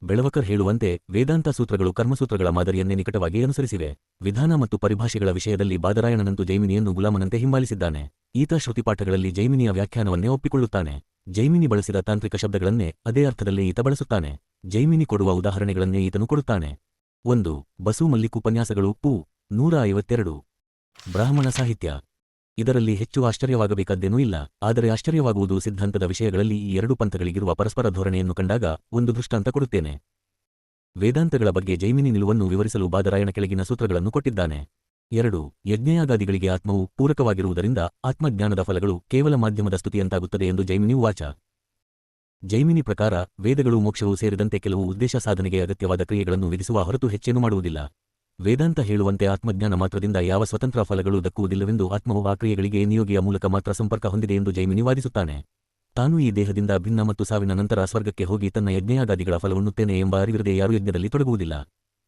ಬೆಳವಕರ್ ಹೇಳುವಂತೆ ವೇದಾಂತ ಸೂತ್ರಗಳು ಕರ್ಮಸೂತ್ರಗಳ ಮಾದರಿಯನ್ನೇ ನಿಕಟವಾಗಿ ಅನುಸರಿಸಿವೆ. ವಿಧಾನ ಮತ್ತು ಪರಿಭಾಷೆಗಳ ವಿಷಯದಲ್ಲಿ ಬಾದರಾಯಣನಂತೂ ಜೈಮಿನಿಯನ್ನು ಗುಲಾಮನಂತೆ ಹಿಂಬಾಲಿಸಿದ್ದಾನೆ. ಈತ ಶ್ರುತಿಪಾಠಗಳಲ್ಲಿ ಜೈಮಿನಿಯ ವ್ಯಾಖ್ಯಾನವನ್ನೇ ಒಪ್ಪಿಕೊಳ್ಳುತ್ತಾನೆ. ಜೈಮಿನಿ ಬಳಸಿದ ತಾಂತ್ರಿಕ ಶಬ್ದಗಳನ್ನೇ ಅದೇ ಅರ್ಥದಲ್ಲಿ ಈತ ಬಳಸುತ್ತಾನೆ. ಜೈಮಿನಿ ಕೊಡುವ ಉದಾಹರಣೆಗಳನ್ನೇ ಈತನು ಕೊಡುತ್ತಾನೆ. 1 ಬಸು ಮಲ್ಲಿಕ್ ಉಪನ್ಯಾಸಗಳು ಪು. 152 ಬ್ರಾಹ್ಮಣ ಸಾಹಿತ್ಯ. ಇದರಲ್ಲಿ ಹೆಚ್ಚು ಆಶ್ಚರ್ಯವಾಗಬೇಕಾದ್ದೇನೂ ಇಲ್ಲ. ಆದರೆ ಆಶ್ಚರ್ಯವಾಗುವುದು ಸಿದ್ಧಾಂತದ ವಿಷಯಗಳಲ್ಲಿ ಈ ಎರಡು ಪಂಥಗಳಿಗಿರುವ ಪರಸ್ಪರ ಧೋರಣೆಯನ್ನು ಕಂಡಾಗ. ಒಂದು ದೃಷ್ಟಾಂತ ಕೊಡುತ್ತೇನೆ. ವೇದಾಂತಗಳ ಬಗ್ಗೆ ಜೈಮಿನಿ ನಿಲುವನ್ನು ವಿವರಿಸಲು ಬಾದರಾಯಣ ಕೆಳಗಿನ ಸೂತ್ರಗಳನ್ನು ಕೊಟ್ಟಿದ್ದಾನೆ. 2 ಯಜ್ಞಯಾಗಾದಿಗಳಿಗೆ ಆತ್ಮವು ಪೂರಕವಾಗಿರುವುದರಿಂದ ಆತ್ಮಜ್ಞಾನದ ಫಲಗಳು ಕೇವಲ ಮಾಧ್ಯಮದ ಸ್ತುತಿಯಂತಾಗುತ್ತದೆ ಎಂದು ಜೈಮಿನಿ ವಾಚ. ಜೈಮಿನಿ ಪ್ರಕಾರ ವೇದಗಳು ಮೋಕ್ಷವೂ ಸೇರಿದಂತೆ ಕೆಲವು ಉದ್ದೇಶ ಸಾಧನೆಗೆ ಅಗತ್ಯವಾದ ಕ್ರಿಯೆಗಳನ್ನು ವಿಧಿಸುವ ಹೊರತು ಹೆಚ್ಚೇನೂ ಮಾಡುವುದಿಲ್ಲ. ವೇದಾಂತ ಹೇಳುವಂತೆ ಆತ್ಮಜ್ಞಾನ ಮಾತ್ರದಿಂದ ಯಾವ ಸ್ವತಂತ್ರ ಫಲಗಳು ದಕ್ಕುವುದಿಲ್ಲವೆಂದು ಆತ್ಮವು ಆ ಕ್ರಿಯೆಗಳಿಗೆ ನಿಯೋಗಿಯ ಮೂಲಕ ಮಾತ್ರ ಸಂಪರ್ಕ ಹೊಂದಿದೆ ಎಂದು ಜೈಮಿನಿ ವಾದಿಸುತ್ತಾನೆ. ತಾನು ಈ ದೇಹದಿಂದ ಭಿನ್ನ ಮತ್ತು ಸಾವಿನ ನಂತರ ಸ್ವರ್ಗಕ್ಕೆ ಹೋಗಿ ತನ್ನ ಯಜ್ಞಯಾಗಾದಿಗಳ ಫಲವನ್ನುತ್ತೇನೆ ಎಂಬ ಅರಿವಿರದೆ ಯಾರೂ ಯಜ್ಞದಲ್ಲಿ ತೊಡಗುವುದಿಲ್ಲ.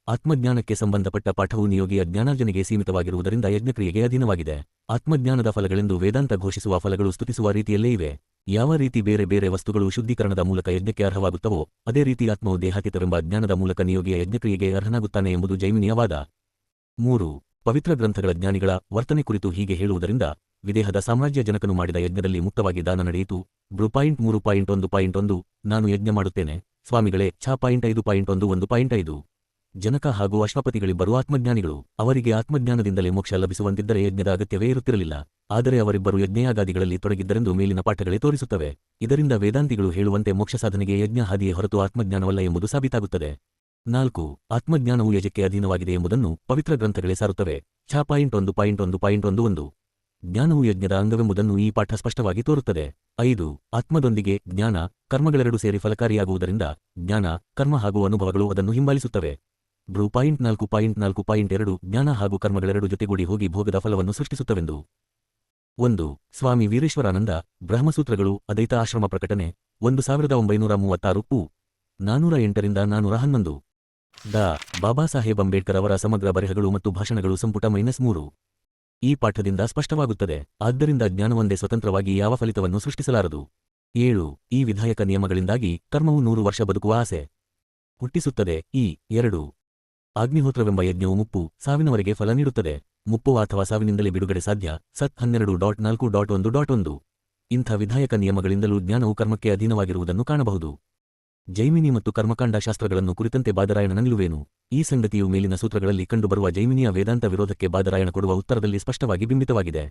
ಆತ್ಮಜ್ಞಾನಕ್ಕೆ ಸಂಬಂಧಪಟ್ಟ ಪಾಠವು ನಿಯೋಗಿಯ ಜ್ಞಾನಾರ್ಜನೆಗೆ ಸೀಮಿತವಾಗಿರುವುದರಿಂದ ಯಜ್ಞಕ್ರಿಯೆಗೆ ಅಧೀನವಾಗಿದೆ. ಆತ್ಮಜ್ಞಾನದ ಫಲಗಳೆಂದು ವೇದಾಂತ ಘೋಷಿಸುವ ಫಲಗಳು ಸ್ತುತಿಸುವ ರೀತಿಯಲ್ಲೇ ಇವೆ. ಯಾವ ರೀತಿ ಬೇರೆ ಬೇರೆ ವಸ್ತುಗಳು ಶುದ್ಧೀಕರಣದ ಮೂಲಕ ಯಜ್ಞಕ್ಕೆ ಅರ್ಹವಾಗುತ್ತವೋ ಅದೇ ರೀತಿ ಆತ್ಮವು ದೇಹಾತೀತವೆಂಬ ಜ್ಞಾನದ ಮೂಲಕ ನಿಯೋಗಿಯ ಯಜ್ಞಕ್ರಿಯೆಗೆ ಅರ್ಹನಾಗುತ್ತಾನೆ ಎಂಬುದು ಜೈಮಿನಿಯ ವಾದ. 3 ಪವಿತ್ರ ಗ್ರಂಥಗಳ ಜ್ಞಾನಿಗಳ ವರ್ತನೆ ಕುರಿತು ಹೀಗೆ ಹೇಳುವುದರಿಂದ ವಿದೇಹದ ಸಾಮ್ರಾಜ್ಯ ಜನಕನು ಮಾಡಿದ ಯಜ್ಞದಲ್ಲಿ ಮುಕ್ತವಾಗಿ ದಾನ ನಡೆಯಿತು. 3.1.1 ನಾನು ಯಜ್ಞ ಮಾಡುತ್ತೇನೆ ಸ್ವಾಮಿಗಳೇ ಛ.5.1.5 ಜನಕ ಹಾಗೂ ಅಶ್ವಪತಿಗಳಿಬ್ಬರು ಆತ್ಮಜ್ಞಾನಿಗಳು. ಅವರಿಗೆ ಆತ್ಮಜ್ಞಾನದಿಂದಲೇ ಮೋಕ್ಷ ಲಭಿಸುವಂತಿದ್ದರೆ ಯಜ್ಞದ ಅಗತ್ಯವೇ ಇರುತ್ತಿರಲಿಲ್ಲ. ಆದರೆ ಅವರಿಬ್ಬರು ಯಜ್ಞಯಾಗಾದಿಗಳಲ್ಲಿ ತೊಡಗಿದ್ದರೆಂದು ಮೇಲಿನ ಪಾಠಗಳೇ ತೋರಿಸುತ್ತವೆ. ಇದರಿಂದ ವೇದಾಂತಿಗಳು ಹೇಳುವಂತೆ ಮೋಕ್ಷ ಸಾಧನೆಗೆ ಯಜ್ಞ ಹಾದಿಯೇ ಹೊರತು ಆತ್ಮಜ್ಞಾನವಲ್ಲ ಎಂಬುದು ಸಾಬೀತಾಗುತ್ತದೆ. 4 ಆತ್ಮಜ್ಞಾನವು ಯಜಕ್ಕೆ ಅಧೀನವಾಗಿದೆ ಎಂಬುದನ್ನು ಪವಿತ್ರ ಗ್ರಂಥಗಳೇ ಸಾರುತ್ತವೆ. ಛ.1.1.11 ಜ್ಞಾನವು ಯಜ್ಞದ ಅಂಗವೆಂಬುದನ್ನು ಈ ಪಾಠ ಸ್ಪಷ್ಟವಾಗಿ ತೋರುತ್ತದೆ. 5 ಆತ್ಮದೊಂದಿಗೆ ಜ್ಞಾನ ಕರ್ಮಗಳೆರಡೂ ಸೇರಿ ಫಲಕಾರಿಯಾಗುವುದರಿಂದ ಜ್ಞಾನ ಕರ್ಮ ಹಾಗೂ ಅನುಭವಗಳು ಅದನ್ನು ಹಿಂಬಾಲಿಸುತ್ತವೆ. 4.4.2 ಜ್ಞಾನ ಹಾಗೂ ಕರ್ಮಗಳೆರಡು ಜೊತೆಗೂಡಿ ಹೋಗಿ ಭೋಗದ ಫಲವನ್ನು ಸೃಷ್ಟಿಸುತ್ತವೆಂದು. 1 ಸ್ವಾಮಿ ವೀರೇಶ್ವರಾನಂದ ಬ್ರಹ್ಮಸೂತ್ರಗಳು ಅದೈತ ಆಶ್ರಮ ಪ್ರಕಟಣೆ 1936 ಪು. 408ರಿಂದ 411 ಡಾ ಬಾಬಾ ಸಾಹೇಬ್ ಅಂಬೇಡ್ಕರ್ ಅವರ ಸಮಗ್ರ ಬರೆಹಗಳು ಮತ್ತು ಭಾಷಣಗಳು ಸಂಪುಟ -3 ಈ ಪಾಠದಿಂದ ಸ್ಪಷ್ಟವಾಗುತ್ತದೆ. ಆದ್ದರಿಂದ ಜ್ಞಾನವೊಂದೇ ಸ್ವತಂತ್ರವಾಗಿ ಯಾವ ಫಲಿತವನ್ನು ಸೃಷ್ಟಿಸಲಾರದು. 7 ಈ ವಿಧಾಯಕ ನಿಯಮಗಳಿಂದಾಗಿ ಕರ್ಮವು 100 ವರ್ಷ ಬದುಕುವ ಆಸೆ ಹುಟ್ಟಿಸುತ್ತದೆ. 2 ಅಗ್ನಿಹೋತ್ರವೆಂಬ ಯಜ್ಞವು ಮುಪ್ಪು ಸಾವಿನವರೆಗೆ ಫಲ ನೀಡುತ್ತದೆ. ಮುಪ್ಪು ಅಥವಾ ಸಾವಿನಿಂದಲೇ ಬಿಡುಗಡೆ ಸಾಧ್ಯ. ಸತ್ 12.4.1.1 ಇಂಥ ವಿಧಾಯಕ ನಿಯಮಗಳಿಂದಲೂ ಜ್ಞಾನವು ಕರ್ಮಕ್ಕೆ ಅಧೀನವಾಗಿರುವುದನ್ನು ಕಾಣಬಹುದು. ಜೈಮಿನಿ ಮತ್ತು ಕರ್ಮಕಾಂಡ ಶಾಸ್ತ್ರಗಳನ್ನು ಕುರಿತಂತೆ ಬಾದರಾಯಣನ ನಿಲುವೇನು? ಈ ಸಂಗತಿಯು ಮೇಲಿನ ಸೂತ್ರಗಳಲ್ಲಿ ಕಂಡುಬರುವ ಜೈಮಿನಿಯ ವೇದಾಂತ ವಿರೋಧಕ್ಕೆ ಬಾದರಾಯಣ ಕೊಡುವ ಉತ್ತರದಲ್ಲಿ ಸ್ಪಷ್ಟವಾಗಿ ಬಿಂಬಿತವಾಗಿದೆ.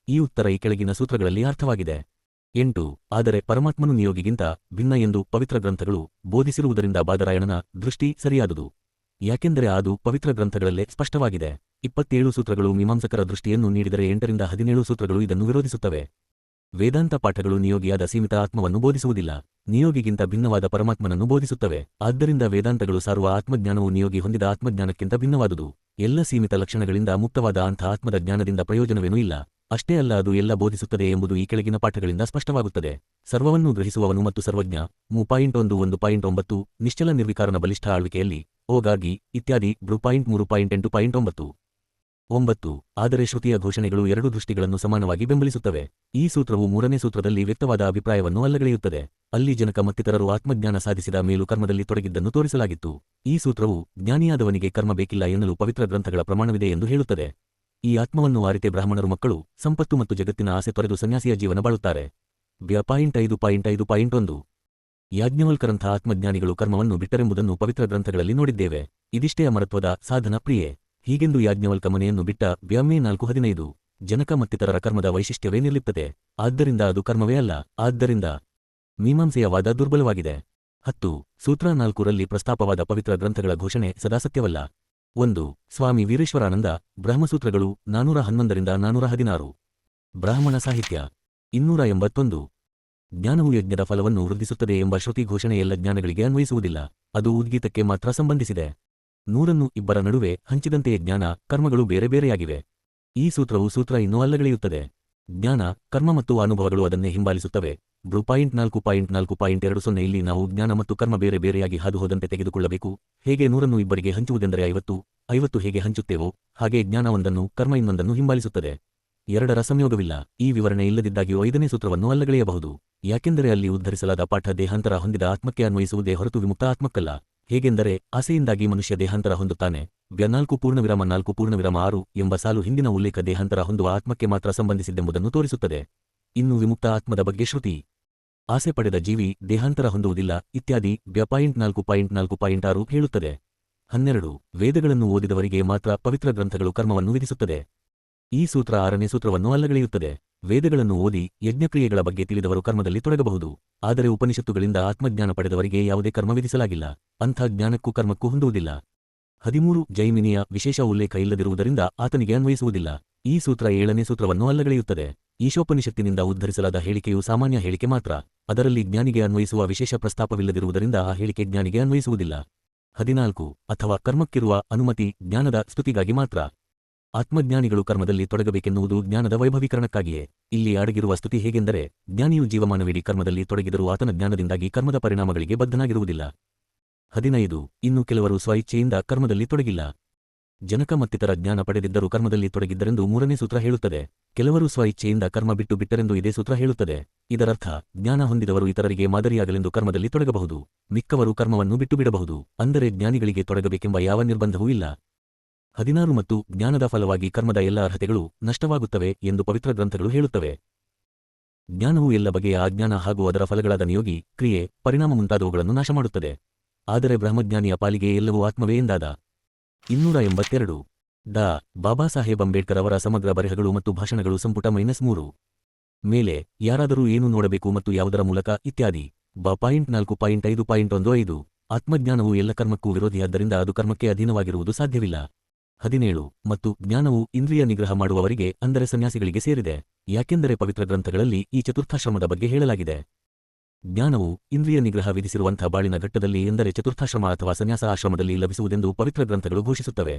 ಈ ಉತ್ತರ ಈ ಕೆಳಗಿನ ಸೂತ್ರಗಳಲ್ಲಿ ಅರ್ಥವಾಗಿದೆ. 8. ಆದರೆ ಪರಮಾತ್ಮನು ನಿಯೋಗಿಗಿಂತ ಭಿನ್ನ ಎಂದು ಪವಿತ್ರ ಗ್ರಂಥಗಳು ಬೋಧಿಸಿರುವುದರಿಂದ ಬಾದರಾಯಣನ ದೃಷ್ಟಿ ಸರಿಯಾದುದು. ಯಾಕೆಂದರೆ ಅದು ಪವಿತ್ರ ಗ್ರಂಥಗಳಲ್ಲೇ ಸ್ಪಷ್ಟವಾಗಿದೆ. 27 ಸೂತ್ರಗಳು ಮೀಮಾಂಸಕರ ದೃಷ್ಟಿಯನ್ನು ನೀಡಿದರೆ 8ರಿಂದ 17 ಸೂತ್ರಗಳು ಇದನ್ನು ವಿರೋಧಿಸುತ್ತವೆ. ವೇದಾಂತ ಪಾಠಗಳು ನಿಯೋಗಿಯಾದ ಸೀಮಿತ ಆತ್ಮವನ್ನು ಬೋಧಿಸುವುದಿಲ್ಲ, ನಿಯೋಗಿಗಿಂತ ಭಿನ್ನವಾದ ಪರಮಾತ್ಮನನ್ನು ಬೋಧಿಸುತ್ತವೆ. ಆದ್ದರಿಂದ ವೇದಾಂತಗಳು ಸಾರುವ ಆತ್ಮಜ್ಞಾನವು ನಿಯೋಗಿ ಹೊಂದಿದ ಆತ್ಮಜ್ಞಾನಕ್ಕಿಂತ ಭಿನ್ನವಾದುದು. ಎಲ್ಲ ಸೀಮಿತ ಲಕ್ಷಣಗಳಿಂದ ಮುಕ್ತವಾದ ಅಂಥ ಆತ್ಮದ ಜ್ಞಾನದಿಂದ ಪ್ರಯೋಜನವೇನೂ ಇಲ್ಲ. ಅಷ್ಟೇ ಅಲ್ಲ, ಅದು ಎಲ್ಲ ಬೋಧಿಸುತ್ತದೆ ಎಂಬುದು ಈ ಕೆಳಗಿನ ಪಾಠಗಳಿಂದ ಸ್ಪಷ್ಟವಾಗುತ್ತದೆ. ಸರ್ವವನ್ನೂ ಗ್ರಹಿಸುವವನು ಮತ್ತು ಸರ್ವಜ್ಞ 3.1.9 ನಿಶ್ಚಲ ನಿರ್ವಿಕಾರನ ಬಲಿಷ್ಠ ಆಳ್ವಿಕೆಯಲ್ಲಿ ಓಗಾಗಿ ಇತ್ಯಾದಿ 3.8.9. 9. ಆದರೆ ಶ್ರುತಿಯ ಘೋಷಣೆಗಳು ಎರಡು ದೃಷ್ಟಿಗಳನ್ನು ಸಮಾನವಾಗಿ ಬೆಂಬಲಿಸುತ್ತವೆ. ಈ ಸೂತ್ರವು 3ನೇ ಸೂತ್ರದಲ್ಲಿ ವ್ಯಕ್ತವಾದ ಅಭಿಪ್ರಾಯವನ್ನು ಅಲ್ಲಗಳೆಯುತ್ತದೆ. ಅಲ್ಲಿ ಜನಕ ಮತ್ತಿತರರು ಆತ್ಮಜ್ಞಾನ ಸಾಧಿಸಿದ ಮೇಲೂ ಕರ್ಮದಲ್ಲಿ ತೊಡಗಿದ್ದನ್ನು ತೋರಿಸಲಾಗಿತ್ತು. ಈ ಸೂತ್ರವು ಜ್ಞಾನಿಯಾದವನಿಗೆ ಕರ್ಮ ಬೇಕಿಲ್ಲ ಎನ್ನಲು ಪವಿತ್ರ ಗ್ರಂಥಗಳ ಪ್ರಮಾಣವಿದೆ ಎಂದು ಹೇಳುತ್ತದೆ. ಈ ಆತ್ಮವನ್ನು ಅರಿತೆ ಬ್ರಾಹ್ಮಣರು ಮಕ್ಕಳು ಸಂಪತ್ತು ಮತ್ತು ಜಗತ್ತಿನ ಆಸೆ ತೊರೆದು ಸನ್ಯಾಸಿಯ ಜೀವನ ಬಾಳುತ್ತಾರೆ. 5.5.1 ಯಾಜ್ಞವಲ್ಕರಂಥ ಆತ್ಮಜ್ಞಾನಿಗಳು ಕರ್ಮವನ್ನು ಬಿಟ್ಟರೆಂಬುದನ್ನು ಪವಿತ್ರ ಗ್ರಂಥಗಳಲ್ಲಿ ನೋಡಿದ್ದೇವೆ. ಇದಿಷ್ಟೇ ಅಮರತ್ವದ ಸಾಧನ ಪ್ರಿಯೆ. ಹೀಗೆಂದು ಯಾಜ್ಞವಲ್ಕ ಮನೆಯನ್ನು ಬಿಟ್ಟ 4:15 ಜನಕ ಮತ್ತಿತರರ ಕರ್ಮದ ವೈಶಿಷ್ಟ್ಯವೇ ನಿರ್ಲಿಪ್ತತೆ. ಆದ್ದರಿಂದ ಅದು ಕರ್ಮವೇ ಅಲ್ಲ. ಆದ್ದರಿಂದ ಮೀಮಾಂಸೆಯ ವಾದ ದುರ್ಬಲವಾಗಿದೆ. 10. ಸೂತ್ರ 4ರಲ್ಲಿ ಪ್ರಸ್ತಾಪವಾದ ಪವಿತ್ರ ಗ್ರಂಥಗಳ ಘೋಷಣೆ ಸದಾ ಸತ್ಯವಲ್ಲ. 1. ಸ್ವಾಮಿ ವೀರೇಶ್ವರಾನಂದ ಬ್ರಹ್ಮಸೂತ್ರಗಳು 411ರಿಂದ 416. ಬ್ರಾಹ್ಮಣ ಸಾಹಿತ್ಯ 281. ಜ್ಞಾನವು ಯಜ್ಞದ ಫಲವನ್ನು ವೃದ್ಧಿಸುತ್ತದೆ ಎಂಬ ಶ್ರುತಿ ಘೋಷಣೆ ಎಲ್ಲ ಜ್ಞಾನಗಳಿಗೆ ಅನ್ವಯಿಸುವುದಿಲ್ಲ, ಅದು ಉದ್ಗೀತಕ್ಕೆ ಮಾತ್ರ ಸಂಬಂಧಿಸಿದೆ. 100ನ್ನು ಇಬ್ಬರ ನಡುವೆ ಹಂಚಿದಂತೆಯೇ ಜ್ಞಾನ ಕರ್ಮಗಳು ಬೇರೆ ಬೇರೆಯಾಗಿವೆ. ಈ ಸೂತ್ರವು ಸೂತ್ರ ಇನ್ನೂ ಅಲ್ಲಗಳೆಯುತ್ತದೆ. ಜ್ಞಾನ ಕರ್ಮ ಮತ್ತು ಅನುಭವಗಳು ಅದನ್ನೇ ಹಿಂಬಾಲಿಸುತ್ತವೆ. 4.4.20 ಇಲ್ಲಿ ನಾವು ಜ್ಞಾನ ಮತ್ತು ಕರ್ಮ ಬೇರೆ ಬೇರೆಯಾಗಿ ಹಾದುಹೋದಂತೆ ತೆಗೆದುಕೊಳ್ಳಬೇಕು. ಹೇಗೆ 100ನ್ನು ಇಬ್ಬರಿಗೆ ಹಂಚುವುದೆಂದರೆ 50 ಹೇಗೆ ಹಂಚುತ್ತೇವೋ ಹಾಗೆ ಜ್ಞಾನ ಒಂದನ್ನು ಕರ್ಮ ಇನ್ನೊಂದನ್ನು ಹಿಂಬಾಲಿಸುತ್ತದೆ. ಎರಡರ ಸಂಯೋಗವಿಲ್ಲ. ಈ ವಿವರಣೆ ಇಲ್ಲದಿದ್ದಾಗಿಯೂ 5ನೇ ಸೂತ್ರವನ್ನು ಅಲ್ಲಗಳೆಯಬಹುದು. ಯಾಕೆಂದರೆ ಅಲ್ಲಿ ಉದ್ಧರಿಸಲಾದ ಪಾಠ ದೇಹಾಂತರ ಹೊಂದಿದ ಆತ್ಮಕ್ಕೆ ಅನ್ವಯಿಸುವುದೇ ಹೊರತು ವಿಮುಕ್ತ ಆತ್ಮಕ್ಕಲ್ಲ. ಹೇಗೆಂದರೆ ಆಸೆಯಿಂದಾಗಿ ಮನುಷ್ಯ ದೇಹಾಂತರ ಹೊಂದುತ್ತಾನೆ. 4.4.6 ಎಂಬ ಸಾಲು ಹಿಂದಿನ ಉಲ್ಲೇಖ ದೇಹಾಂತರ ಹೊಂದುವ ಆತ್ಮಕ್ಕೆ ಮಾತ್ರ ಸಂಬಂಧಿಸಿದ್ದೆಂಬುದನ್ನು ತೋರಿಸುತ್ತದೆ. ಇನ್ನು ವಿಮುಕ್ತ ಆತ್ಮದ ಬಗ್ಗೆ ಶ್ರುತಿ ಆಸೆ ಪಡೆದ ಜೀವಿ ದೇಹಾಂತರ ಹೊಂದುವುದಿಲ್ಲ ಇತ್ಯಾದಿ 4.4.6 ಹೇಳುತ್ತದೆ. 12. ವೇದಗಳನ್ನು ಓದಿದವರಿಗೆ ಮಾತ್ರ ಪವಿತ್ರ ಗ್ರಂಥಗಳು ಕರ್ಮವನ್ನು ವಿಧಿಸುತ್ತದೆ. ಈ ಸೂತ್ರ 6ನೇ ಸೂತ್ರವನ್ನು ಅಲ್ಲಗಳೆಯುತ್ತದೆ. ವೇದಗಳನ್ನು ಓದಿ ಯಜ್ಞಕ್ರಿಯೆಗಳ ಬಗ್ಗೆ ತಿಳಿದವರು ಕರ್ಮದಲ್ಲಿ ತೊಡಗಬಹುದು. ಆದರೆ ಉಪನಿಷತ್ತುಗಳಿಂದ ಆತ್ಮಜ್ಞಾನ ಪಡೆದವರಿಗೆ ಯಾವುದೇ ಕರ್ಮ ವಿಧಿಸಲಾಗಿಲ್ಲ. ಅಂಥ ಜ್ಞಾನಕ್ಕೂ ಕರ್ಮಕ್ಕೂ ಹೊಂದುವುದಿಲ್ಲ. 13. ಜೈಮಿನಿಯ ವಿಶೇಷ ಉಲ್ಲೇಖ ಇಲ್ಲದಿರುವುದರಿಂದ ಆತನಿಗೆ ಅನ್ವಯಿಸುವುದಿಲ್ಲ. ಈ ಸೂತ್ರ 7ನೇ ಸೂತ್ರವನ್ನು ಅಲ್ಲಗಳೆಯುತ್ತದೆ. ಈಶೋಪನಿಷತ್ತಿನಿಂದ ಉದ್ಧರಿಸಲಾದ ಹೇಳಿಕೆಯು ಸಾಮಾನ್ಯ ಹೇಳಿಕೆ ಮಾತ್ರ. ಅದರಲ್ಲಿ ಜ್ಞಾನಿಗೆ ಅನ್ವಯಿಸುವ ವಿಶೇಷ ಪ್ರಸ್ತಾಪವಿಲ್ಲದಿರುವುದರಿಂದ ಆ ಹೇಳಿಕೆ ಜ್ಞಾನಿಗೆ ಅನ್ವಯಿಸುವುದಿಲ್ಲ. 14. ಅಥವಾ ಕರ್ಮಕ್ಕಿರುವ ಅನುಮತಿ ಜ್ಞಾನದ ಸ್ತುತಿಗಾಗಿ ಮಾತ್ರ. ಆತ್ಮಜ್ಞಾನಿಗಳು ಕರ್ಮದಲ್ಲಿ ತೊಡಗಬೇಕೆನ್ನುವುದು ಜ್ಞಾನದ ವೈಭವೀಕರಣಕ್ಕಾಗಿಯೇ. ಇಲ್ಲಿ ಅಡಗಿರುವ ಸ್ತುತಿ ಹೇಗೆಂದರೆ ಜ್ಞಾನಿಯು ಜೀವಮಾನವಿಡೀ ಕರ್ಮದಲ್ಲಿ ತೊಡಗಿದರೂ ಆತನ ಜ್ಞಾನದಿಂದಾಗಿ ಕರ್ಮದ ಪರಿಣಾಮಗಳಿಗೆ ಬದ್ಧನಾಗಿರುವುದಿಲ್ಲ. 15. ಇನ್ನು ಕೆಲವರು ಸ್ವಇಚ್ಛೆಯಿಂದ ಕರ್ಮದಲ್ಲಿ ತೊಡಗಿಲ್ಲ. ಜನಕ ಮತ್ತಿತರ ಜ್ಞಾನ ಪಡೆದಿದ್ದರೂ ಕರ್ಮದಲ್ಲಿ ತೊಡಗಿದ್ದರೆಂದು 3ನೇ ಸೂತ್ರ ಹೇಳುತ್ತದೆ. ಕೆಲವರು ಸ್ವಇಚ್ಛೆಯಿಂದ ಕರ್ಮ ಬಿಟ್ಟರೆಂದು ಇದೇ ಸೂತ್ರ ಹೇಳುತ್ತದೆ. ಇದರರ್ಥ ಜ್ಞಾನ ಹೊಂದಿದವರು ಇತರರಿಗೆ ಮಾದರಿಯಾಗಲೆಂದು ಕರ್ಮದಲ್ಲಿ ತೊಡಗಬಹುದು, ಮಿಕ್ಕವರು ಕರ್ಮವನ್ನು ಬಿಟ್ಟುಬಿಡಬಹುದು. ಅಂದರೆ ಜ್ಞಾನಿಗಳಿಗೆ ತೊಡಗಬೇಕೆಂಬ ಯಾವ ನಿರ್ಬಂಧವೂ ಇಲ್ಲ. 16. ಮತ್ತು ಜ್ಞಾನದ ಫಲವಾಗಿ ಕರ್ಮದ ಎಲ್ಲ ಅರ್ಹತೆಗಳು ನಷ್ಟವಾಗುತ್ತವೆ ಎಂದು ಪವಿತ್ರ ಗ್ರಂಥಗಳು ಹೇಳುತ್ತವೆ. ಜ್ಞಾನವು ಎಲ್ಲ ಬಗೆಯ ಅಜ್ಞಾನ ಹಾಗೂ ಅದರ ಫಲಗಳಾದ ನಿಯೋಗಿ, ಕ್ರಿಯೆ, ಪರಿಣಾಮ ಮುಂತಾದವುಗಳನ್ನು ನಾಶಮಾಡುತ್ತದೆ. ಆದರೆ ಬ್ರಹ್ಮಜ್ಞಾನಿಯ ಪಾಲಿಗೆ ಎಲ್ಲವೂ ಆತ್ಮವೇ ಎಂದಾದ. 282. ಡಾ. ಬಾಬಾ ಸಾಹೇಬ್ ಅಂಬೇಡ್ಕರ್ ಅವರ ಸಮಗ್ರ ಬರೆಹಗಳು ಮತ್ತು ಭಾಷಣಗಳು ಸಂಪುಟ -3. ಮೇಲೆ ಯಾರಾದರೂ ಏನು ನೋಡಬೇಕು ಮತ್ತು ಯಾವುದರ ಮೂಲಕ ಇತ್ಯಾದಿ. 4.5.15 ಆತ್ಮಜ್ಞಾನವು ಎಲ್ಲ ಕರ್ಮಕ್ಕೂ ವಿರೋಧಿಯಾದ್ದರಿಂದ ಅದು ಕರ್ಮಕ್ಕೆ ಅಧೀನವಾಗಿರುವುದು ಸಾಧ್ಯವಿಲ್ಲ. 17. ಮತ್ತು ಜ್ಞಾನವು ಇಂದ್ರಿಯ ನಿಗ್ರಹ ಮಾಡುವವರಿಗೆ ಅಂದರೆ ಸನ್ಯಾಸಿಗಳಿಗೆ ಸೇರಿದೆ. ಯಾಕೆಂದರೆ ಪವಿತ್ರ ಗ್ರಂಥಗಳಲ್ಲಿ ಈ ಚತುರ್ಥಾಶ್ರಮದ ಬಗ್ಗೆ ಹೇಳಲಾಗಿದೆ. ಜ್ಞಾನವು ಇಂದ್ರಿಯ ನಿಗ್ರಹ ವಿಧಿಸಿರುವಂಥ ಬಾಳಿನ ಘಟ್ಟದಲ್ಲಿ ಎಂದರೆ ಚತುರ್ಥಾಶ್ರಮ ಅಥವಾ ಸನ್ಯಾಸ ಆಶ್ರಮದಲ್ಲಿ ಲಭಿಸುವುದೆಂದು ಪವಿತ್ರ ಗ್ರಂಥಗಳು ಘೋಷಿಸುತ್ತವೆ.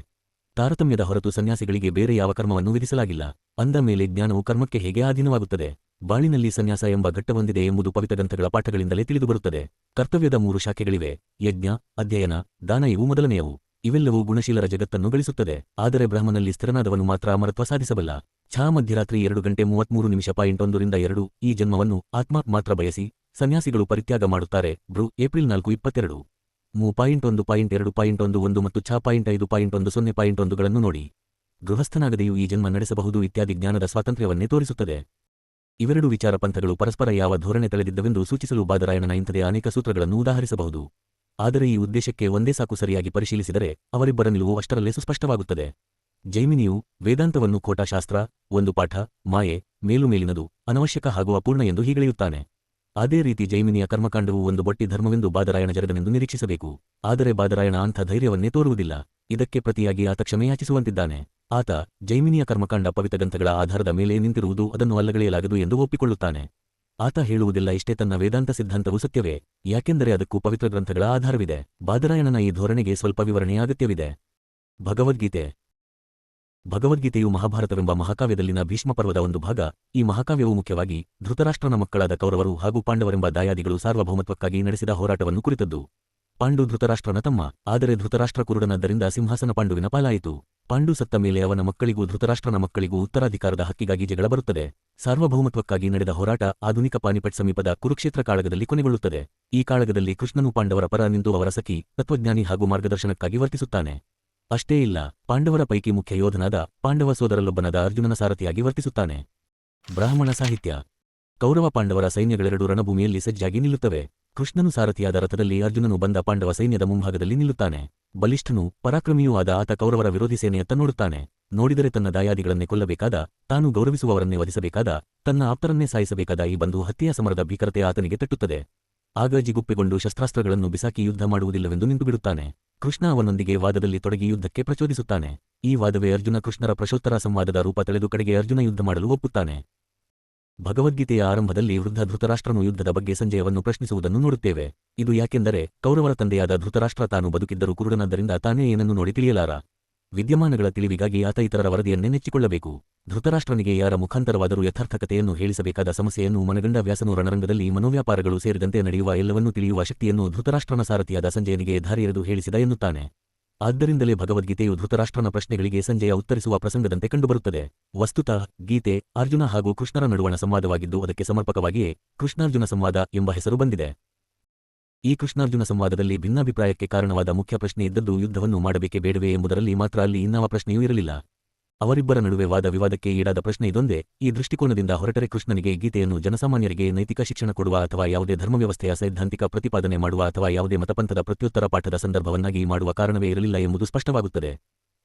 ತಾರತಮ್ಯದ ಹೊರತು ಸನ್ಯಾಸಿಗಳಿಗೆ ಬೇರೆ ಯಾವ ಕರ್ಮವನ್ನು ವಿಧಿಸಲಾಗಿಲ್ಲ. ಅಂದ ಮೇಲೆ ಜ್ಞಾನವು ಕರ್ಮಕ್ಕೆ ಹೇಗೆ ಅಧೀನವಾಗುತ್ತದೆ? ಬಾಳಿನಲ್ಲಿ ಸನ್ಯಾಸ ಎಂಬ ಘಟ್ಟವೊಂದಿದೆ ಎಂಬುದು ಪವಿತ್ರ ಗ್ರಂಥಗಳ ಪಾಠಗಳಿಂದಲೇ ತಿಳಿದುಬರುತ್ತದೆ. ಕರ್ತವ್ಯದ 3 ಶಾಖೆಗಳಿವೆ: ಯಜ್ಞ, ಅಧ್ಯಯನ, ದಾನ. ಇವು ಮೊದಲನೆಯವು. ಇವೆಲ್ಲವೂ ಗುಣಶೀಲರ ಜಗತ್ತನ್ನು ಗಳಿಸುತ್ತದೆ. ಆದರೆ ಬ್ರಹ್ಮನಲ್ಲಿ ಸ್ಥಿರನಾದವನು ಮಾತ್ರ ಅಮರತ್ವ ಸಾಧಿಸಬಲ್ಲ. ಮಧ್ಯರಾತ್ರಿ 2:33 ರಿಂದ 2 ಈ ಜನ್ಮವನ್ನು ಆತ್ಮ ಮಾತ್ರ ಬಯಸಿ ಸನ್ಯಾಸಿಗಳು ಪರಿತ್ಯಾಗ ಮಾಡುತ್ತಾರೆ. ಏಪ್ರಿಲ್ 4, 22. 3.1.2.11 ಮತ್ತು 5.10.1 ಗಳನ್ನು ನೋಡಿ. ಗೃಹಸ್ಥನಾಗದೆಯೂ ಈ ಜನ್ಮ ನಡೆಸಬಹುದು ಇತ್ಯಾದಿ ಜ್ಞಾನದ ಸ್ವಾತಂತ್ರ್ಯವನ್ನೇ ತೋರಿಸುತ್ತದೆ. ಇವೆರಡು ವಿಚಾರ ಪಂಥಗಳು ಪರಸ್ಪರ ಯಾವ ಧೋರಣೆ ತಳೆದಿದ್ದವೆಂದು ಸೂಚಿಸಲು ಬಾದರಾಯಣನ ಇಂಥದೇ ಅನೇಕ ಸೂತ್ರಗಳನ್ನು ಉದಾಹರಿಸಬಹುದು. ಆದರೆ ಈ ಉದ್ದೇಶಕ್ಕೆ ಒಂದೇ ಸಾಕು, ಸರಿಯಾಗಿ ಪರಿಶೀಲಿಸಿದರೆ ಅವರಿಬ್ಬರ ನಿಲುವು ಅಷ್ಟರಲ್ಲೇ ಸುಸ್ಪಷ್ಟವಾಗುತ್ತದೆ. ಜೈಮಿನಿಯು ವೇದಾಂತವನ್ನು ಖೋಟಶಾಸ್ತ್ರ, ಒಂದು ಪಾಠ, ಮಾಯೆ, ಮೇಲುಮೇಲಿನದು, ಅನವಶ್ಯಕ ಹಾಗೂ ಅಪೂರ್ಣ ಎಂದು ಹೀಗಳೆಯುತ್ತಾನೆ. ಅದೇ ರೀತಿ ಜೈಮಿನಿಯ ಕರ್ಮಕಾಂಡವು ಒಂದು ಬೊಟ್ಟಿ ಧರ್ಮವೆಂದು ಬಾದರಾಯಣ ಜರದನೆಂದು ನಿರೀಕ್ಷಿಸಬೇಕು. ಆದರೆ ಬಾದರಾಯಣ ಅಂಥ ಧೈರ್ಯವನ್ನೇ ತೋರುವುದಿಲ್ಲ. ಇದಕ್ಕೆ ಪ್ರತಿಯಾಗಿ ಆತ ಕ್ಷಮೆಯಾಚಿಸುವಂತಿದ್ದಾನೆ. ಆತ ಜೈಮಿನಿಯ ಕರ್ಮಕಾಂಡ ಪವಿತ್ರಗ್ರಂಥಗಳ ಆಧಾರದ ಮೇಲೆ ನಿಂತಿರುವುದು, ಅದನ್ನು ಅಲ್ಲಗಳೆಯಲಾಗದು ಎಂದು ಒಪ್ಪಿಕೊಳ್ಳುತ್ತಾನೆ. ಆತ ಹೇಳುವುದಿಲ್ಲ ಇಷ್ಟೇ, ತನ್ನ ವೇದಾಂತ ಸಿದ್ಧಾಂತವು ಸತ್ಯವೇ, ಯಾಕೆಂದರೆ ಅದಕ್ಕೂ ಪವಿತ್ರ ಗ್ರಂಥಗಳ ಆಧಾರವಿದೆ. ಬಾದರಾಯಣನ ಈ ಧೋರಣೆಗೆ ಸ್ವಲ್ಪ ವಿವರಣೆಯ ಅಗತ್ಯವಿದೆ. ಭಗವದ್ಗೀತೆ. ಭಗವದ್ಗೀತೆಯು ಮಹಾಭಾರತವೆಂಬ ಮಹಾಕಾವ್ಯದಲ್ಲಿನ ಭೀಷ್ಮಪರ್ವದ ಒಂದು ಭಾಗ. ಈ ಮಹಾಕಾವ್ಯವು ಮುಖ್ಯವಾಗಿ ಧೃತರಾಷ್ಟ್ರನ ಮಕ್ಕಳಾದ ಕೌರವರು ಹಾಗೂ ಪಾಂಡವರೆಂಬ ದಾಯಾದಿಗಳು ಸಾರ್ವಭೌಮತ್ವಕ್ಕಾಗಿ ನಡೆಸಿದ ಹೋರಾಟವನ್ನು ಕುರಿತದ್ದು. ಪಾಂಡು ಧೃತರಾಷ್ಟ್ರನ ತಮ್ಮ. ಆದರೆ ಧೃತರಾಷ್ಟ್ರ ಕುರುಡನಾದ್ದರಿಂದ ಸಿಂಹಾಸನ ಪಾಂಡುವಿನ ಪಾಲಾಯಿತು. ಪಾಂಡು ಸತ್ತ ಮೇಲೆ ಅವನ ಮಕ್ಕಳಿಗೂ ಧೃತರಾಷ್ಟ್ರನ ಮಕ್ಕಳಿಗೂ ಉತ್ತರಾಧಿಕಾರದ ಹಕ್ಕಿಗಾಗಿ ಜಗಳ ಬರುತ್ತದೆ. ಸಾರ್ವಭೌಮತ್ವಕ್ಕಾಗಿ ನಡೆದ ಹೋರಾಟ ಆಧುನಿಕ ಪಾನಿಪಟ್ ಸಮೀಪದ ಕುರುಕ್ಷೇತ್ರ ಕಾಳಗದಲ್ಲಿ ಕೊನೆಗೊಳ್ಳುತ್ತದೆ. ಈ ಕಾಳಗದಲ್ಲಿ ಕೃಷ್ಣನು ಪಾಂಡವರ ಪರ ನಿಂತು ಅವರ ಸಖಿ, ತತ್ವಜ್ಞಾನಿ ಹಾಗೂ ಮಾರ್ಗದರ್ಶನಕ್ಕಾಗಿ ವರ್ತಿಸುತ್ತಾನೆ. ಅಷ್ಟೇ ಇಲ್ಲ, ಪಾಂಡವರ ಪೈಕಿ ಮುಖ್ಯ ಯೋಧನಾದ ಪಾಂಡವ ಸೋದರಲ್ಲೊಬ್ಬನಾದ ಅರ್ಜುನನ ಸಾರಥಿಯಾಗಿ ವರ್ತಿಸುತ್ತಾನೆ. ಬ್ರಾಹ್ಮಣ ಸಾಹಿತ್ಯ. ಕೌರವ ಪಾಂಡವರ ಸೈನ್ಯಗಳೆರಡೂ ರಣಭೂಮಿಯಲ್ಲಿ ಸಜ್ಜಾಗಿ ನಿಲ್ಲುತ್ತವೆ. ಕೃಷ್ಣನು ಸಾರಥಿಯಾದ ರಥದಲ್ಲಿ ಅರ್ಜುನನು ಬಂದ ಪಾಂಡವ ಸೈನ್ಯದ ಮುಂಭಾಗದಲ್ಲಿ ನಿಲ್ಲುತ್ತಾನೆ. ಬಲಿಷ್ಠನೂ ಪರಾಕ್ರಮಿಯೂ ಆದ ಆತ ಕೌರವರ ವಿರೋಧಿ ಸೇನೆಯತ್ತ ನೋಡುತ್ತಾನೆ. ನೋಡಿದರೆ ತನ್ನ ದಾಯಾದಿಗಳನ್ನೇ ಕೊಲ್ಲಬೇಕಾದ, ತಾನು ಗೌರವಿಸುವವರನ್ನೇ ವಧಿಸಬೇಕಾದ, ತನ್ನ ಆಪ್ತರನ್ನೇ ಸಾಯಿಸಬೇಕಾದ ಈ ಬಂಧು ಹತ್ಯೆಯ ಸಮರದ ಭೀಕರತೆ ಆತನಿಗೆ ತಟ್ಟುತ್ತದೆ. ಆಗ ಜಿಗುಪ್ಪೆಗೊಂಡು ಶಸ್ತ್ರಾಸ್ತ್ರಗಳನ್ನು ಬಿಸಾಕಿ ಯುದ್ಧ ಮಾಡುವುದಿಲ್ಲವೆಂದು ನಿಂತುಬಿಡುತ್ತಾನೆ. ಕೃಷ್ಣ ಅವನೊಂದಿಗೆ ವಾದದಲ್ಲಿ ತೊಡಗಿ ಯುದ್ಧಕ್ಕೆ ಪ್ರಚೋದಿಸುತ್ತಾನೆ. ಈ ವಾದವೇ ಅರ್ಜುನ ಕೃಷ್ಣರ ಪ್ರಶೋತ್ತರ ಸಂವಾದದ ರೂಪ ತಳೆದು ಕಡೆಗೆ ಅರ್ಜುನ ಯುದ್ಧ ಮಾಡಲು ಒಪ್ಪುತ್ತಾನೆ. ಭಗವದ್ಗೀತೆಯ ಆರಂಭದಲ್ಲಿ ವೃದ್ಧ ಧೃತರಾಷ್ಟ್ರನು ಯುದ್ಧದ ಬಗ್ಗೆ ಸಂಜಯವನ್ನು ಪ್ರಶ್ನಿಸುವುದನ್ನು ನೋಡುತ್ತೇವೆ. ಇದು ಯಾಕೆಂದರೆ ಕೌರವರ ತಂದೆಯಾದ ಧೃತರಾಷ್ಟ್ರ ತಾನು ಬದುಕಿದ್ದರೂ ಕುರುಡನಾದ್ದರಿಂದ ತಾನೇ ಏನನ್ನು ನೋಡಿ ತಿಳಿಯಲಾರ. ವಿದ್ಯಮಾನಗಳ ತಿಳಿವಿಗಾಗಿ ಆತ ಇತರರ ವರದಿಯನ್ನೇ ನೆಚ್ಚಿಕೊಳ್ಳಬೇಕು. ಧೃತರಾಷ್ಟ್ರನಿಗೆ ಯಾರ ಮುಖಾಂತರವಾದರೂ ಯಥಾರ್ಥಕತೆಯನ್ನು ಹೇಳಿಸಬೇಕಾದ ಸಮಸ್ಯೆಯನ್ನು ಮನಗಂಡ ವ್ಯಾಸನು ರಣರಂಗದಲ್ಲಿ ಮನೋವ್ಯಾಪಾರಗಳು ಸೇರಿದಂತೆ ನಡೆಯುವ ಎಲ್ಲವನ್ನೂ ತಿಳಿಯುವ ಶಕ್ತಿಯನ್ನು ಧೃತರಾಷ್ಟ್ರನ ಸಾರಥಿಯಾದ ಸಂಜಯನಿಗೆ ದಾರಿ ಎರೆದು ಹೇಳಿಸಿದ ಎನ್ನುತ್ತಾನೆ. ಆದ್ದರಿಂದಲೇ ಭಗವದ್ಗೀತೆಯು ಧೃತರಾಷ್ಟ್ರನ ಪ್ರಶ್ನೆಗಳಿಗೆ ಸಂಜಯ ಉತ್ತರಿಸುವ ಪ್ರಸಂಗದಂತೆ ಕಂಡುಬರುತ್ತದೆ. ವಸ್ತುತಃ ಗೀತೆ ಅರ್ಜುನ ಹಾಗೂ ಕೃಷ್ಣರ ನಡುವಣ ಸಂವಾದವಾಗಿದ್ದು ಅದಕ್ಕೆ ಸಮರ್ಪಕವಾಗಿಯೇ ಕೃಷ್ಣಾರ್ಜುನ ಸಂವಾದ ಎಂಬ ಹೆಸರು ಬಂದಿದೆ. ಈ ಕೃಷ್ಣಾರ್ಜುನ ಸಂವಾದದಲ್ಲಿ ಭಿನ್ನಾಭಿಪ್ರಾಯಕ್ಕೆ ಕಾರಣವಾದ ಮುಖ್ಯ ಪ್ರಶ್ನೆ ಇದ್ದದ್ದು ಯುದ್ಧವನ್ನು ಮಾಡಬೇಕೇ ಬೇಡವೇ ಎಂಬುದರಲ್ಲಿ ಮಾತ್ರ. ಅಲ್ಲಿ ಇನ್ನಾವ ಪ್ರಶ್ನೆಯೂ ಇರಲಿಲ್ಲ. ಅವರಿಬ್ಬರ ನಡುವೆ ವಾದ ವಿವಾದಕ್ಕೆ ಈಡಾದ ಪ್ರಶ್ನೆ ಇದೊಂದೇ. ಈ ದೃಷ್ಟಿಕೋನದಿಂದ ಹೊರಟರೆ ಕೃಷ್ಣನಿಗೆ ಗೀತೆಯನ್ನು ಜನಸಾಮಾನ್ಯರಿಗೆ ನೈತಿಕ ಶಿಕ್ಷಣ ಕೊಡುವ ಅಥವಾ ಯಾವುದೇ ಧರ್ಮವ್ಯವಸ್ಥೆಯ ಸೈದ್ಧಾಂತಿಕ ಪ್ರತಿಪಾದನೆ ಮಾಡುವ ಅಥವಾ ಯಾವುದೇ ಮತಪಂಥದ ಪ್ರತ್ಯುತ್ತರ ಪಾಠದ ಸಂದರ್ಭವನ್ನಾಗಿ ಮಾಡುವ ಕಾರಣವೇ ಇರಲಿಲ್ಲ ಎಂಬುದು ಸ್ಪಷ್ಟವಾಗುತ್ತದೆ.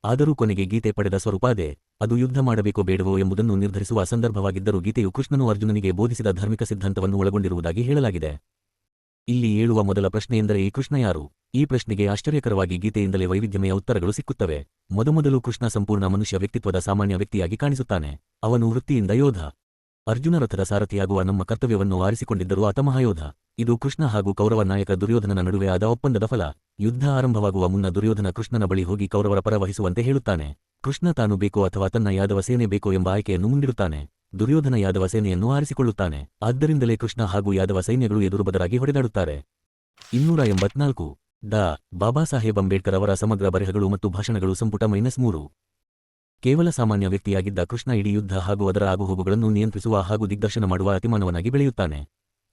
ಆದರೂ ಕೊನೆಗೆ ಗೀತೆ ಪಡೆದ ಸ್ವರೂಪ ಅದೇ. ಅದು ಯುದ್ಧ ಮಾಡಬೇಕೋ ಬೇಡವೋ ಎಂಬುದನ್ನು ನಿರ್ಧರಿಸುವ ಸಂದರ್ಭವಾಗಿದ್ದರೂ ಗೀತೆಯು ಕೃಷ್ಣನು ಅರ್ಜುನನಿಗೆ ಬೋಧಿಸಿದ ಧಾರ್ಮಿಕ ಸಿದ್ಧಾಂತವನ್ನು ಒಳಗೊಂಡಿರುವುದಾಗಿ ಹೇಳಲಾಗಿದೆ. ಇಲ್ಲಿ ಏಳುವ ಮೊದಲ ಪ್ರಶ್ನೆಯೆಂದರೆ ಈ ಕೃಷ್ಣ ಯಾರು? ಈ ಪ್ರಶ್ನೆಗೆ ಆಶ್ಚರ್ಯಕರವಾಗಿ ಗೀತೆಯಿಂದಲೇ ವೈವಿಧ್ಯಮಯ ಉತ್ತರಗಳು ಸಿಕ್ಕುತ್ತವೆ. ಮೊದಮೊದಲು ಕೃಷ್ಣ ಸಂಪೂರ್ಣ ಮನುಷ್ಯ ವ್ಯಕ್ತಿತ್ವದ ಸಾಮಾನ್ಯ ವ್ಯಕ್ತಿಯಾಗಿ ಕಾಣಿಸುತ್ತಾನೆ. ಅವನು ವೃತ್ತಿಯಿಂದ ಯೋಧ. ಅರ್ಜುನ ರಥದ ಸಾರಥಿಯಾಗುವ ನಮ್ಮ ಕರ್ತವ್ಯವನ್ನು ಆರಿಸಿಕೊಂಡಿದ್ದರೂ ಆತ ಮಹಾಯೋಧ. ಇದು ಕೃಷ್ಣ ಹಾಗೂ ಕೌರವ ನಾಯಕ ದುರ್ಯೋಧನನ ನಡುವೆ ಆದ ಒಪ್ಪಂದದ ಫಲ. ಯುದ್ಧ ಆರಂಭವಾಗುವ ಮುನ್ನ ದುರ್ಯೋಧನ ಕೃಷ್ಣನ ಬಳಿ ಹೋಗಿ ಕೌರವರ ಪರ ವಹಿಸುವಂತೆ ಹೇಳುತ್ತಾನೆ. ಕೃಷ್ಣ ತಾನು ಬೇಕೋ ಅಥವಾ ತನ್ನ ಯಾದವ ಸೇನೆ ಬೇಕೋ ಎಂಬ ಆಯ್ಕೆಯನ್ನು ಮುಂದಿಡುತ್ತಾನೆ. ದುರ್ಯೋಧನ ಯಾದವ ಸೇನೆಯನ್ನು ಆರಿಸಿಕೊಳ್ಳುತ್ತಾನೆ. ಆದ್ದರಿಂದಲೇ ಕೃಷ್ಣ ಹಾಗೂ ಯಾದವ ಸೈನ್ಯಗಳು ಎದುರುಬದರಾಗಿ ಹೊಡೆದಾಡುತ್ತಾರೆ. 284 ಡಾ. ಬಾಬಾ ಸಾಹೇಬ್ ಅಂಬೇಡ್ಕರ್ ಅವರ ಸಮಗ್ರ ಬರೆಹಗಳು ಮತ್ತು ಭಾಷಣಗಳು ಸಂಪುಟ -3. ಕೇವಲ ಸಾಮಾನ್ಯ ವ್ಯಕ್ತಿಯಾಗಿದ್ದ ಕೃಷ್ಣ ಇಡೀ ಯುದ್ಧ ಹಾಗೂ ಅದರ ಆಗುಹೋಗುಗಳನ್ನು ನಿಯಂತ್ರಿಸುವ ಹಾಗೂ ದಿಗ್ದರ್ಶನ ಮಾಡುವ ಅತಿಮಾನವನಾಗಿ ಬೆಳೆಯುತ್ತಾನೆ.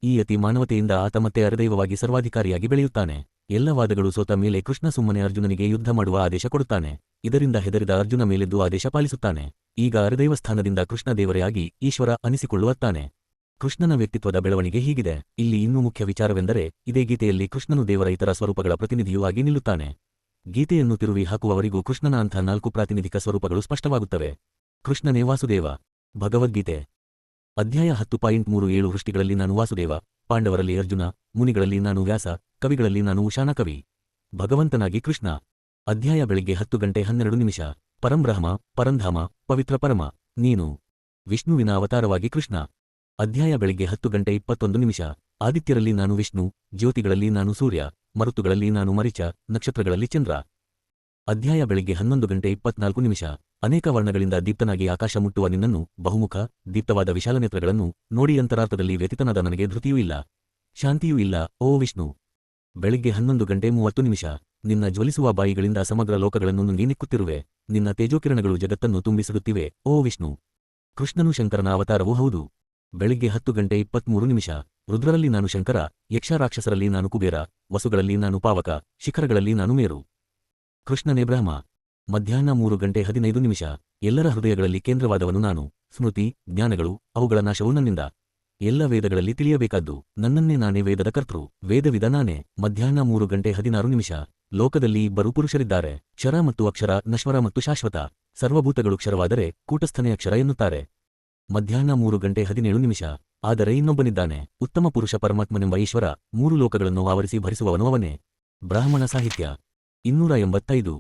ಈ ಅತಿ ಮಾನವತೆಯಿಂದ ಆತ ಮತ್ತೆ ಅರೆದೈವವಾಗಿ ಸರ್ವಾಧಿಕಾರಿಯಾಗಿ ಬೆಳೆಯುತ್ತಾನೆ. ಎಲ್ಲ ವಾದಗಳು ಸೋತ ಮೇಲೆ ಕೃಷ್ಣ ಸುಮ್ಮನೆ ಅರ್ಜುನನಿಗೆ ಯುದ್ಧ ಮಾಡುವ ಆದೇಶ ಕೊಡುತ್ತಾನೆ. ಇದರಿಂದ ಹೆದರಿದ ಅರ್ಜುನ ಮೇಲೆದ್ದು ಆದೇಶ ಪಾಲಿಸುತ್ತಾನೆ. ಈಗ ಅರೆದೈವ ಸ್ಥಾನದಿಂದ ಕೃಷ್ಣ ದೇವರೇ ಆಗಿ ಈಶ್ವರ ಅನಿಸಿಕೊಳ್ಳುತ್ತಾನೆ. ಕೃಷ್ಣನ ವ್ಯಕ್ತಿತ್ವದ ಬೆಳವಣಿಗೆ ಹೀಗಿದೆ. ಇಲ್ಲಿ ಇನ್ನೂ ಮುಖ್ಯ ವಿಚಾರವೆಂದರೆ ಇದೇ ಗೀತೆಯಲ್ಲಿ ಕೃಷ್ಣನು ದೇವರ ಇತರ ಸ್ವರೂಪಗಳ ಪ್ರತಿನಿಧಿಯೂ ಆಗಿ ನಿಲ್ಲುತ್ತಾನೆ. ಗೀತೆಯನ್ನು ತಿರುವಿ ಹಾಕುವವರಿಗೂ ಕೃಷ್ಣನ ಅಂಥ 4 ಪ್ರಾತಿನಿಧಿಕ ಸ್ವರೂಪಗಳು ಸ್ಪಷ್ಟವಾಗುತ್ತವೆ. ಕೃಷ್ಣನೇ ವಾಸುದೇವ. ಭಗವದ್ಗೀತೆ ಅಧ್ಯಾಯ 10.37 ವೃಷ್ಟಿಗಳಲ್ಲಿ ನಾನು ವಾಸುದೇವ, ಪಾಂಡವರಲ್ಲಿ ಅರ್ಜುನ, ಮುನಿಗಳಲ್ಲಿ ನಾನು ವ್ಯಾಸ, ಕವಿಗಳಲ್ಲಿ ನಾನು ಉಶಾನಕವಿ. ಭಗವಂತನಾಗಿ ಕೃಷ್ಣ. ಅಧ್ಯಾಯ ಬೆಳಿಗ್ಗೆ 10:12 ಪರಂಬ್ರಹ್ಮ, ಪರಂಧಾಮ, ಪವಿತ್ರ ಪರಮ ನೀನು. ವಿಷ್ಣುವಿನ ಅವತಾರವಾಗಿ ಕೃಷ್ಣ. ಅಧ್ಯಾಯ ಬೆಳಿಗ್ಗೆ 10:21 ಆದಿತ್ಯರಲ್ಲಿ ನಾನು ವಿಷ್ಣು, ಜ್ಯೋತಿಗಳಲ್ಲಿ ನಾನು ಸೂರ್ಯ, ಮರುತುಗಳಲ್ಲಿ ನಾನು ಮರಿಚ, ನಕ್ಷತ್ರಗಳಲ್ಲಿ ಚಂದ್ರ. ಅಧ್ಯಾಯ ಬೆಳಿಗ್ಗೆ 11:24 ಅನೇಕ ವರ್ಣಗಳಿಂದ ದೀಪ್ತನಾಗಿ ಆಕಾಶ ಮುಟ್ಟುವ ನಿನ್ನನ್ನು, ಬಹುಮುಖ ದೀಪ್ತವಾದ ವಿಶಾಲನೇತ್ರಗಳನ್ನು ನೋಡಿ ಅಂತರಾರ್ಥದಲ್ಲಿ ವ್ಯತಿತನಾದ ನನಗೆ ಧೃತಿಯೂ ಇಲ್ಲ, ಶಾಂತಿಯೂ ಇಲ್ಲ, ಓ ವಿಷ್ಣು. ಬೆಳಿಗ್ಗೆ 11:30 ನಿನ್ನ ಜ್ವಲಿಸುವ ಬಾಯಿಗಳಿಂದ ಸಮಗ್ರ ಲೋಕಗಳನ್ನು ನುಂಗಿ ನಿಕ್ಕುತ್ತಿರುವೆ. ನಿನ್ನ ತೇಜೋಕಿರಣಗಳು ಜಗತ್ತನ್ನು ತುಂಬಿಸಿಡುತ್ತಿವೆ, ಓ ವಿಷ್ಣು. ಕೃಷ್ಣನು ಶಂಕರನ ಅವತಾರವೂ ಹೌದು. ಬೆಳಿಗ್ಗೆ 10:23 ರುದ್ರರಲ್ಲಿ ನಾನು ಶಂಕರ, ಯಕ್ಷರಾಕ್ಷಸರಲ್ಲಿ ನಾನು ಕುಬೇರ, ವಸುಗಳಲ್ಲಿ ನಾನು ಪಾವಕ, ಶಿಖರಗಳಲ್ಲಿ ನಾನು ಮೇರು. ಕೃಷ್ಣನೇ ಬ್ರಹ್ಮ. ಮಧ್ಯಾಹ್ನ 3:15 ಎಲ್ಲರ ಹೃದಯಗಳಲ್ಲಿ ಕೇಂದ್ರವಾದವನು ನಾನು. ಸ್ಮೃತಿ ಜ್ಞಾನಗಳು ಅವುಗಳ ನಾಶವು ನನ್ನಿಂದ ಎಲ್ಲ ವೇದಗಳಲ್ಲಿ ತಿಳಿಯಬೇಕಾದ್ದು ನನ್ನನ್ನೇ ನಾನೇ ವೇದದ ಕರ್ತೃ ವೇದವಿದ ನಾನೇ ಮಧ್ಯಾಹ್ನ 3:16 ಲೋಕದಲ್ಲಿ ಇಬ್ಬರು ಪುರುಷರಿದ್ದಾರೆ ಕ್ಷರ ಮತ್ತು ಅಕ್ಷರ ನಶ್ವರ ಮತ್ತು ಶಾಶ್ವತ ಸರ್ವಭೂತಗಳು ಕ್ಷರವಾದರೆ ಕೂಟಸ್ಥನೇ ಅಕ್ಷರ ಎನ್ನುತ್ತಾರೆ ಮಧ್ಯಾಹ್ನ 3:17 ಆದರೆ ಇನ್ನೊಬ್ಬನಿದ್ದಾನೆ ಉತ್ತಮ ಪುರುಷ ಪರಮಾತ್ಮನೆಂಬ ಈಶ್ವರ 3 ಲೋಕಗಳನ್ನು ಆವರಿಸಿ ಭರಿಸುವವನು ಅವನೇ ಬ್ರಾಹ್ಮಣ ಸಾಹಿತ್ಯ 285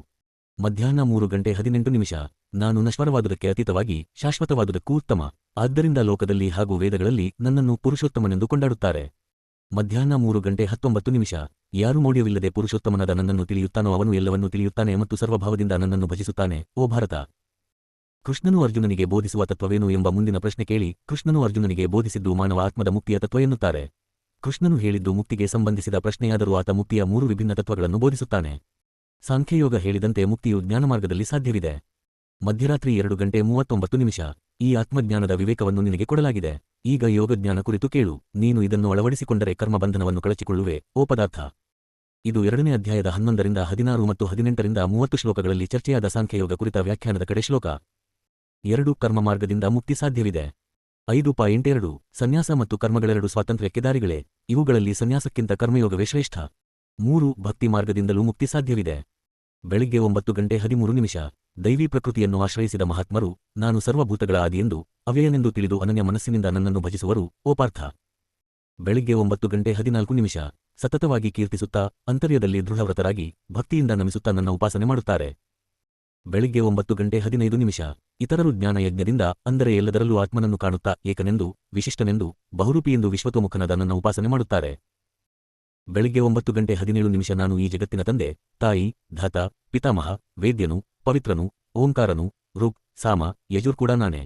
ಮಧ್ಯಾಹ್ನ 3:18 ನಾನು ನಶ್ವರವಾದುದಕ್ಕೆ ಅತೀತವಾಗಿ ಶಾಶ್ವತವಾದುದಕ್ಕೂ ಉತ್ತಮ ಆದ್ದರಿಂದ ಲೋಕದಲ್ಲಿ ಹಾಗೂ ವೇದಗಳಲ್ಲಿ ನನ್ನನ್ನು ಪುರುಷೋತ್ತಮನೆಂದು ಕೊಂಡಾಡುತ್ತಾರೆ ಮಧ್ಯಾಹ್ನ 3:19 ಯಾರು ಮೌಢ್ಯವಿಲ್ಲದೆ ಪುರುಷೋತ್ತಮನಾದ ನನ್ನನ್ನು ತಿಳಿಯುತ್ತಾನೋ ಅವನು ಎಲ್ಲವನ್ನೂ ತಿಳಿಯುತ್ತಾನೆ ಮತ್ತು ಸರ್ವಭಾವದಿಂದ ನನ್ನನ್ನು ಭಜಿಸುತ್ತಾನೆ ಓ ಭಾರತ ಕೃಷ್ಣನು ಅರ್ಜುನನಿಗೆ ಬೋಧಿಸುವ ತತ್ವವೇನು ಎಂಬ ಮುಂದಿನ ಪ್ರಶ್ನೆ ಕೇಳಿ ಕೃಷ್ಣನು ಅರ್ಜುನನಿಗೆ ಬೋಧಿಸಿದ್ದು ಮಾನವ ಆತ್ಮದ ಮುಕ್ತಿಯ ತತ್ವ ಎನ್ನುತ್ತಾರೆ ಕೃಷ್ಣನು ಹೇಳಿದ್ದು ಮುಕ್ತಿಗೆ ಸಂಬಂಧಿಸಿದ ಪ್ರಶ್ನೆಯಾದರೂ ಆತ ಮುಕ್ತಿಯ 3 ವಿಭಿನ್ನ ತತ್ವಗಳನ್ನು ಬೋಧಿಸುತ್ತಾನೆ ಸಾಂಖ್ಯಯೋಗ ಹೇಳಿದಂತೆ ಮುಕ್ತಿಯು ಜ್ಞಾನಮಾರ್ಗದಲ್ಲಿ ಸಾಧ್ಯವಿದೆ ಮಧ್ಯರಾತ್ರಿ 2:39 ಈ ಆತ್ಮಜ್ಞಾನದ ವಿವೇಕವನ್ನು ನಿನಗೆ ಕೊಡಲಾಗಿದೆ ಈಗ ಯೋಗಜ್ಞಾನ ಕುರಿತು ಕೇಳು ನೀನು ಇದನ್ನು ಅಳವಡಿಸಿಕೊಂಡರೆ ಕರ್ಮಬಂಧನವನ್ನು ಕಳಚಿಕೊಳ್ಳುವೆ ಓ ಪದಾರ್ಥ ಇದು 2ನೇ ಅಧ್ಯಾಯದ 11-16 ಮತ್ತು 18-30 ಶ್ಲೋಕಗಳಲ್ಲಿ ಚರ್ಚೆಯಾದ ಸಾಂಖ್ಯಯೋಗ ಕುರಿತ ವ್ಯಾಖ್ಯಾನದ ಕಡೆ ಶ್ಲೋಕ 2 ಕರ್ಮ ಮಾರ್ಗದಿಂದ ಮುಕ್ತಿ ಸಾಧ್ಯವಿದೆ 5.2 ಸನ್ಯಾಸ ಮತ್ತು ಕರ್ಮಗಳೆರಡು ಸ್ವಾತಂತ್ರ್ಯಕ್ಕೆ ದಾರಿಗಳೇ ಇವುಗಳಲ್ಲಿ ಸನ್ಯಾಸಕ್ಕಿಂತ ಕರ್ಮಯೋಗವೇ ಶ್ರೇಷ್ಠ 3 ಭಕ್ತಿ ಮಾರ್ಗದಿಂದಲೂ ಮುಕ್ತಿ ಸಾಧ್ಯವಿದೆ ಬೆಳಿಗ್ಗೆ 9:13 ದೈವೀ ಪ್ರಕೃತಿಯನ್ನು ಆಶ್ರಯಿಸಿದ ಮಹಾತ್ಮರು ನಾನು ಸರ್ವಭೂತಗಳ ಆದಿಯೆಂದು ಅವ್ಯಯನೆಂದು ತಿಳಿದು ಅನನ್ಯ ಮನಸ್ಸಿನಿಂದ ನನ್ನನ್ನು ಭಜಿಸುವರು ಓ ಪಾರ್ಥ ಬೆಳಿಗ್ಗೆ 9:14 ಸತತವಾಗಿ ಕೀರ್ತಿಸುತ್ತಾ ಅಂತರ್ಯದಲ್ಲಿ ದೃಢವ್ರತರಾಗಿ ಭಕ್ತಿಯಿಂದ ನಮಿಸುತ್ತಾ ನನ್ನ ಉಪಾಸನೆ ಮಾಡುತ್ತಾರೆ ಬೆಳಿಗ್ಗೆ 9:15 ಇತರರು ಜ್ಞಾನಯಜ್ಞದಿಂದ ಅಂದರೆ ಎಲ್ಲದರಲ್ಲೂ ಆತ್ಮನನ್ನು ಕಾಣುತ್ತಾ ಏಕನೆಂದು ವಿಶಿಷ್ಟನೆಂದು ಬಹುರೂಪಿಯೆಂದು ವಿಶ್ವತೋಮುಖನಾದ ನನ್ನ ಉಪಾಸನೆ ಮಾಡುತ್ತಾರೆ ಬೆಳಿಗ್ಗೆ 9:17 ನಾನು ಈ ಜಗತ್ತಿನ ತಂದೆ ತಾಯಿ ಧಾತ ಪಿತಾಮಹ ವೇದ್ಯನು ಪವಿತ್ರನು ಓಂಕಾರನು ಋಗ್ ಸಾಮ ಯಜುರ್ ಕೂಡ ನಾನೇ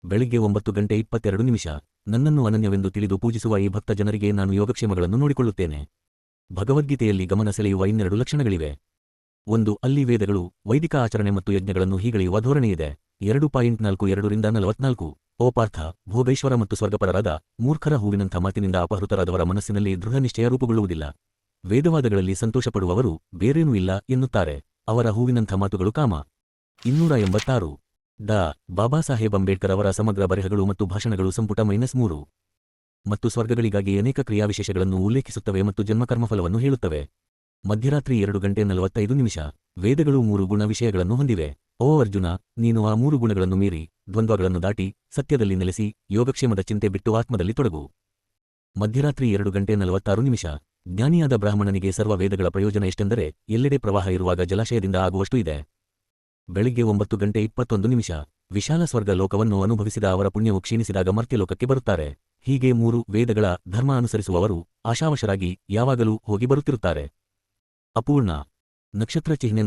ಬೆಳಿಗ್ಗೆ 9:22 ನನ್ನನ್ನು ಅನನ್ಯವೆಂದು ತಿಳಿದು ಪೂಜಿಸುವ ಈ ಭಕ್ತ ಜನರಿಗೆ ನಾನು ಯೋಗಕ್ಷೇಮಗಳನ್ನು ನೋಡಿಕೊಳ್ಳುತ್ತೇನೆ ಭಗವದ್ಗೀತೆಯಲ್ಲಿ ಗಮನ ಸೆಳೆಯುವ 2 ಲಕ್ಷಣಗಳಿವೆ 1 ಅಲ್ಲಿ ವೇದಗಳು ವೈದಿಕ ಆಚರಣೆ ಮತ್ತು ಯಜ್ಞಗಳನ್ನು ಹೀಗಳೆಯುವ ಧೋರಣೆಯಿದೆ 2.42-44 ಓ ಪಾರ್ಥ ಭೋಗೈಶ್ವರ ಮತ್ತು ಸ್ವರ್ಗಪರರಾದ ಮೂರ್ಖರ ಹೂವಿನಂಥ ಮಾತಿನಿಂದ ಅಪಹೃತರಾದವರ ಮನಸ್ಸಿನಲ್ಲಿ ದೃಢ ನಿಶ್ಚಯ ರೂಪುಗೊಳ್ಳುವುದಿಲ್ಲ ವೇದವಾದಗಳಲ್ಲಿ ಸಂತೋಷಪಡುವವರು ಬೇರೇನೂ ಇಲ್ಲ ಎನ್ನುತ್ತಾರೆ ಅವರ ಹೂವಿನಂಥ ಮಾತುಗಳು ಕಾಮ 286 ಡಾ ಬಾಬಾ ಸಾಹೇಬ್ ಅಂಬೇಡ್ಕರ್ ಅವರ ಸಮಗ್ರ ಬರೆಹಗಳು ಮತ್ತು ಭಾಷಣಗಳು ಸಂಪುಟ -3 ಮತ್ತು ಸ್ವರ್ಗಗಳಿಗಾಗಿ ಅನೇಕ ಕ್ರಿಯಾವಿಶೇಷಗಳನ್ನು ಉಲ್ಲೇಖಿಸುತ್ತವೆ ಮತ್ತು ಜನ್ಮಕರ್ಮಫಲವನ್ನು ಹೇಳುತ್ತವೆ ಮಧ್ಯರಾತ್ರಿ 2:45 ವೇದಗಳು 3 ಗುಣ ವಿಷಯಗಳನ್ನು ಹೊಂದಿವೆ ಓ ಅರ್ಜುನ ನೀನು ಆ 3 ಗುಣಗಳನ್ನು ಮೀರಿ ದ್ವಂದ್ವಗಳನ್ನು ದಾಟಿ ಸತ್ಯದಲ್ಲಿ ನೆಲೆಸಿ ಯೋಗಕ್ಷೇಮದ ಚಿಂತೆ ಬಿಟ್ಟು ಆತ್ಮದಲ್ಲಿ ತೊಡಗು ಮಧ್ಯರಾತ್ರಿ 2:46 ಜ್ಞಾನಿಯಾದ ಬ್ರಾಹ್ಮಣನಿಗೆ ಸರ್ವ ವೇದಗಳ ಪ್ರಯೋಜನ ಎಷ್ಟೆಂದರೆ ಎಲ್ಲೆಡೆ ಪ್ರವಾಹ ಇರುವಾಗ ಜಲಾಶಯದಿಂದ ಆಗುವಷ್ಟು ಇದೆ ಬೆಳಿಗ್ಗೆ 9:21 ವಿಶಾಲ ಸ್ವರ್ಗ ಲೋಕವನ್ನು ಅನುಭವಿಸಿದ ಅವರ ಪುಣ್ಯವು ಕ್ಷೀಣಿಸಿದಾಗ ಮರ್ತ್ಯಲೋಕಕ್ಕೆ ಬರುತ್ತಾರೆ ಹೀಗೆ 3 ವೇದಗಳ ಧರ್ಮ ಅನುಸರಿಸುವವರು ಆಶಾವಶರಾಗಿ ಯಾವಾಗಲೂ ಹೋಗಿ ಬರುತ್ತಿರುತ್ತಾರೆ ಅಪೂರ್ಣ ನಕ್ಷತ್ರ ಚಿಹ್ನೆ